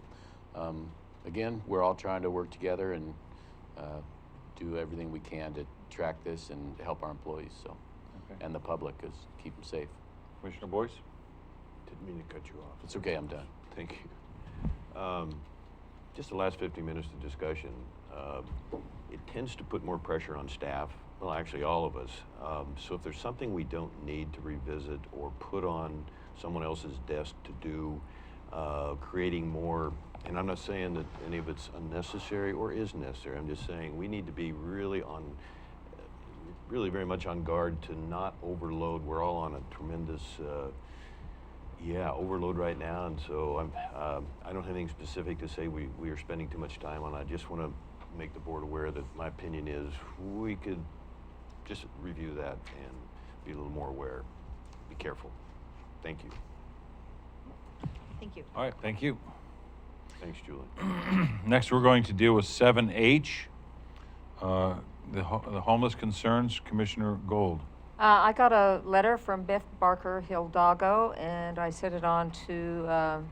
again, we're all trying to work together and do everything we can to track this and help our employees, so, and the public, is keep them safe. Commissioner Boyce? Didn't mean to cut you off. It's okay, I'm done. Thank you. Just the last 50 minutes of discussion, it tends to put more pressure on staff, well, actually all of us. So if there's something we don't need to revisit or put on someone else's desk to do, creating more, and I'm not saying that any of it's unnecessary or is necessary, I'm just saying we need to be really very much on guard to not overload. We're all on a tremendous overload right now, and so I don't have anything specific to say we are spending too much time on. I just want to make the board aware that my opinion is we could just review that and be a little more aware. Be careful. Thank you. Thank you. All right, thank you. Thanks, Julie. Next, we're going to deal with 7H, the homeless concerns. Commissioner Gold. I got a letter from Beth Barker Hidalgo, and I sent it on to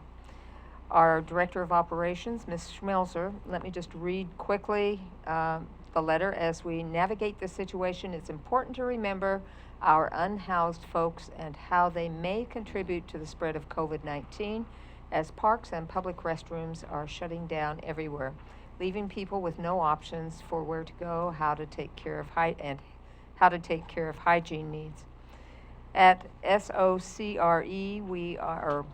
our Director of Operations, Ms. Schmelzer. Let me just read quickly the letter. As we navigate this situation, it's important to remember our unhoused folks and how they may contribute to the spread of COVID-19, as parks and public restrooms are shutting down everywhere, leaving people with no options for where to go, how to take care of hygiene needs. At SOCRC, we are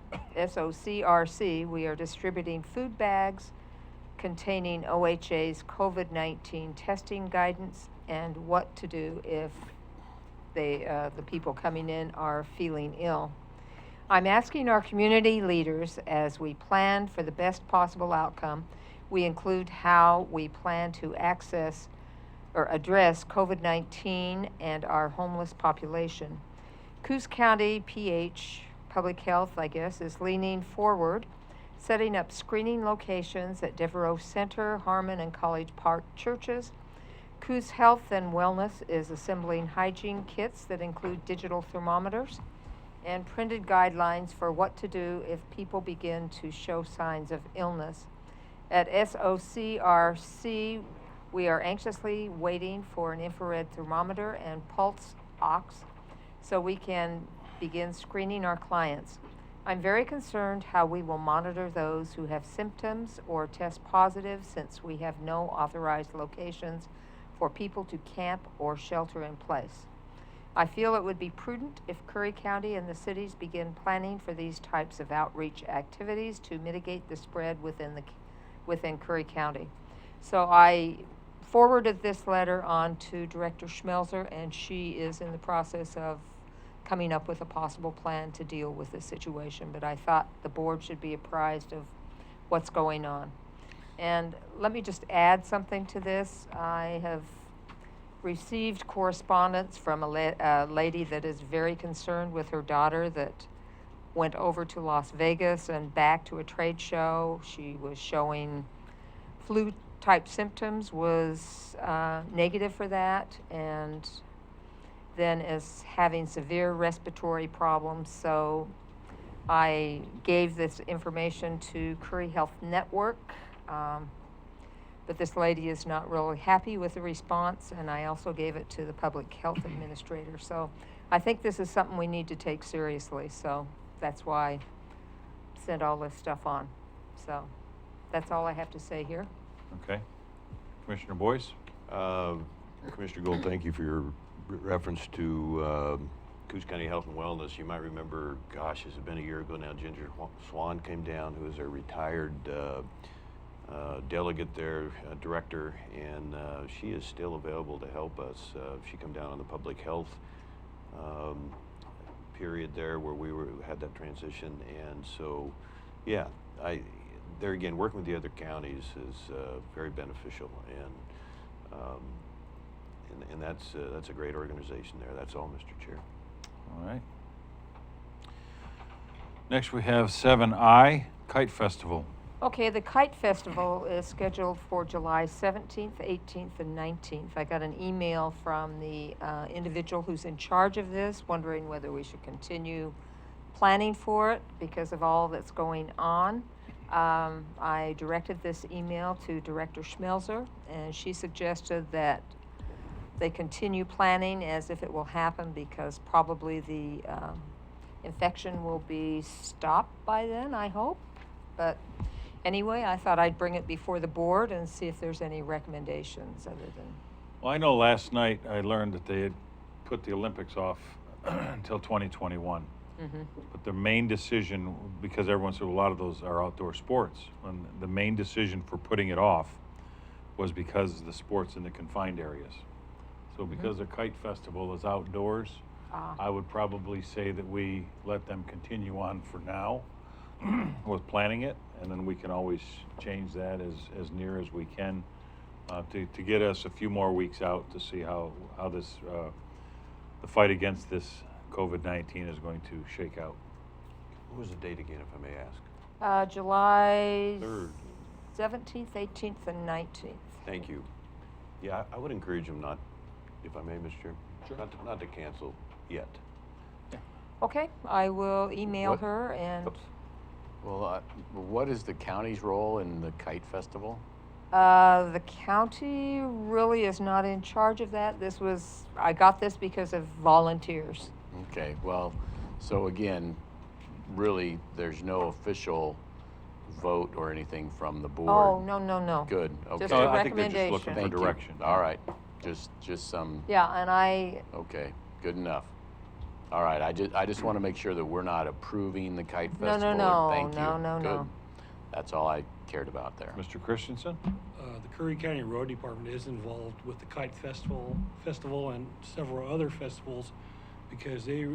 distributing food bags containing OHA's COVID-19 testing guidance and what to do if the people coming in are feeling ill. I'm asking our community leaders, as we plan for the best possible outcome, we include how we plan to access or address COVID-19 and our homeless population. Coos County PH, Public Health, I guess, is leaning forward, setting up screening locations at Devereaux Center, Harmon, and College Park churches. Coos Health and Wellness is assembling hygiene kits that include digital thermometers and printed guidelines for what to do if people begin to show signs of illness. At SOCRC, we are anxiously waiting for an infrared thermometer and pulse ox so we can begin screening our clients. I'm very concerned how we will monitor those who have symptoms or test positive, since we have no authorized locations for people to camp or shelter in place. I feel it would be prudent if Curry County and the cities begin planning for these types of outreach activities to mitigate the spread within Curry County. So I forwarded this letter on to Director Schmelzer, and she is in the process of coming up with a possible plan to deal with this situation. But I thought the board should be apprised of what's going on. And let me just add something to this. I have received correspondence from a lady that is very concerned with her daughter that went over to Las Vegas and back to a trade show. She was showing flu-type symptoms, was negative for that, and then is having severe respiratory problems. So I gave this information to Curry Health Network, but this lady is not really happy with the response, and I also gave it to the public health administrator. So I think this is something we need to take seriously, so that's why I sent all this stuff on. So that's all I have to say here. Okay. Commissioner Boyce? Commissioner Gould, thank you for your reference to Coos County Health and Wellness. You might remember, gosh, has it been a year ago now, Ginger Swan came down, who is a retired delegate there, director, and she is still available to help us. She come down on the public health period there where we had that transition, and so, yeah, there again, working with the other counties is very beneficial, and that's a great organization there. That's all, Mr. Chair. All right. Next we have 7I, Kite Festival. Okay, the Kite Festival is scheduled for July 17th, 18th, and 19th. I got an email from the individual who's in charge of this, wondering whether we should continue planning for it because of all that's going on. I directed this email to Director Schmelzer, and she suggested that they continue planning as if it will happen because probably the infection will be stopped by then, I hope. But anyway, I thought I'd bring it before the board and see if there's any recommendations other than. Well, I know last night I learned that they had put the Olympics off until 2021. Mm-hmm. But the main decision, because everyone said a lot of those are outdoor sports, and the main decision for putting it off was because of the sports in the confined areas. So because the Kite Festival is outdoors, I would probably say that we let them continue on for now with planning it, and then we can always change that as near as we can to get us a few more weeks out to see how this the fight against this COVID-19 is going to shake out. What was the date again, if I may ask? July 3rd. 17th, 18th, and 19th. Thank you. Yeah, I would encourage them not, if I may, Mr. Chair, Sure. not to cancel yet. Okay, I will email What- her and. Well, what is the county's role in the Kite Festival? The county really is not in charge of that. I got this because of volunteers. Okay, well, so again, really, there's no official vote or anything from the board? Oh, no. Good, okay. Just a I think they're just recommendation. looking for Thank you. direction. All right, just some, Yeah, and okay, good enough. All right, I just want to make sure that we're not approving the Kite No, Festival. no, Thank you. no. Good. That's all I cared about there. Mr. Christensen? The Curry County Road Department is involved with the Kite Festival and several other festivals because they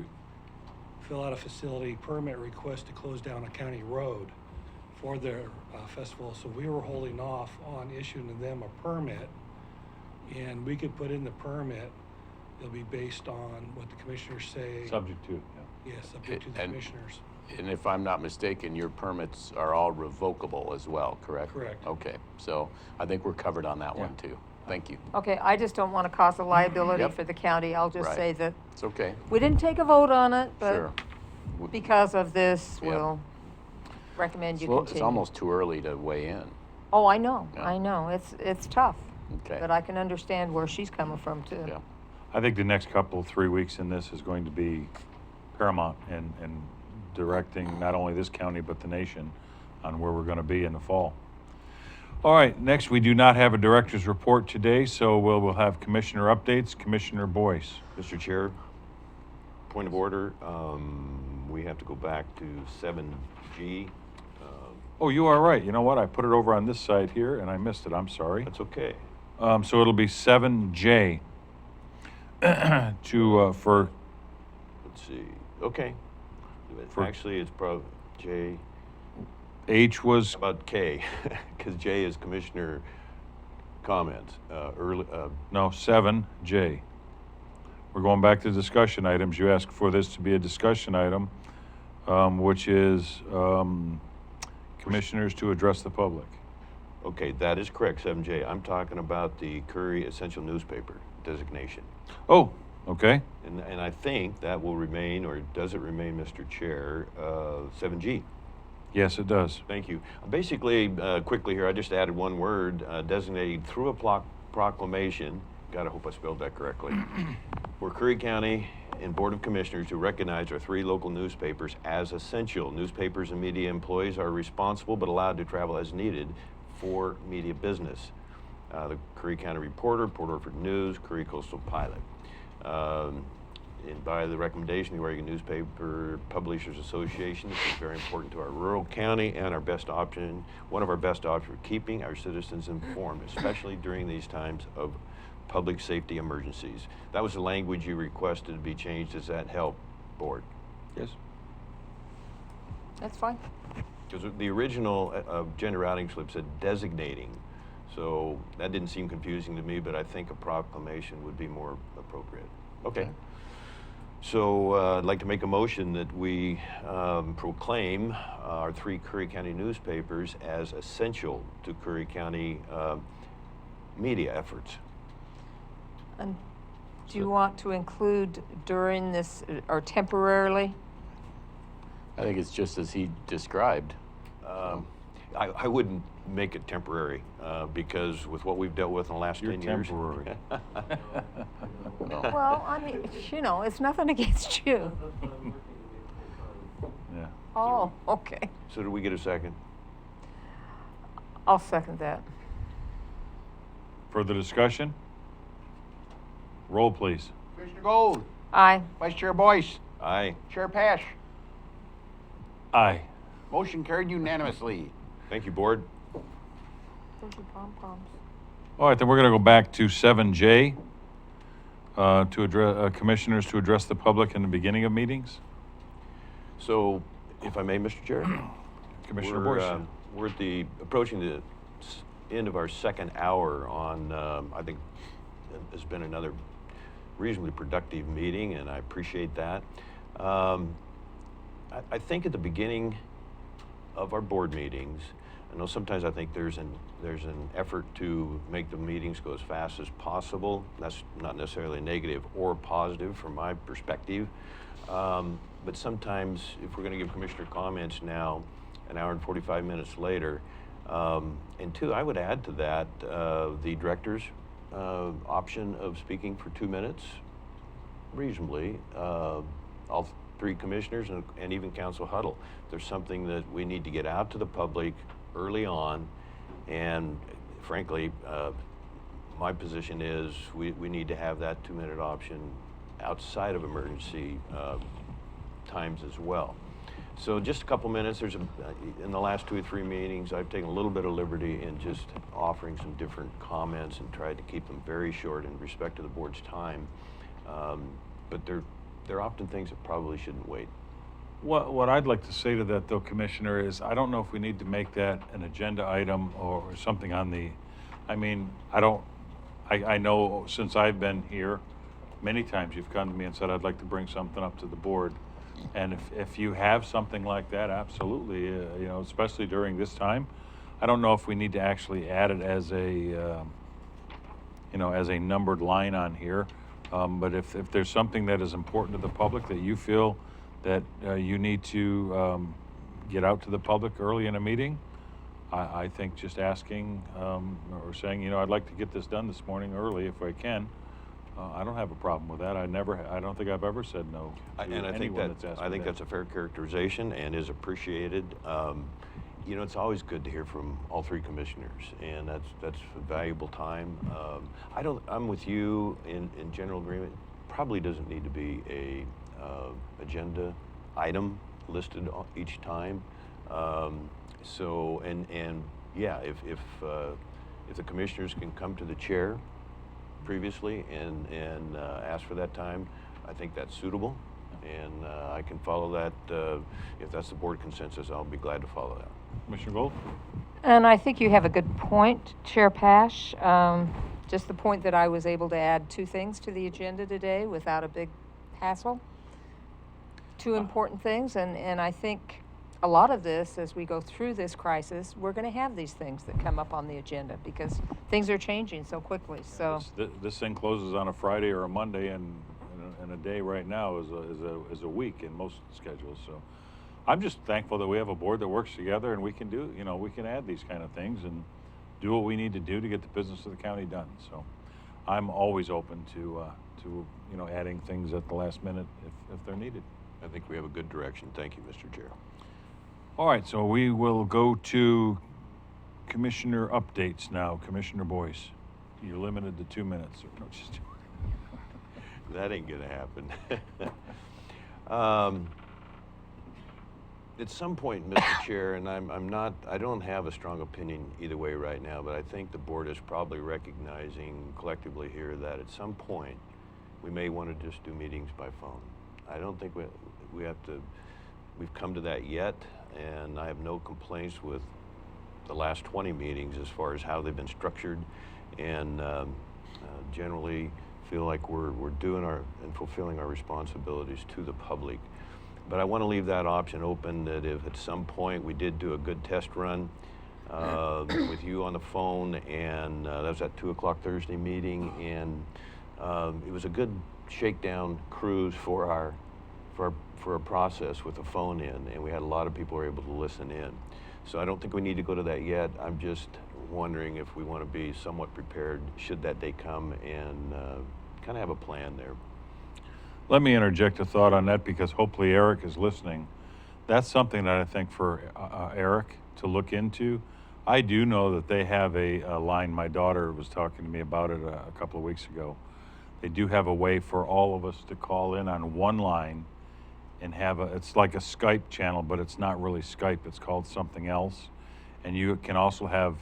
fill out a facility permit request to close down a county road for their festival. So we were holding off on issuing them a permit, and we could put in the permit. It'll be based on what the commissioners say. Subject to, Yes, subject to the commissioners. And if I'm not mistaken, your permits are all revocable as well, correct? Correct. Okay, so I think we're covered on that one too. Thank you. Okay, I just don't want to cause a liability Yep. for the county. I'll just Right. say that It's okay. we didn't take a vote on it, but Sure. because of this, Yep. we'll recommend you Well, continue. it's almost too early to weigh in. Oh, I know. Yeah. I know. It's tough. Okay. But I can understand where she's coming from too. Yeah. I think the next 3 weeks in this is going to be paramount in directing not only this county but the nation on where we're going to be in the fall. All right, next we do not have a director's report today, so we'll have commissioner updates. Commissioner Boyce. Mr. Chair, point of order, we have to go back to 7G. Oh, you are right. You know what? I put it over on this side here and I missed it. I'm sorry. That's okay. So it'll be 7J for. Let's see. Okay. For- Actually, it's probably J. H was How about K? Because J is commissioner comments. No, 7J. We're going back to discussion items. You asked for this to be a discussion item, which is commissioners to address the public. Okay, that is correct, 7J. I'm talking about the Curry Essential Newspaper designation. Oh, okay. And I think that will remain, or does it remain, Mr. Chair, 7G? Yes, it does. Thank you. Basically, quickly here, I just added one word, designated through a proclamation God, I hope I spelled that correctly. For Curry County and Board of Commissioners to recognize our 3 local newspapers as essential. Newspapers and media employees are responsible but allowed to travel as needed for media business. The Curry County Reporter, Port Orford News, Curry Coastal Pilot. And by the recommendation of the Oregon Newspaper Publishers Association, this is very important to our rural county and our best option, one of our best options for keeping our citizens informed, especially during these times of public safety emergencies. That was the language you requested to be changed. Does that help, Board? Yes. That's fine. Because the original agenda routing slip said designating, so that didn't seem confusing to me, but I think a proclamation would be more appropriate. Okay. So I'd like to make a motion that we proclaim our 3 Curry County newspapers as essential to Curry County media efforts. And do you want to include during this or temporarily? I think it's just as he described. I wouldn't make it temporary because with what we've dealt with in the last 10 years. Temporary. Well, I mean, you know, it's nothing against you. Yeah. Oh, okay. So do we get a second? I'll second that. Further discussion? Roll, please. Commissioner Gold. Aye. Vice Chair Boyce. Aye. Chair Pash. Aye. Motion carried unanimously. Thank you, Board. Those are pom-poms. All right, then we're going to go back to 7J to address commissioners to address the public in the beginning of meetings. So, if I may, Mr. Chair, Commissioner Boyce. We're at the approaching the end of our second hour on. I think it's been another reasonably productive meeting, and I appreciate that. I think at the beginning of our board meetings, I know sometimes I think there's an effort to make the meetings go as fast as possible. That's not necessarily negative or positive from my perspective. But sometimes if we're going to give commissioner comments now, an hour and 45 minutes later, and 2, I would add to that the director's option of speaking for 2 minutes, reasonably. All 3 commissioners and even Council Huddle. There's something that we need to get out to the public early on, and frankly, my position is we need to have that 2-minute option outside of emergency times as well. So just a couple minutes. In the last 2 or 3 meetings, I've taken a little bit of liberty in just offering some different comments and tried to keep them very short in respect to the board's time. But they're often things that probably shouldn't wait. What I'd like to say to that, though, Commissioner, is I don't know if we need to make that an agenda item or something on the, I mean, I know since I've been here, many times you've come to me and said, I'd like to bring something up to the board. And if you have something like that, absolutely, you know, especially during this time, I don't know if we need to actually add it as a, you know, as a numbered line on here. But if there's something that is important to the public that you feel that you need to get out to the public early in a meeting, I think just asking or saying, you know, I'd like to get this done this morning early if I can. I don't have a problem with that. I don't think I've ever said no to And I think anyone that's asked me that. that's a fair characterization and is appreciated. You know, it's always good to hear from all 3 commissioners, and that's a valuable time. I'm with you in general agreement. Probably doesn't need to be a agenda item listed each time. So yeah, if the commissioners can come to the chair previously and ask for that time, I think that's suitable, and I can follow that. If that's the board consensus, I'll be glad to follow that. Commissioner Gold? And I think you have a good point, Chair Pash. Just the point that I was able to add 2 things to the agenda today without a big hassle. 2 important things, and I think a lot of this, as we go through this crisis, we're going to have these things that come up on the agenda because things are changing so quickly. So this thing closes on a Friday or a Monday, and a day right now is a week in most schedules. So I'm just thankful that we have a board that works together and we can do, you know, we can add these kind of things and do what we need to do to get the business of the county done. So I'm always open to adding things at the last minute if they're needed. I think we have a good direction. Thank you, Mr. Chair. All right, so we will go to commissioner updates now. Commissioner Boyce, you're limited to 2 minutes. No, just That ain't gonna happen. At some point, Mr. Chair, and I don't have a strong opinion either way right now, but I think the board is probably recognizing collectively here that at some point we may want to just do meetings by phone. I don't think we've come to that yet, and I have no complaints with the last 20 meetings as far as how they've been structured, and generally feel like we're doing and fulfilling our responsibilities to the public. But I want to leave that option open, that if at some point we did do a good test run with you on the phone, and that was that 2 o'clock Thursday meeting, and it was a good shakedown cruise for our process with the phone in, and we had a lot of people who were able to listen in. So I don't think we need to go to that yet. I'm just wondering if we want to be somewhat prepared should that day come, and kind of have a plan there. let me interject a thought on that, because hopefully Eric is listening. That's something that I think for Eric to look into. I do know that they have a line. My daughter was talking to me about it a couple of weeks ago. They do have a way for all of us to call in on one line and have it's like a Skype channel, but it's not really Skype. It's called something else. And you can also have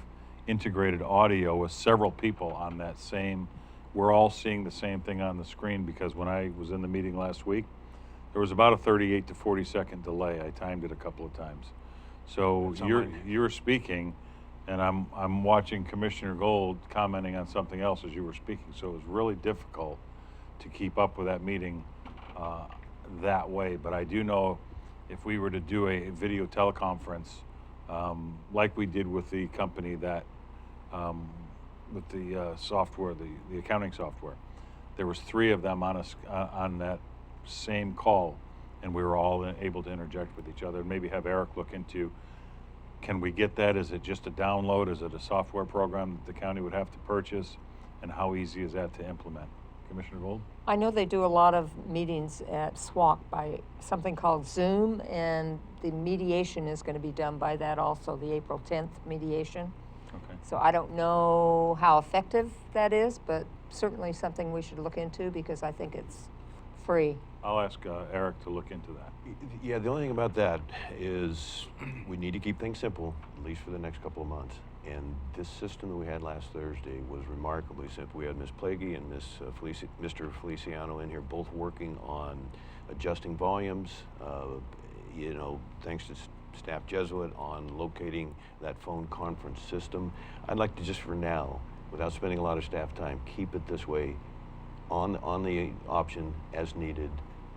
integrated audio with several people on that same, we're all seeing the same thing on the screen, because when I was in the meeting last week, there was about a 38 to 40 second delay. I timed it a couple of times. So you're speaking, and I'm watching Commissioner Gold commenting on something else as you were speaking. So it was really difficult to keep up with that meeting that way. But I do know if we were to do a video teleconference, like we did with the company that, with the software, the accounting software, there was 3 of them on us on that same call, and we were all able to interject with each other, and maybe have Eric look into, can we get that? Is it just a download? Is it a software program that the county would have to purchase? And how easy is that to implement? Commissioner Gold? I know they do a lot of meetings at SWAC by something called Zoom, and the mediation is going to be done by that also, the April 10th mediation. Okay. So I don't know how effective that is, but certainly something we should look into, because I think it's free. I'll ask Eric to look into that. Yeah, the only thing about that is we need to keep things simple, at least for the next couple of months. And this system that we had last Thursday was remarkably simple. We had Ms. Plaguey and Mr. Feliciano in here, both working on adjusting volumes, thanks to Staff Jesuit, on locating that phone conference system. I'd like to just for now, without spending a lot of staff time, keep it this way on the option as needed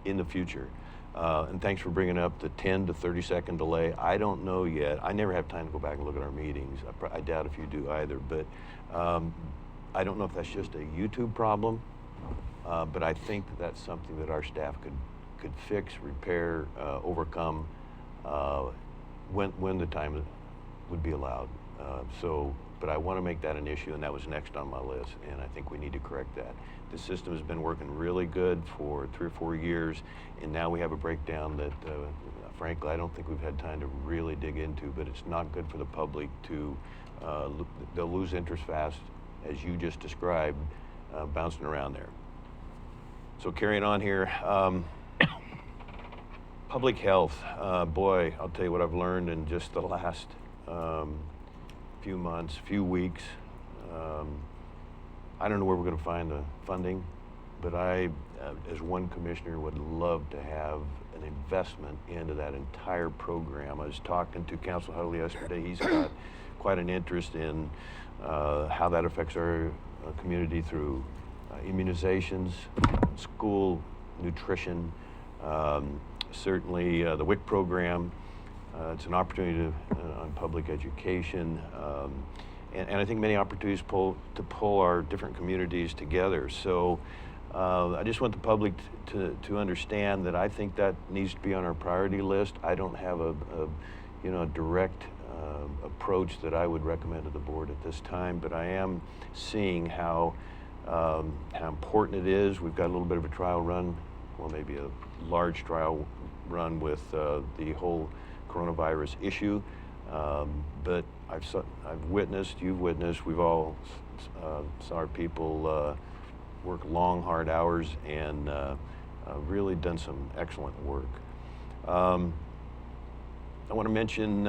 in the future. And thanks for bringing up the 10 to 30 second delay. I don't know yet. I never have time to go back and look at our meetings. I doubt if you do either, but I don't know if that's just a YouTube problem, but I think that's something that our staff could fix, repair, overcome when the time would be allowed. But I want to make that an issue, and that was next on my list, and I think we need to correct that. The system has been working really good for 3 or 4 years, and now we have a breakdown that, frankly, I don't think we've had time to really dig into, but it's not good for the public to, they'll lose interest fast, as you just described, bouncing around there. So carrying on here, public health, boy, I'll tell you what I've learned in just the last few months, few weeks. I don't know where we're going to find the funding, but I, as one commissioner, would love to have an investment into that entire program. I was talking to Council Huddle yesterday. He's got quite an interest in how that affects our community through immunizations, school nutrition, certainly the WIC program. It's an opportunity on public education, and I think many opportunities to pull our different communities together. So I just want the public to understand that I think that needs to be on our priority list. I don't have a direct approach that I would recommend to the board at this time, but I am seeing how how important it is. We've got a little bit of a trial run, well, maybe a large trial run with the whole coronavirus issue. But I've witnessed, you've witnessed, we've all saw our people work long, hard hours and really done some excellent work. I want to mention,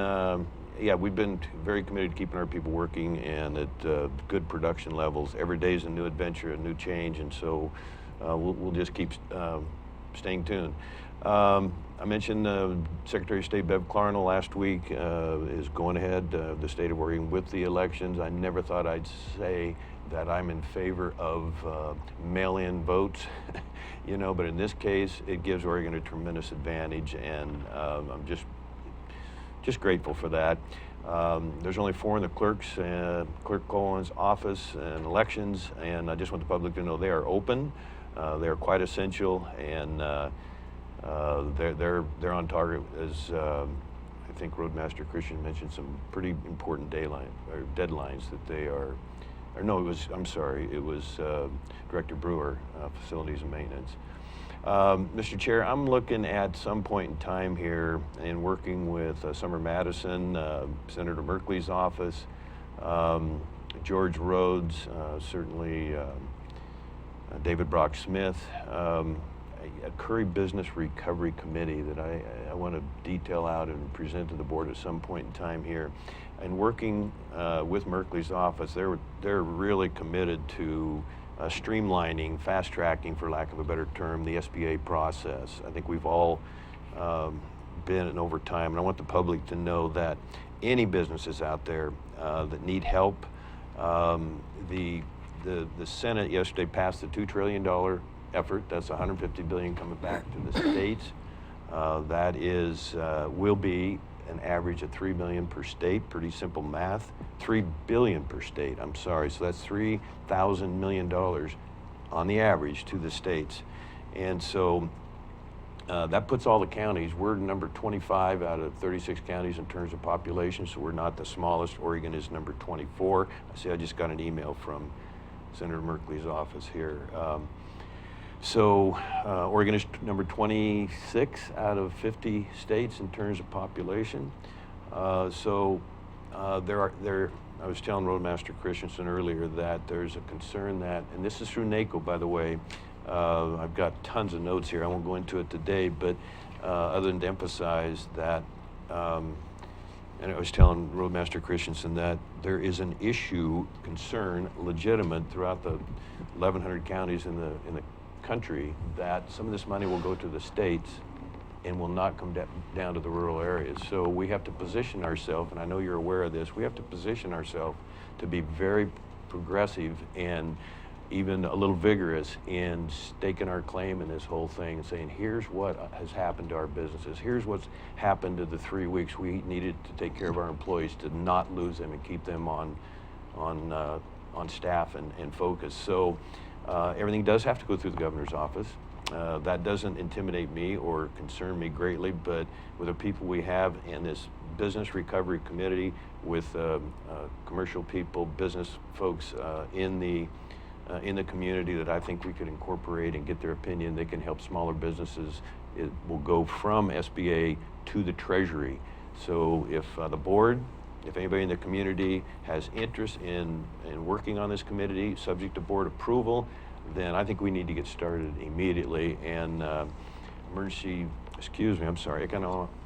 yeah, we've been very committed to keeping our people working and at good production levels. Every day is a new adventure, a new change, and so we'll just keep staying tuned. I mentioned Secretary of State Bev Clarnell last week is going ahead, the state of Oregon, with the elections. I never thought I'd say that I'm in favor of mail-in votes, you know, but in this case, it gives Oregon a tremendous advantage, and I'm just grateful for that. There's only 4 in the Clerk Cohen's office and elections, and I just want the public to know they are open. They are quite essential, and they're on target. As I think Roadmaster Christian mentioned, some pretty important deadlines that they are. Or no, I'm sorry, it was Director Brewer, Facilities and Maintenance. Mr. Chair, I'm looking at some point in time here and working with Summer Madison, Senator Merkley's office, George Rhodes, certainly David Brock Smith, a Curry Business Recovery Committee that I want to detail out and present to the board at some point in time here. And working with Merkley's office, they're really committed to streamlining, fast-tracking, for lack of a better term, the SBA process. I think we've all been in over time, and I want the public to know that any businesses out there that need help, the Senate yesterday passed the $2 trillion effort. That's $150 billion coming back to the states. That is will be an average of $3 million per state. Pretty simple math. $3 billion per state. I'm sorry. So that's $3,000 million on the average to the states, and so that puts all the counties. We're number 25 out of 36 counties in terms of population. So we're not the smallest. Oregon is number 24. I just got an email from Senator Merkley's office here. So Oregon is number 26 out of 50 states in terms of population. I was telling Roadmaster Christensen earlier that there's a concern that, and this is through NACO, by the way. I've got tons of notes here. I won't go into it today, but other than to emphasize that, and I was telling Roadmaster Christensen that there is an issue, concern, legitimate throughout the 1,100 counties in the country that some of this money will go to the states and will not come down to the rural areas. So we have to position ourselves, and I know you're aware of this, we have to position ourselves to be very progressive and even a little vigorous in staking our claim in this whole thing and saying, here's what has happened to our businesses. Here's what's happened to the 3 weeks we needed to take care of our employees, to not lose them and keep them on staff and focus. So everything does have to go through the governor's office. That doesn't intimidate me or concern me greatly, but with the people we have in this business recovery committee, with commercial people, business folks in the community that I think we could incorporate and get their opinion, they can help smaller businesses. It will go from SBA to the Treasury. So if the board, if anybody in the community has interest in working on this committee, subject to board approval, then I think we need to get started immediately. And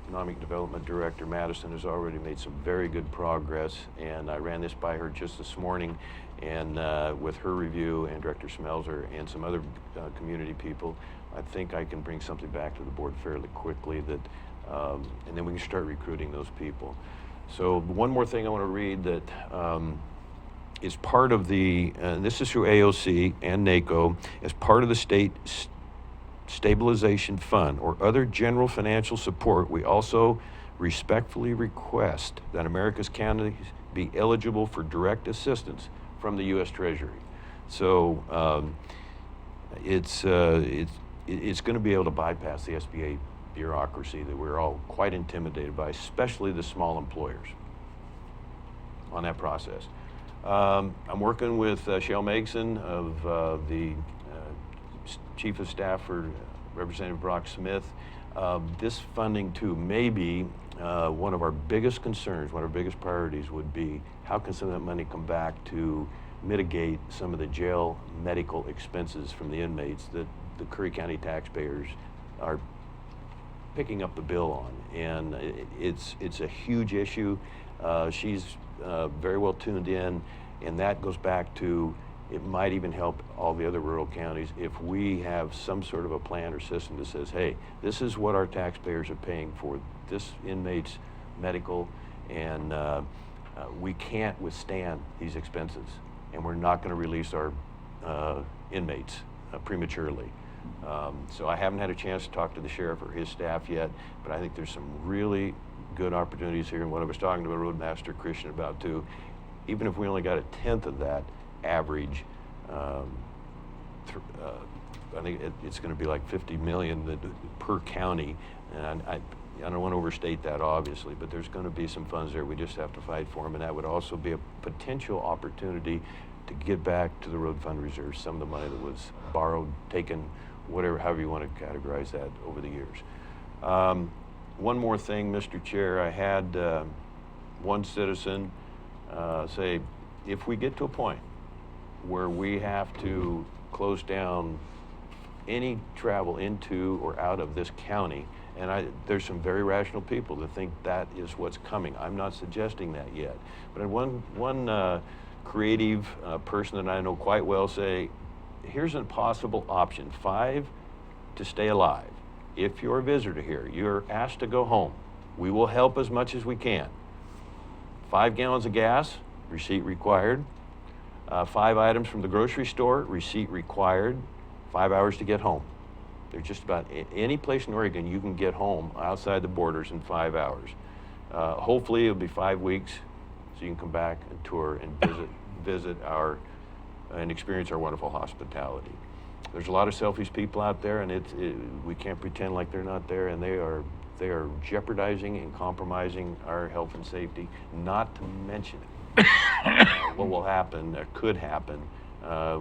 Economic Development Director Madison has already made some very good progress, and I ran this by her just this morning, and with her review and Director Smelzer and some other community people, I think I can bring something back to the board fairly quickly that, and then we can start recruiting those people. So one more thing I want to read that is part of the, and this is through AOC and NACO, as part of the state stabilization fund or other general financial support, we also respectfully request that America's counties be eligible for direct assistance from the U.S. Treasury. So it's going to be able to bypass the SBA bureaucracy that we're all quite intimidated by, especially the small employers on that process. I'm working with Shell Megson of the Chief of Staff for Representative Brock Smith. This funding too may be one of our biggest concerns, one of our biggest priorities would be how can some of that money come back to mitigate some of the jail medical expenses from the inmates that the Curry County taxpayers are picking up the bill on. And it's a huge issue. She's very well tuned in, and that goes back to it might even help all the other rural counties if we have some sort of a plan or system that says, hey, this is what our taxpayers are paying for this inmate's medical, and we can't withstand these expenses, and we're not going to release our inmates prematurely. So I haven't had a chance to talk to the sheriff or his staff yet, but I think there's some really good opportunities here, and what I was talking to the roadmaster Christian about too, even if we only got 1/10 of that average, I think it's going to be like 50 million per county, and I don't want to overstate that obviously, but there's going to be some funds there. We just have to fight for them, and that would also be a potential opportunity to get back to the road fund reserve some of the money that was borrowed, taken, whatever, however you want to categorize that over the years. One more thing, Mr. Chair, I had one citizen say, if we get to a point where we have to close down any travel into or out of this county, and there's some very rational people that think that is what's coming. I'm not suggesting that yet. But one creative person that I know quite well say, here's a possible option. 5, to stay alive. If you're a visitor here, you're asked to go home. We will help as much as we can. 5 gallons of gas, receipt required. 5 items from the grocery store, receipt required. 5 hours to get home. There's just about any place in Oregon you can get home outside the borders in 5 hours. Hopefully it'll be 5 weeks so you can come back and tour and visit and experience our wonderful hospitality. There's a lot of selfish people out there, and we can't pretend like they're not there, and they are jeopardizing and compromising our health and safety, not to mention what will happen, or could happen,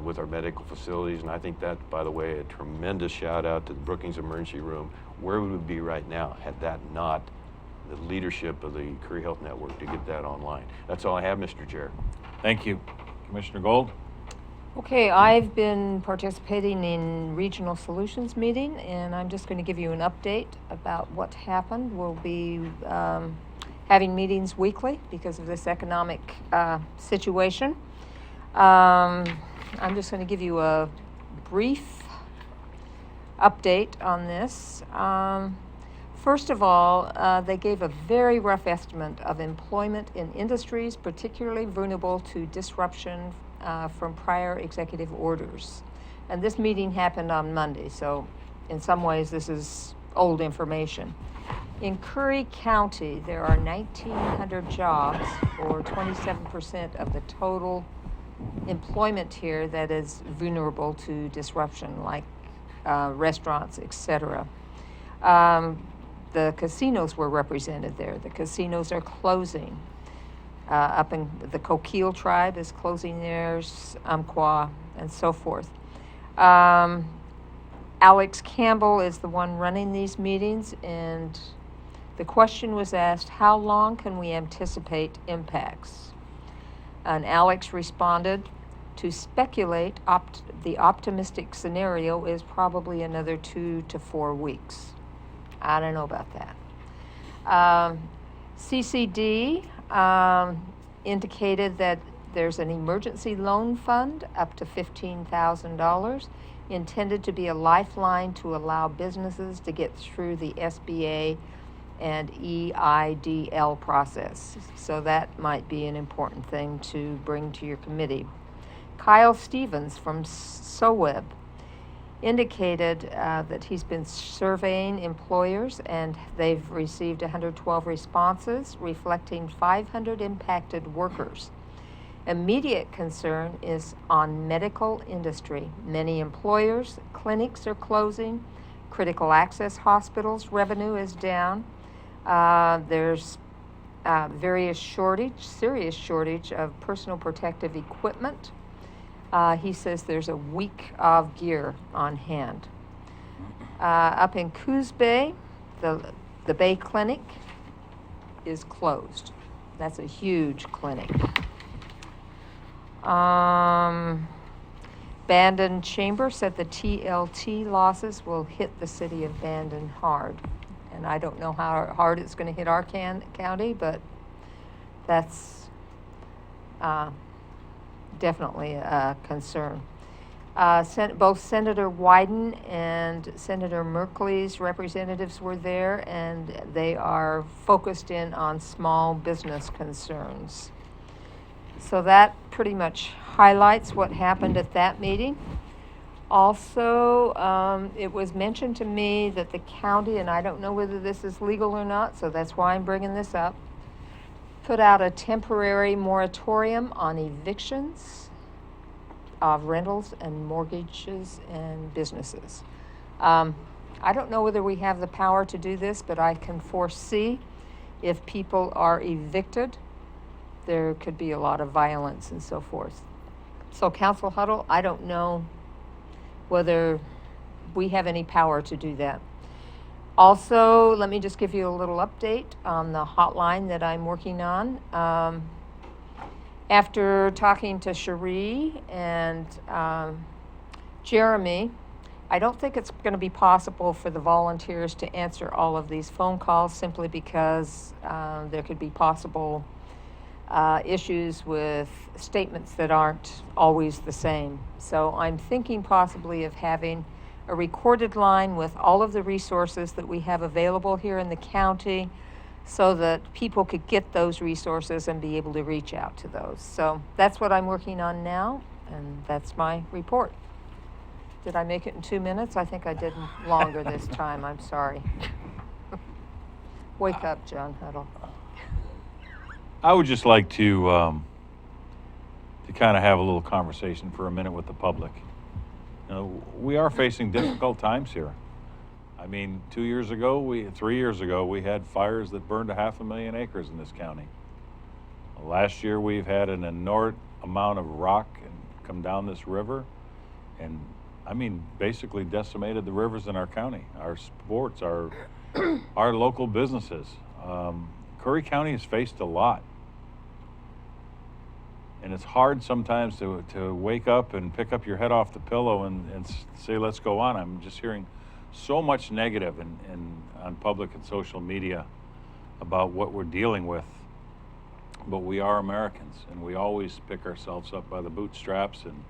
with our medical facilities. And I think that, by the way, a tremendous shout out to the Brookings Emergency Room. Where would we be right now had that not the leadership of the Curry Health Network to get that online? That's all I have, Mr. Chair. Thank you. Commissioner Gold? Okay, I've been participating in Regional Solutions meeting, and I'm just going to give you an update about what happened. We'll be having meetings weekly because of this economic situation. I'm just going to give you a brief update on this. First of all, they gave a very rough estimate of employment in industries particularly vulnerable to disruption from prior executive orders. And this meeting happened on Monday, so in some ways this is old information. In Curry County, there are 1,900 jobs, or 27% of the total employment here that is vulnerable to disruption, like restaurants, etc. The casinos were represented there. The casinos are closing. Up in the Coquille tribe is closing theirs, Umpqua, and so forth. Alex Campbell is the one running these meetings, and the question was asked, how long can we anticipate impacts? And Alex responded, to speculate, the optimistic scenario is probably another 2 to 4 weeks. I don't know about that. CCD indicated that there's an emergency loan fund up to $15,000 intended to be a lifeline to allow businesses to get through the SBA and EIDL process. So that might be an important thing to bring to your committee. Kyle Stevens from SOWEB indicated that he's been surveying employers, and they've received 112 responses reflecting 500 impacted workers. Immediate concern is on medical industry. Many employers, clinics are closing, critical access hospitals revenue is down. There's serious shortage of personal protective equipment. He says there's a week of gear on hand. Up in Coos Bay, the Bay Clinic is closed. That's a huge clinic. Bandon Chamber said the TLT losses will hit the city of Bandon hard. And I don't know how hard it's going to hit our county, but that's definitely a concern. Both Senator Wyden and Senator Merkley's representatives were there, and they are focused in on small business concerns. So that pretty much highlights what happened at that meeting. Also, it was mentioned to me that the county, and I don't know whether this is legal or not, so that's why I'm bringing this up, put out a temporary moratorium on evictions of rentals and mortgages and businesses. I don't know whether we have the power to do this, but I can foresee if people are evicted, there could be a lot of violence and so forth. So Council Huddle, I don't know whether we have any power to do that. Also, let me just give you a little update on the hotline that I'm working on. After talking to Cherie and Jeremy, I don't think it's going to be possible for the volunteers to answer all of these phone calls simply because there could be possible issues with statements that aren't always the same. So I'm thinking possibly of having a recorded line with all of the resources that we have available here in the county so that people could get those resources and be able to reach out to those. So that's what I'm working on now, and that's my report. Did I make it in 2 minutes? I think I did longer this time. I'm sorry. Wake up, John Huddle. I would just like to kind of have a little conversation for a minute with the public. You know, we are facing difficult times here. I mean, 3 years ago, we had fires that burned 500,000 acres in this county. Last year, we've had an inordinate amount of rock come down this river, and I mean, basically decimated the rivers in our county, our sports, our local businesses. Curry County has faced a lot. And it's hard sometimes to wake up and pick up your head off the pillow and say, let's go on. I'm just hearing so much negative on public and social media about what we're dealing with. But we are Americans, and we always pick ourselves up by the bootstraps and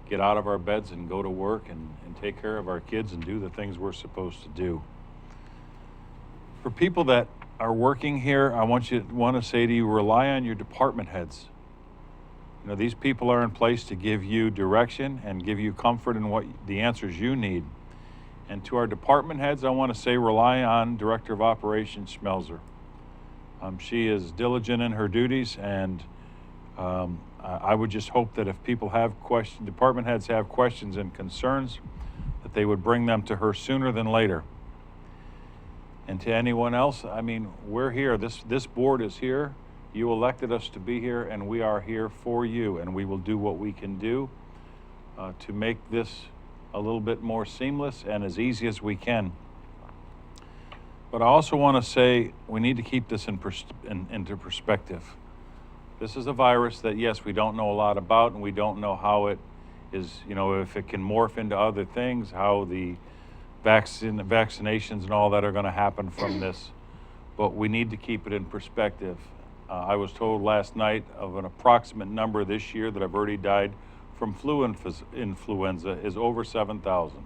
get out of our beds and go to work and take care of our kids and do the things we're supposed to do. For people that are working here, I want to say to you, rely on your department heads. You know, these people are in place to give you direction and give you comfort in what the answers you need. And to our department heads, I want to say rely on Director of Operations Schmelzer. She is diligent in her duties, and I would just hope that if people have questions, department heads have questions and concerns, that they would bring them to her sooner than later. And to anyone else, I mean, we're here. This board is here. You elected us to be here, and we are here for you, and we will do what we can do to make this a little bit more seamless and as easy as we can. But I also want to say we need to keep this into perspective. This is a virus that, yes, we don't know a lot about, and we don't know how it is, you know, if it can morph into other things, how the vaccinations and all that are going to happen from this. But we need to keep it in perspective. I was told last night of an approximate number this year that have already died from influenza is over 7,000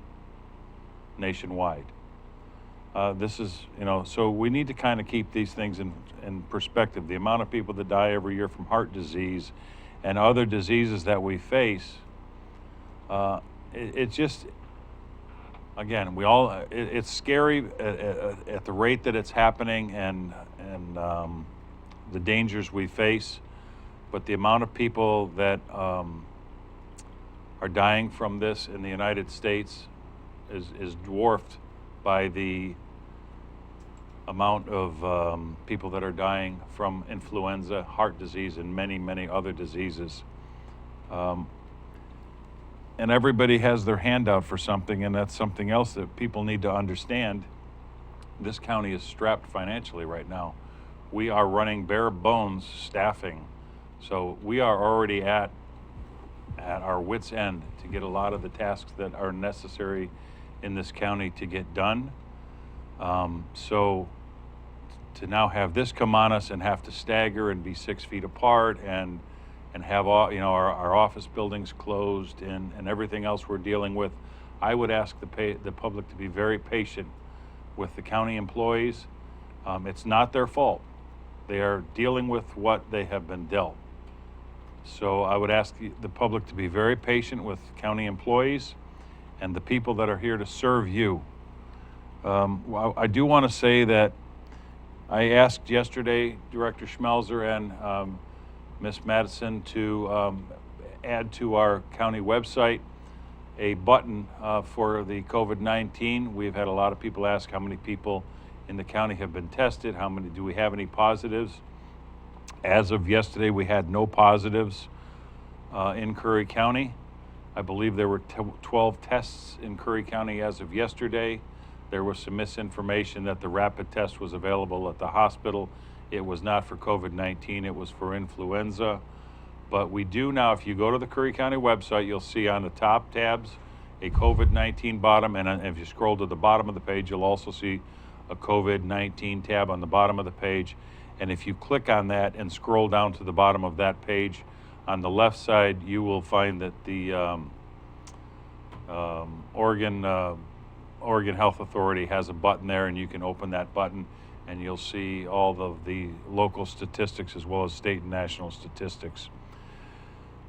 nationwide. This is, you know, so we need to kind of keep these things in perspective. The amount of people that die every year from heart disease and other diseases that we face, it's just, again, it's scary at the rate that it's happening and the dangers we face, but the amount of people that are dying from this in the United States is dwarfed by the amount of people that are dying from influenza, heart disease, and many, many other diseases. And everybody has their hand out for something, and that's something else that people need to understand. This county is strapped financially right now. We are running bare bones staffing. So we are already at our wit's end to get a lot of the tasks that are necessary in this county to get done. So to now have this come on us and have to stagger and be 6 feet apart and have all, our office buildings closed and everything else we're dealing with, I would ask the public to be very patient with the county employees. It's not their fault. They are dealing with what they have been dealt. So I would ask the public to be very patient with county employees and the people that are here to serve you. I do want to say that I asked yesterday Director Schmelzer and Ms. Madison to add to our county website a button for the COVID-19. We've had a lot of people ask how many people in the county have been tested, do we have any positives? As of yesterday, we had no positives in Curry County. I believe there were 12 tests in Curry County as of yesterday. There was some misinformation that the rapid test was available at the hospital. It was not for COVID-19, it was for influenza. But we do now, if you go to the Curry County website, you'll see on the top tabs a COVID-19 bottom, and if you scroll to the bottom of the page, you'll also see a COVID-19 tab on the bottom of the page. And if you click on that and scroll down to the bottom of that page, on the left side, you will find that the Oregon Health Authority has a button there, and you can open that button and you'll see all of the local statistics as well as state and national statistics.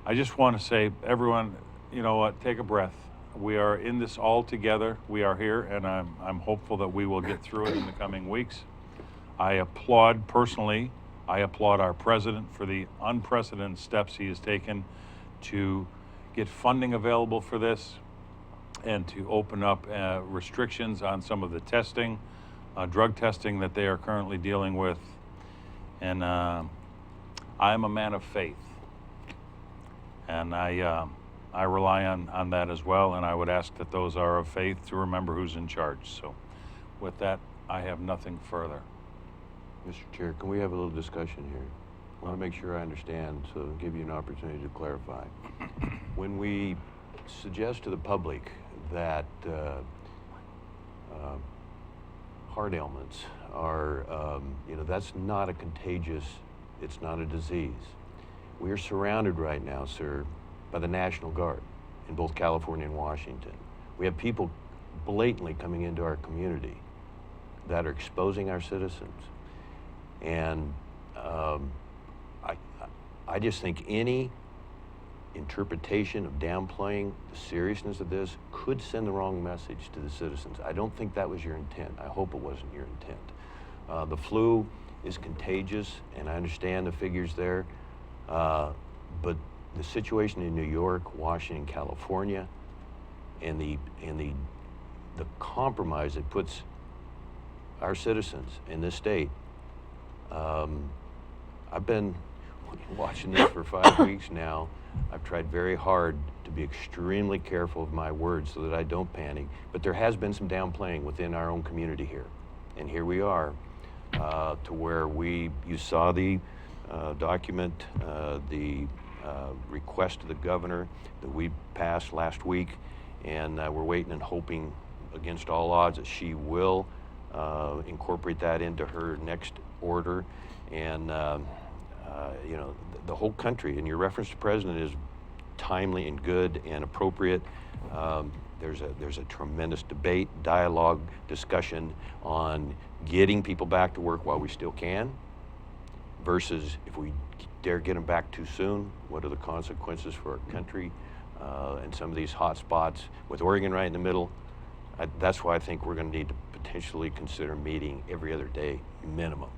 I just want to say, everyone, you know what, take a breath. We are in this all together. We are here, and I'm hopeful that we will get through it in the coming weeks. I applaud our president for the unprecedented steps he has taken to get funding available for this and to open up restrictions on some of the testing, drug testing that they are currently dealing with. And I'm a man of faith, and I rely on that as well, and I would ask that those are of faith to remember who's in charge. So with that, I have nothing further. Mr. Chair, can we have a little discussion here? I want to make sure I understand, so I'll give you an opportunity to clarify. When we suggest to the public that heart ailments are, that's not a contagious, it's not a disease. We are surrounded right now, sir, by the National Guard in both California and Washington. We have people blatantly coming into our community that are exposing our citizens. And I just think any interpretation of downplaying the seriousness of this could send the wrong message to the citizens. I don't think that was your intent. I hope it wasn't your intent. The flu is contagious, and I understand the figures there, but the situation in New York, Washington, California, and the compromise it puts our citizens in this state. I've been watching this for 5 weeks now. I've tried very hard to be extremely careful of my words so that I don't panic, but there has been some downplaying within our own community here. And here we are, to where you saw the document, the request to the governor that we passed last week, and we're waiting and hoping against all odds that she will incorporate that into her next order. And the whole country, and your reference to president is timely and good and appropriate. There's a tremendous debate, dialogue, discussion on getting people back to work while we still can, versus if we dare get them back too soon, what are the consequences for our country and some of these hot spots with Oregon right in the middle. That's why I think we're going to need to potentially consider meeting every other day minimum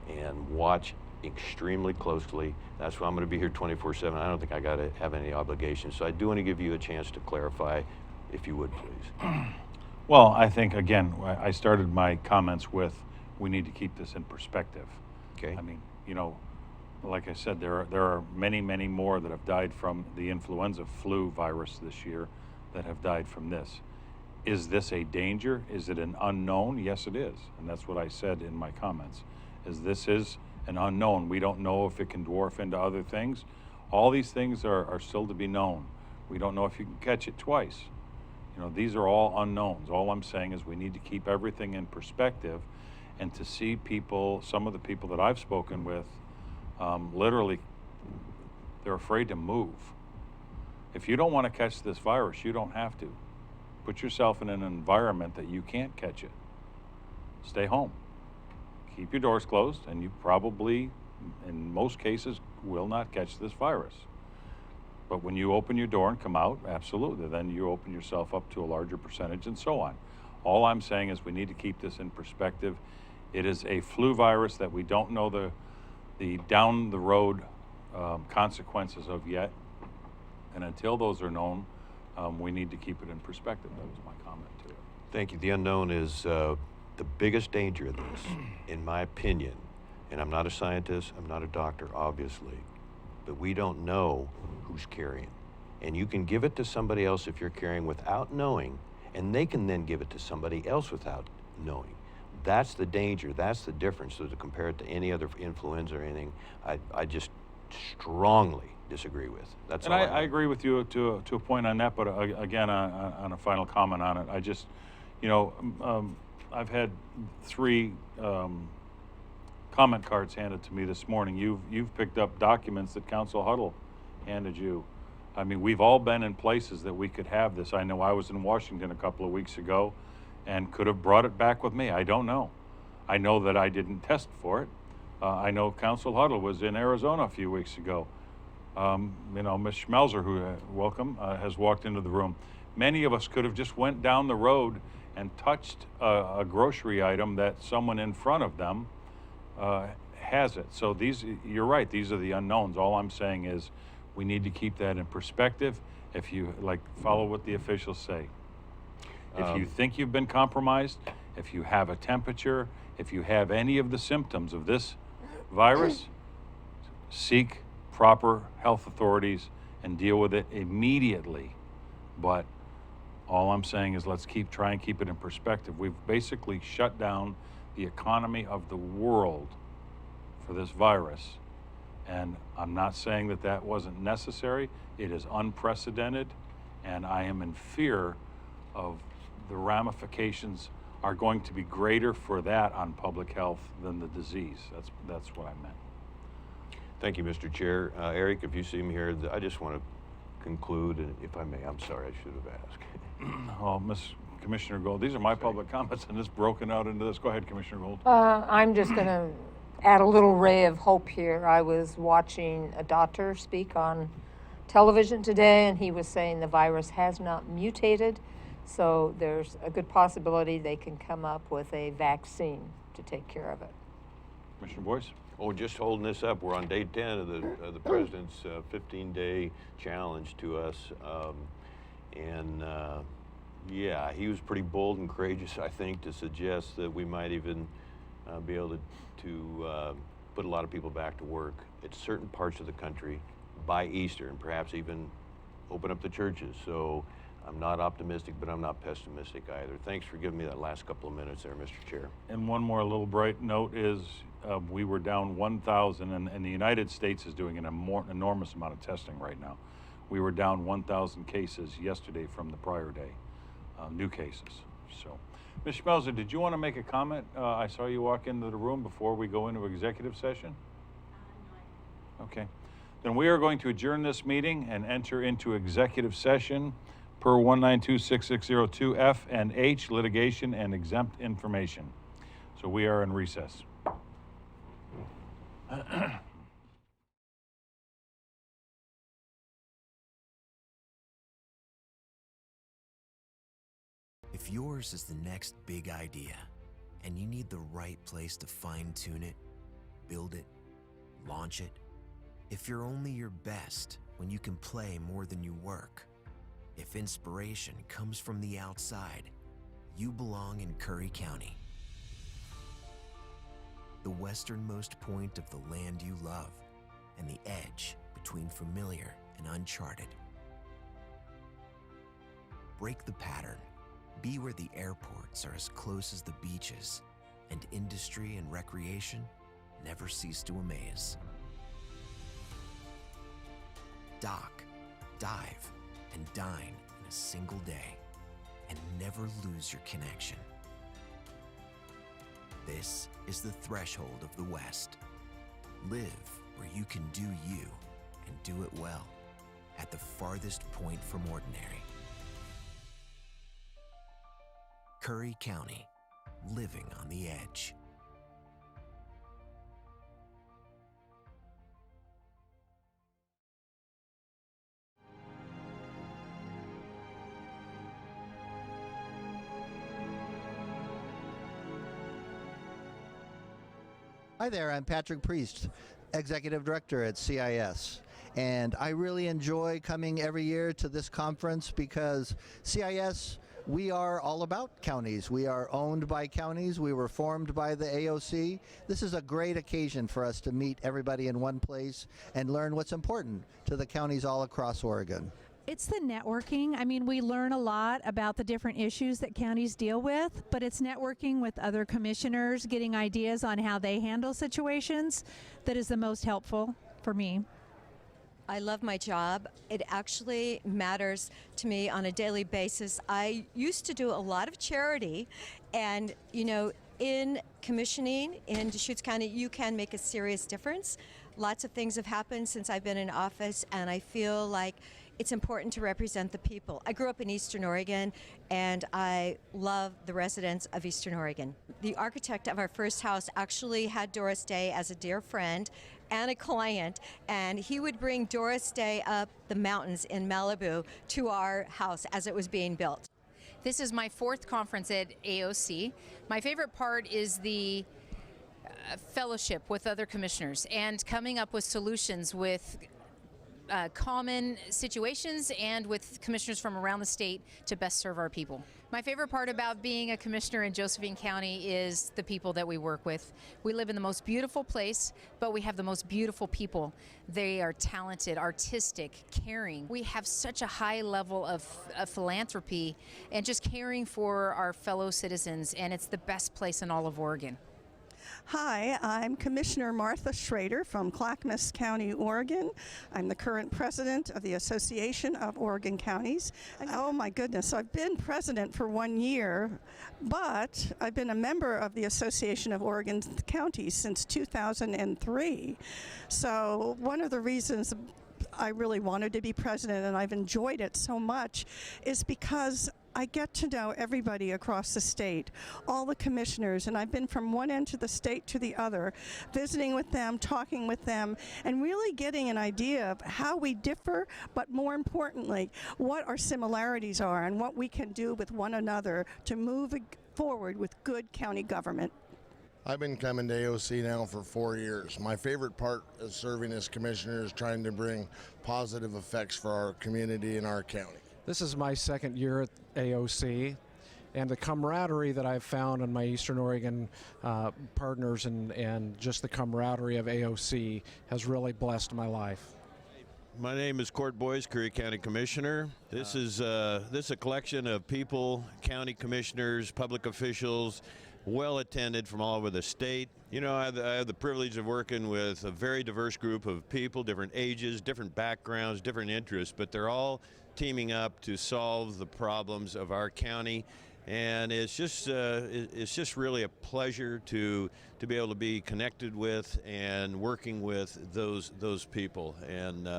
and watch extremely closely. That's why I'm going to be here 24/7. I don't think I got to have any obligations. So I do want to give you a chance to clarify, if you would, please. Well, I think, again, I started my comments with, we need to keep this in perspective. Okay. I mean, you know, like I said, there are many, many more that have died from the influenza flu virus this year that have died from this. Is this a danger? Is it an unknown? Yes, it is. And that's what I said in my comments, is this is an unknown. We don't know if it can dwarf into other things. All these things are still to be known. We don't know if you can catch it twice. You know, these are all unknowns. All I'm saying is we need to keep everything in perspective, and to see people, some of the people that I've spoken with, literally, they're afraid to move. If you don't want to catch this virus, you don't have to. Put yourself in an environment that you can't catch it. Stay home. Keep your doors closed, and you probably, in most cases, will not catch this virus. But when you open your door and come out, absolutely, then you open yourself up to a larger percentage and so on. All I'm saying is we need to keep this in perspective. It is a flu virus that we don't know the down the road consequences of yet. And until those are known, we need to keep it in perspective. That was my comment to it. Thank you. The unknown is the biggest danger of this, in my opinion. And I'm not a scientist, I'm not a doctor, obviously, but we don't know who's carrying. And you can give it to somebody else if you're carrying without knowing, and they can then give it to somebody else without knowing. That's the danger, that's the difference. So to compare it to any other influenza or anything, I just strongly disagree with. That's And all I agree with you to a point on that, but again, on a final comment on it, I just, you know, I've had 3 comment cards handed to me this morning. You've picked up documents that Council Huddle handed you. I mean, we've all been in places that we could have this. I know I was in Washington a couple of weeks ago and could have brought it back with me. I don't know. I know that I didn't test for it. I know Council Huddle was in Arizona a few weeks ago. You know, Ms. Schmelzer, who, welcome, has walked into the room. Many of us could have just went down the road and touched a grocery item that someone in front of them has it. So you're right, these are the unknowns. All I'm saying is we need to keep that in perspective. If you, follow what the officials say. If you think you've been compromised, if you have a temperature, if you have any of the symptoms of this virus, seek proper health authorities and deal with it immediately. But all I'm saying is let's try and keep it in perspective. We've basically shut down the economy of the world for this virus. And I'm not saying that that wasn't necessary. It is unprecedented, and I am in fear of the ramifications are going to be greater for that on public health than the disease. That's what I meant. Thank you, Mr. Chair. Eric, if you see me here, I just want to conclude, and if I may, I'm sorry, I should have asked. Oh, Commissioner Gold, these are my public comments, and it's broken out into this. Go ahead, Commissioner Gold. I'm just going to add a little ray of hope here. I was watching a doctor speak on television today, and he was saying the virus has not mutated, so there's a good possibility they can come up with a vaccine to take care of it. Commissioner Boyce? Oh, just holding this up. We're on day 10 of the president's 15-day challenge to us. Yeah, he was pretty bold and courageous, I think, to suggest that we might even be able to put a lot of people back to work at certain parts of the country by Easter, and perhaps even open up the churches. So I'm not optimistic, but I'm not pessimistic either. Thanks for giving me that last couple of minutes there, Mr. Chair. And one more little bright note is we were down 1,000, and the United States is doing an enormous amount of testing right now. We were down 1,000 cases yesterday from the prior day, new cases. So, Ms. Schmelzer, did you want to make a comment? I saw you walk into the room before we go into executive session. No. Okay. Then we are going to adjourn this meeting and enter into executive session per 1926602 F and H, litigation and exempt information. So we are in recess. If yours is the next big idea and you need the right place to fine-tune it, build it, launch it, if you're only your best when you can play more than you work, if inspiration comes from the outside, you belong in Curry County. the westernmost point of the land you love, and the edge between familiar and uncharted. Break the pattern. Be where the airports are as close as the beaches, and industry and recreation never cease to amaze. Dock, dive, and dine in a single day, and never lose your connection. This is the threshold of the West. Live where you can do you, and do it well, at the farthest point from ordinary. Curry County, living on the edge. Hi there, I'm Patrick Priest, Executive Director at CIS. And I really enjoy coming every year to this conference because CIS, we are all about counties. We are owned by counties. We were formed by the AOC. This is a great occasion for us to meet everybody in one place and learn what's important to the counties all across Oregon. It's the networking. I mean, we learn a lot about the different issues that counties deal with, but it's networking with other commissioners, getting ideas on how they handle situations that is the most helpful for me. I love my job. It actually matters to me on a daily basis. I used to do a lot of charity, and you know, in commissioning in Deschutes County, you can make a serious difference. Lots of things have happened since I've been in office, and I feel like it's important to represent the people. I grew up in Eastern Oregon, and I love the residents of Eastern Oregon. The architect of our first house actually had Doris Day as a dear friend and a client, and he would bring Doris Day up the mountains in Malibu to our house as it was being built. This is my 4th conference at AOC. My favorite part is the fellowship with other commissioners and coming up with solutions with common situations and with commissioners from around the state to best serve our people. My favorite part about being a commissioner in Josephine County is the people that we work with. We live in the most beautiful place, but we have the most beautiful people. They are talented, artistic, caring. We have such a high level of philanthropy and just caring for our fellow citizens, and it's the best place in all of Oregon. Hi, I'm Commissioner Martha Schrader from Clackamas County, Oregon. I'm the current president of the Association of Oregon Counties. Oh my goodness, I've been president for 1 year, but I've been a member of the Association of Oregon Counties since 2003. So one of the reasons I really wanted to be president, and I've enjoyed it so much, is because I get to know everybody across the state, all the commissioners, and I've been from one end of the state to the other, visiting with them, talking with them, and really getting an idea of how we differ, but more importantly, what our similarities are and what we can do with one another to move forward with good county government. I've been coming to AOC now for 4 years. My favorite part of serving as commissioner is trying to bring positive effects for our community and our county. This is my 2nd year at AOC, and the camaraderie that I've found in my Eastern Oregon partners and just the camaraderie of AOC has really blessed my life. My name is Court Boyce, Curry County Commissioner. This is a collection of people, county commissioners, public officials, well attended from all over the state. You know, I have the privilege of working with a very diverse group of people, different ages, different backgrounds, different interests, but they're all teaming up to solve the problems of our county. And it's just really a pleasure to be able to be connected with and working with those people. And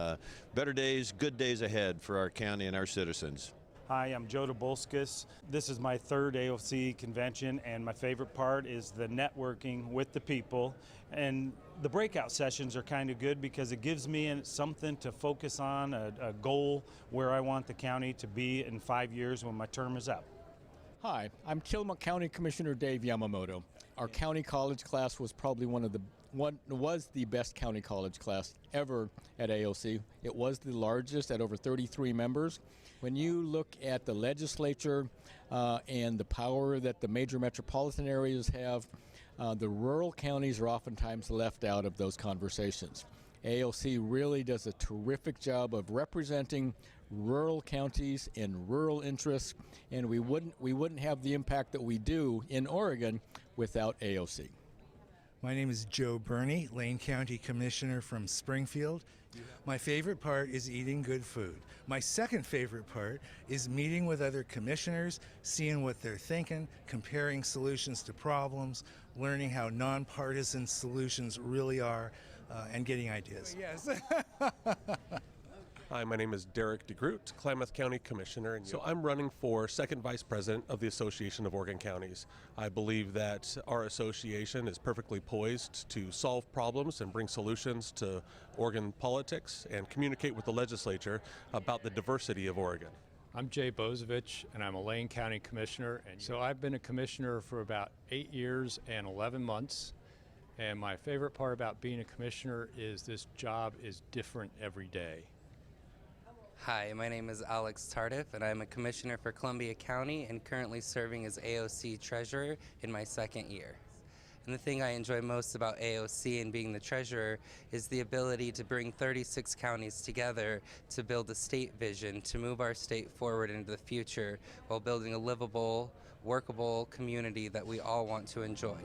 better days, good days ahead for our county and our citizens. Hi, I'm Joe DeBolskis. This is my 3rd AOC convention, and my favorite part is the networking with the people. And the breakout sessions are kind of good because it gives me something to focus on, a goal where I want the county to be in 5 years when my term is up. Hi, I'm Tillamook County Commissioner Dave Yamamoto. Our county college class was probably was the best county college class ever at AOC. It was the largest at over 33 members. When you look at the legislature and the power that the major metropolitan areas have, The rural counties are oftentimes left out of those conversations. AOC really does a terrific job of representing rural counties and rural interests, and we wouldn't have the impact that we do in Oregon without AOC. My name is Joe Burney, Lane County Commissioner from Springfield. My favorite part is eating good food. My second favorite part is meeting with other commissioners, seeing what they're thinking, comparing solutions to problems, learning how nonpartisan solutions really are, and getting ideas. Yes. Hi, my name is Derek DeGroot, Klamath County Commissioner, and so I'm running for second vice president of the Association of Oregon Counties. I believe that our association is perfectly poised to solve problems and bring solutions to Oregon politics and communicate with the legislature about the diversity of Oregon. I'm Jay Bozovich, and I'm a Lane County Commissioner, and so I've been a commissioner for about 8 years and 11 months. And my favorite part about being a commissioner is this job is different every day. Hi, my name is Alex Tardif, and I'm a commissioner for Columbia County and currently serving as AOC treasurer in my second year. And the thing I enjoy most about AOC and being the treasurer is the ability to bring 36 counties together to build a state vision to move our state forward into the future while building a livable, workable community that we all want to enjoy.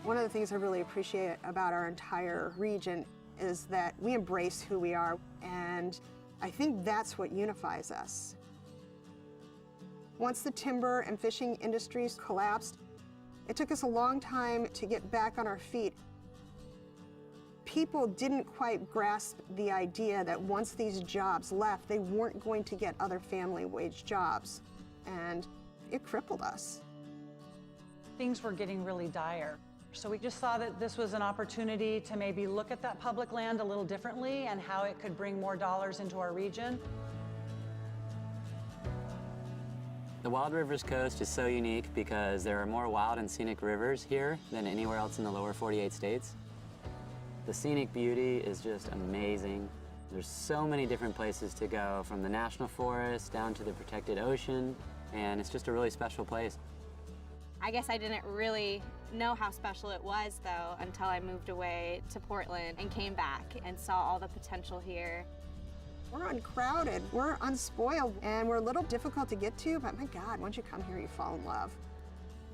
One of the things I really appreciate about our entire region is that we embrace who we are, and I think that's what unifies us. Once the timber and fishing industries collapsed, it took us a long time to get back on our feet. People didn't quite grasp the idea that once these jobs left, they weren't going to get other family wage jobs, and it crippled us. Things were getting really dire. So we just saw that this was an opportunity to maybe look at that public land a little differently and how it could bring more dollars into our region. The Wild Rivers Coast is so unique because there are more wild and scenic rivers here than anywhere else in the lower 48 states. The scenic beauty is just amazing. There's so many different places to go, from the national forest down to the protected ocean, and it's just a really special place. I guess I didn't really know how special it was, though, until I moved away to Portland and came back and saw all the potential here. We're uncrowded, we're unspoiled, and we're a little difficult to get to, but my God, once you come here, you fall in love.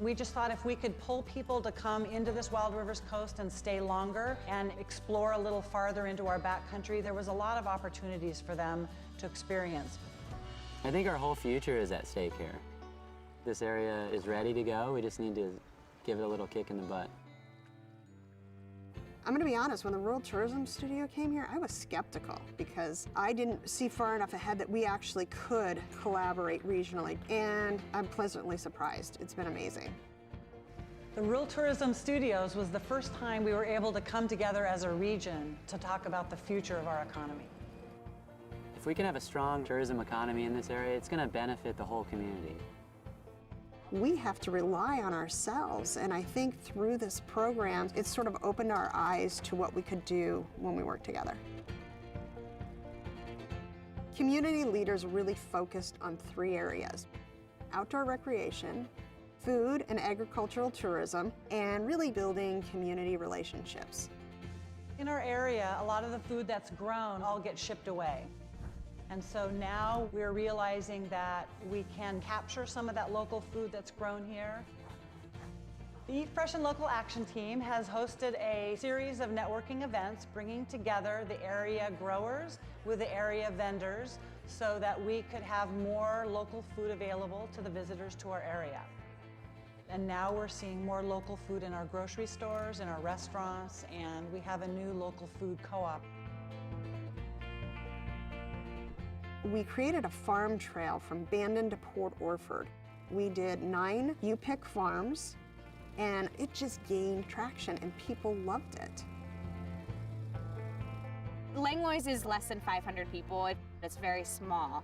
We just thought if we could pull people to come into this Wild Rivers Coast and stay longer and explore a little farther into our backcountry, there was a lot of opportunities for them to experience. I think our whole future is at stake here. This area is ready to go. We just need to give it a little kick in the butt. I'm gonna be honest, when the Rural Tourism Studio came here, I was skeptical because I didn't see far enough ahead that we actually could collaborate regionally, and I'm pleasantly surprised. It's been amazing. The Rural Tourism Studios was the first time we were able to come together as a region to talk about the future of our economy. If we can have a strong tourism economy in this area, it's going to benefit the whole community. We have to rely on ourselves, and I think through this program, it's sort of opened our eyes to what we could do when we work together. Community leaders really focused on 3 areas: outdoor recreation, food and agricultural tourism, and really building community relationships. In our area, a lot of the food that's grown all gets shipped away. And so now we're realizing that we can capture some of that local food that's grown here. The Eat Fresh and Local Action Team has hosted a series of networking events bringing together the area growers with the area vendors so that we could have more local food available to the visitors to our area. And now we're seeing more local food in our grocery stores, in our restaurants, and we have a new local food co-op. We created a farm trail from Bandon to Port Orford. We did 9 U-Pick farms, and it just gained traction, and people loved it. Langlois is less than 500 people. It's very small.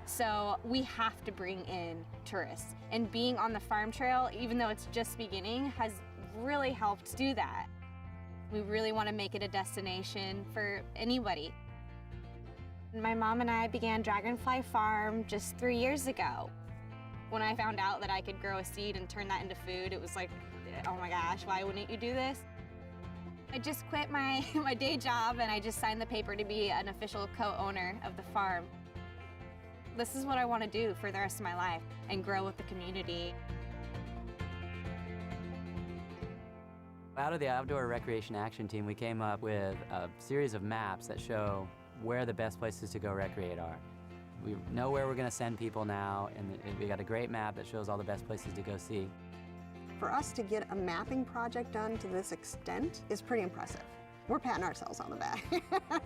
So we have to bring in tourists. And being on the farm trail, even though it's just beginning, has really helped do that. We really want to make it a destination for anybody. My mom and I began Dragonfly Farm just 3 years ago. When I found out that I could grow a seed and turn that into food, it was like, oh my gosh, why wouldn't you do this? I just quit my day job and I just signed the paper to be an official co-owner of the farm. This is what I want to do for the rest of my life and grow with the community. Out of the Outdoor Recreation Action Team, we came up with a series of maps that show where the best places to go recreate are. We know where we're going to send people now, and we got a great map that shows all the best places to go see. For us to get a mapping project done to this extent is pretty impressive. We're patting ourselves on the back.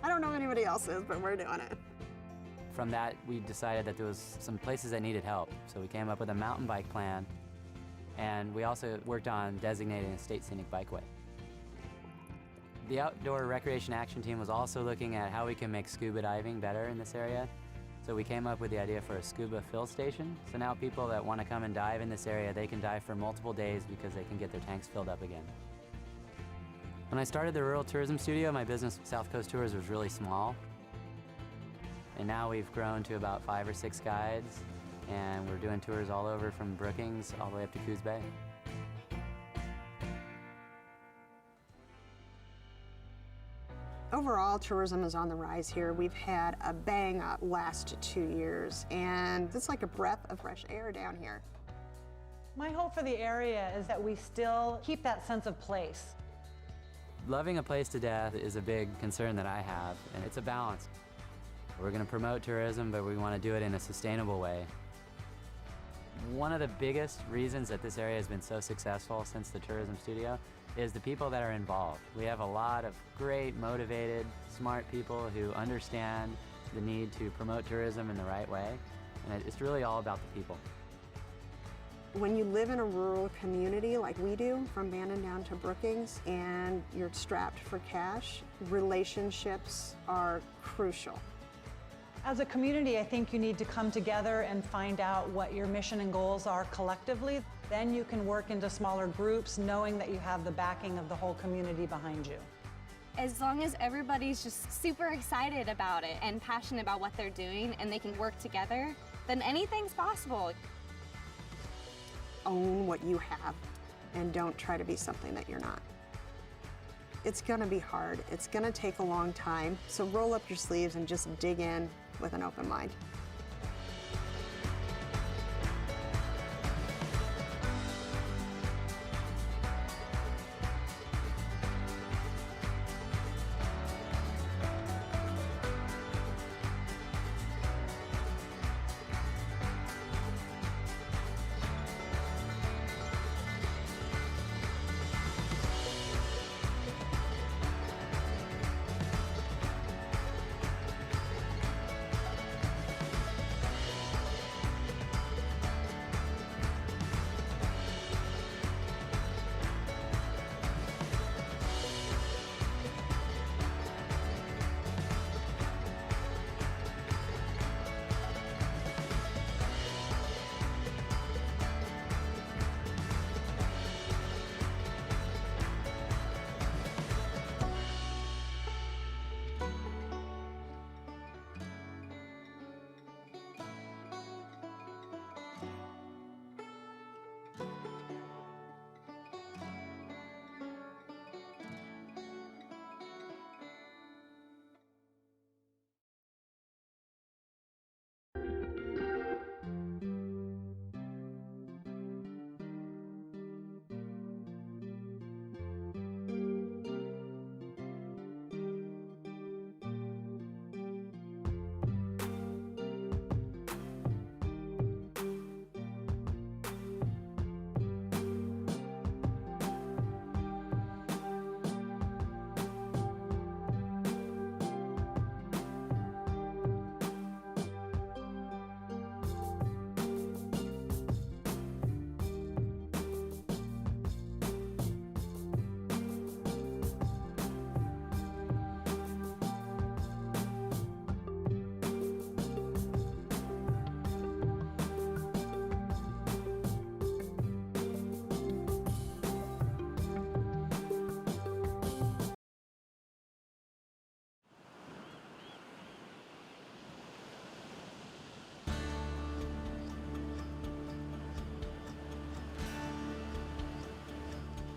I don't know if anybody else is, but we're doing it. From that, we decided that there was some places that needed help, so we came up with a mountain bike plan, and we also worked on designating a state scenic bikeway. The Outdoor Recreation Action Team was also looking at how we can make scuba diving better in this area. So we came up with the idea for a scuba fill station. So now people that want to come and dive in this area, they can dive for multiple days because they can get their tanks filled up again. When I started the Rural Tourism Studio, my business, South Coast Tours, was really small. And now we've grown to about 5 or 6 guides, and we're doing tours all over from Brookings all the way up to Coos Bay. Overall, tourism is on the rise here. We've had a bang-up last 2 years, and it's like a breath of fresh air down here. My hope for the area is that we still keep that sense of place. Loving a place to death is a big concern that I have, and it's a balance. We're going to promote tourism, but we want to do it in a sustainable way. One of the biggest reasons that this area has been so successful since the tourism studio is the people that are involved. We have a lot of great, motivated, smart people who understand the need to promote tourism in the right way, and it's really all about the people. When you live in a rural community like we do, from Bandon down to Brookings, and you're strapped for cash, relationships are crucial. As a community, I think you need to come together and find out what your mission and goals are collectively. Then you can work into smaller groups, knowing that you have the backing of the whole community behind you. As long as everybody's just super excited about it and passionate about what they're doing and they can work together, then anything's possible. Own what you have and don't try to be something that you're not. It's gonna be hard. It's gonna take a long time. So roll up your sleeves and just dig in with an open mind.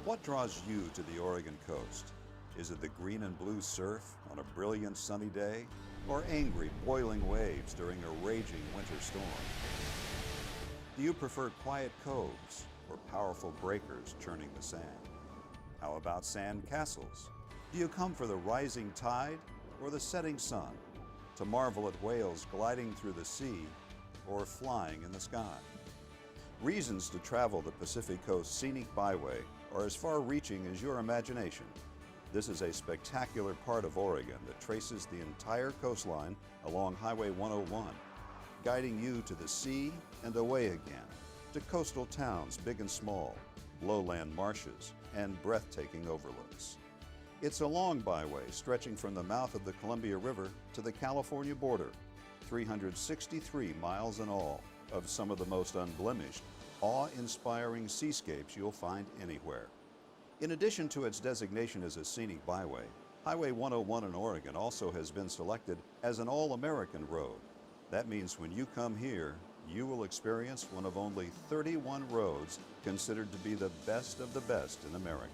What draws you to the Oregon coast? Is it the green and blue surf on a brilliant sunny day, or angry, boiling waves during a raging winter storm? Do you prefer quiet coves or powerful breakers churning the sand? How about sand castles? Do you come for the rising tide or the setting sun, to marvel at whales gliding through the sea or flying in the sky? Reasons to travel the Pacific Coast Scenic Byway are as far-reaching as your imagination. This is a spectacular part of Oregon that traces the entire coastline along Highway 101, guiding you to the sea and away again, to coastal towns big and small, lowland marshes, and breathtaking overlooks. It's a long byway stretching from the mouth of the Columbia River to the California border, 363 miles in all of some of the most unblemished, awe-inspiring seascapes you'll find anywhere. In addition to its designation as a scenic byway, Highway 101 in Oregon also has been selected as an all-American road. That means when you come here, you will experience one of only 31 roads considered to be the best of the best in America.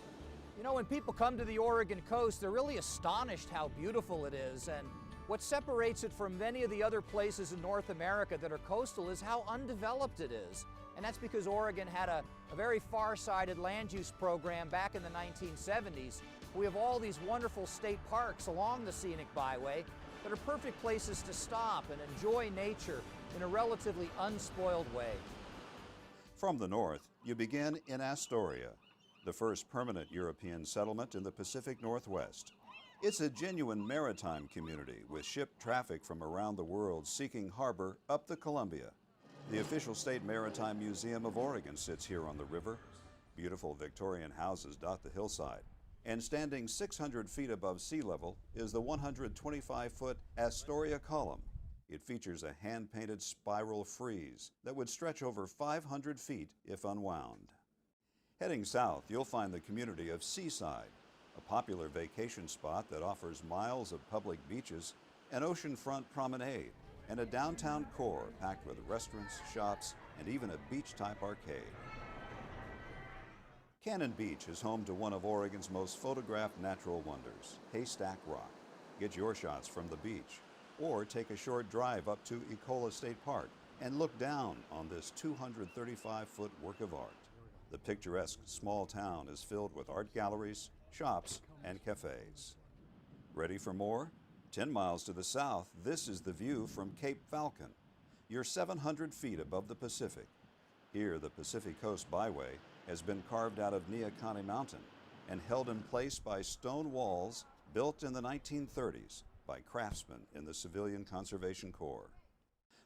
You know, when people come to the Oregon coast, they're really astonished how beautiful it is. And what separates it from many of the other places in North America that are coastal is how undeveloped it is. And that's because Oregon had a very far-sighted land use program back in the 1970s. We have all these wonderful state parks along the scenic byway that are perfect places to stop and enjoy nature in a relatively unspoiled way. From the north, you begin in Astoria, the first permanent European settlement in the Pacific Northwest. It's a genuine maritime community with ship traffic from around the world seeking harbor up the Columbia. The official State Maritime Museum of Oregon sits here on the river. Beautiful Victorian houses dot the hillside. And standing 600 feet above sea level is the 125-foot Astoria Column. It features a hand-painted spiral frieze that would stretch over 500 feet if unwound. Heading south, you'll find the community of Seaside, a popular vacation spot that offers miles of public beaches, an oceanfront promenade, and a downtown core packed with restaurants, shops, and even a beach-type arcade. Cannon Beach is home to one of Oregon's most photographed natural wonders, Haystack Rock. Get your shots from the beach, or take a short drive up to Ecola State Park and look down on this 235-foot work of art. The picturesque small town is filled with art galleries, shops, and cafes. Ready for more? 10 miles to the south, this is the view from Cape Falcon. You're 700 feet above the Pacific. Here, the Pacific Coast Byway has been carved out of Neahkahnie Mountain and held in place by stone walls built in the 1930s by craftsmen in the Civilian Conservation Corps.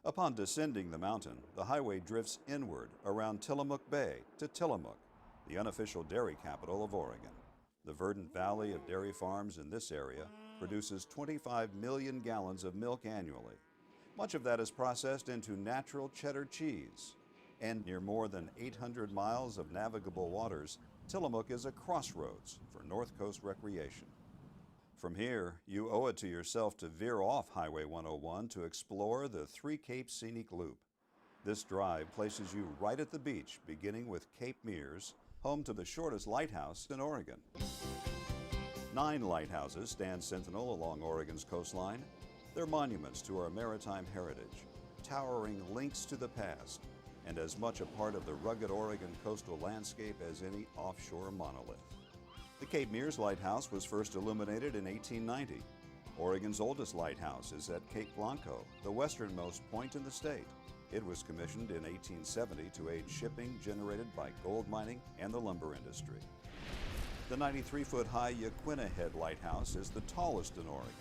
Upon descending the mountain, the highway drifts inward around Tillamook Bay to Tillamook, the unofficial dairy capital of Oregon. The verdant valley of dairy farms in this area produces 25 million gallons of milk annually. Much of that is processed into natural cheddar cheese. And near more than 800 miles of navigable waters, Tillamook is a crossroads for North Coast recreation. From here, you owe it to yourself to veer off Highway 101 to explore the Three Capes Scenic Loop. This drive places you right at the beach, beginning with Cape Mears, home to the shortest lighthouse in Oregon. 9 lighthouses stand sentinel along Oregon's coastline. They're monuments to our maritime heritage, towering links to the past, and as much a part of the rugged Oregon coastal landscape as any offshore monolith. The Cape Mears Lighthouse was first illuminated in 1890. Oregon's oldest lighthouse is at Cape Blanco, the westernmost point in the state. It was commissioned in 1870 to aid shipping generated by gold mining and the lumber industry. The 93-foot-high Yaquina Head Lighthouse is the tallest in Oregon.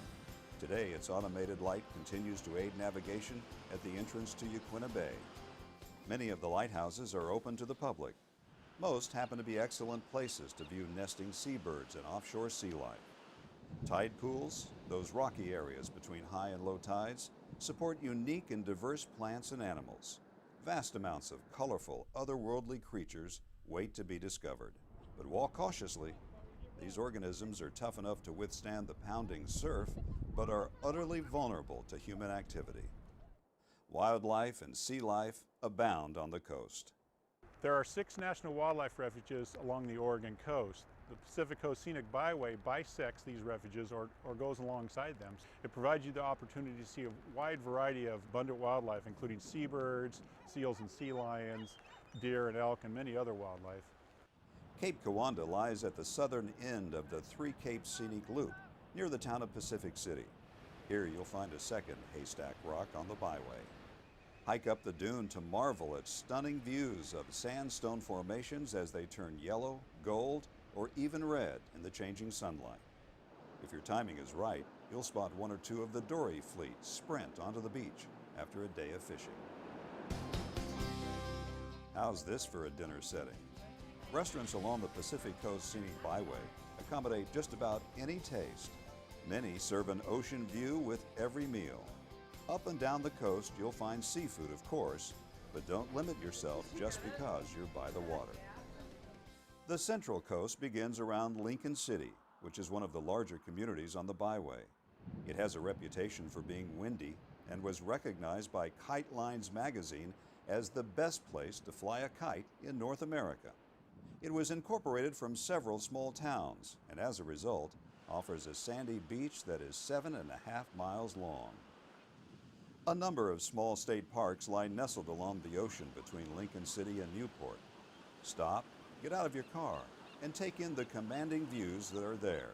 Today, its automated light continues to aid navigation at the entrance to Yaquina Bay. Many of the lighthouses are open to the public. Most happen to be excellent places to view nesting seabirds and offshore sea life. Tide pools, those rocky areas between high and low tides, support unique and diverse plants and animals. Vast amounts of colorful, otherworldly creatures wait to be discovered. But walk cautiously. These organisms are tough enough to withstand the pounding surf, but are utterly vulnerable to human activity. Wildlife and sea life abound on the coast. There are 6 national wildlife refuges along the Oregon coast. The Pacific Coast Scenic Byway bisects these refuges or goes alongside them. It provides you the opportunity to see a wide variety of abundant wildlife, including seabirds, seals and sea lions, deer and elk, and many other wildlife. Cape Kiwanda lies at the southern end of the Three Capes Scenic Loop, near the town of Pacific City. Here you'll find a second haystack rock on the byway. Hike up the dune to marvel at stunning views of sandstone formations as they turn yellow, gold, or even red in the changing sunlight. If your timing is right, you'll spot 1 or 2 of the dory fleet sprint onto the beach after a day of fishing. How's this for a dinner setting? Restaurants along the Pacific Coast Scenic Byway accommodate just about any taste. Many serve an ocean view with every meal. Up and down the coast, you'll find seafood, of course, but don't limit yourself just because you're by the water. The Central Coast begins around Lincoln City, which is one of the larger communities on the byway. It has a reputation for being windy and was recognized by Kite Lines magazine as the best place to fly a kite in North America. It was incorporated from several small towns and as a result offers a sandy beach that is 7.5 miles long. A number of small state parks lie nestled along the ocean between Lincoln City and Newport. Stop, get out of your car, and take in the commanding views that are there,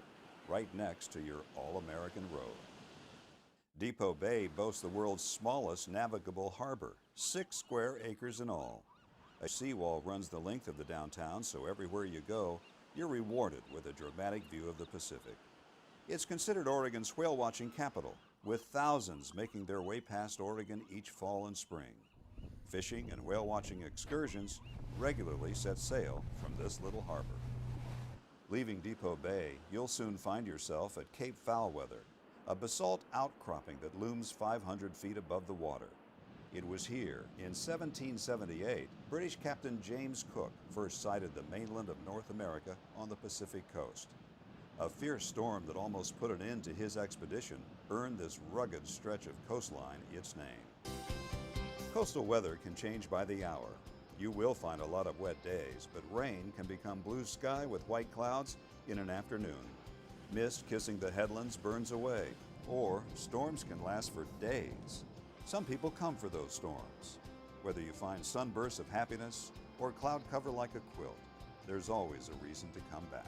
right next to your all-American road. Depot Bay boasts the world's smallest navigable harbor, 6 square acres in all. A seawall runs the length of the downtown, so everywhere you go, you're rewarded with a dramatic view of the Pacific. It's considered Oregon's whale-watching capital, with thousands making their way past Oregon each fall and spring. Fishing and whale-watching excursions regularly set sail from this little harbor. Leaving Depot Bay, you'll soon find yourself at Cape Foulweather, a basalt outcropping that looms 500 feet above the water. It was here, in 1778, British Captain James Cook first sighted the mainland of North America on the Pacific coast. A fierce storm that almost put an end to his expedition earned this rugged stretch of coastline its name. Coastal weather can change by the hour. You will find a lot of wet days, but rain can become blue sky with white clouds in an afternoon. Mist kissing the headlands burns away, or storms can last for days. Some people come for those storms. Whether you find sunbursts of happiness or cloud cover like a quilt, there's always a reason to come back.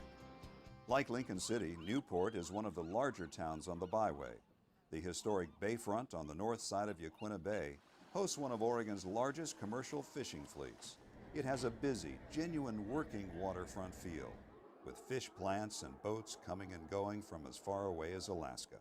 Like Lincoln City, Newport is one of the larger towns on the byway. The historic bayfront on the north side of Yaquina Bay hosts one of Oregon's largest commercial fishing fleets. It has a busy, genuine working waterfront feel, with fish plants and boats coming and going from as far away as Alaska.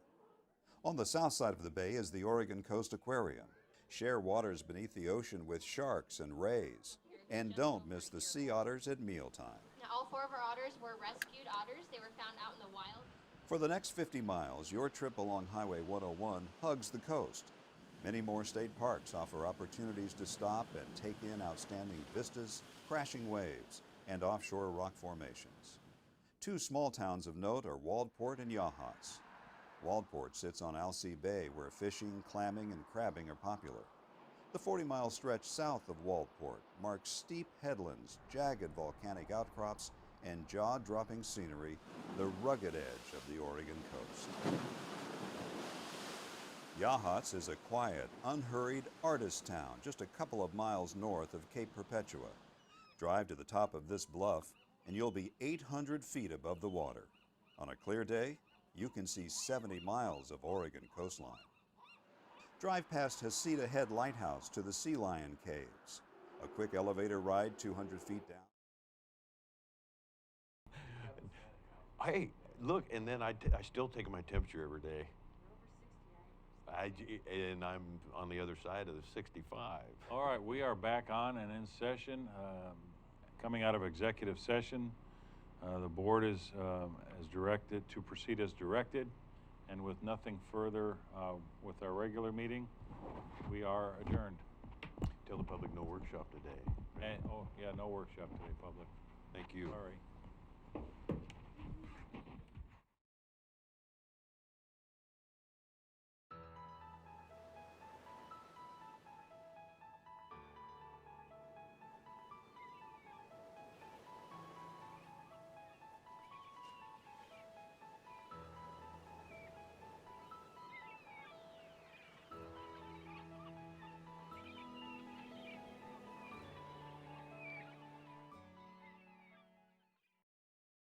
On the south side of the bay is the Oregon Coast Aquarium. Share waters beneath the ocean with sharks and rays. And don't miss the sea otters at mealtime. Now, all 4 of our otters were rescued otters. They were found out in the wild. For the next 50 miles, your trip along Highway 101 hugs the coast. Many more state parks offer opportunities to stop and take in outstanding vistas, crashing waves, and offshore rock formations. 2 small towns of note are Waldport and Yachats. Waldport sits on Alsea Bay, where fishing, clamming, and crabbing are popular. The 40-mile stretch south of Waldport marks steep headlands, jagged volcanic outcrops, and jaw-dropping scenery, the rugged edge of the Oregon coast. Yachats is a quiet, unhurried artist town just a couple of miles north of Cape Perpetua. Drive to the top of this bluff, and you'll be 800 feet above the water. On a clear day, you can see 70 miles of Oregon coastline. Drive past Heceta Head Lighthouse to the Sea Lion Caves. A quick elevator ride 200 feet down. Hey, look, and then I still take my temperature every day. And I'm on the other side of the 65. All right, we are back on and in session. Coming out of executive session, the board is directed to proceed as directed, and with nothing further with our regular meeting, we are adjourned. Tell the public no workshop today. And, oh, yeah, no workshop today, public. Thank you. Sorry.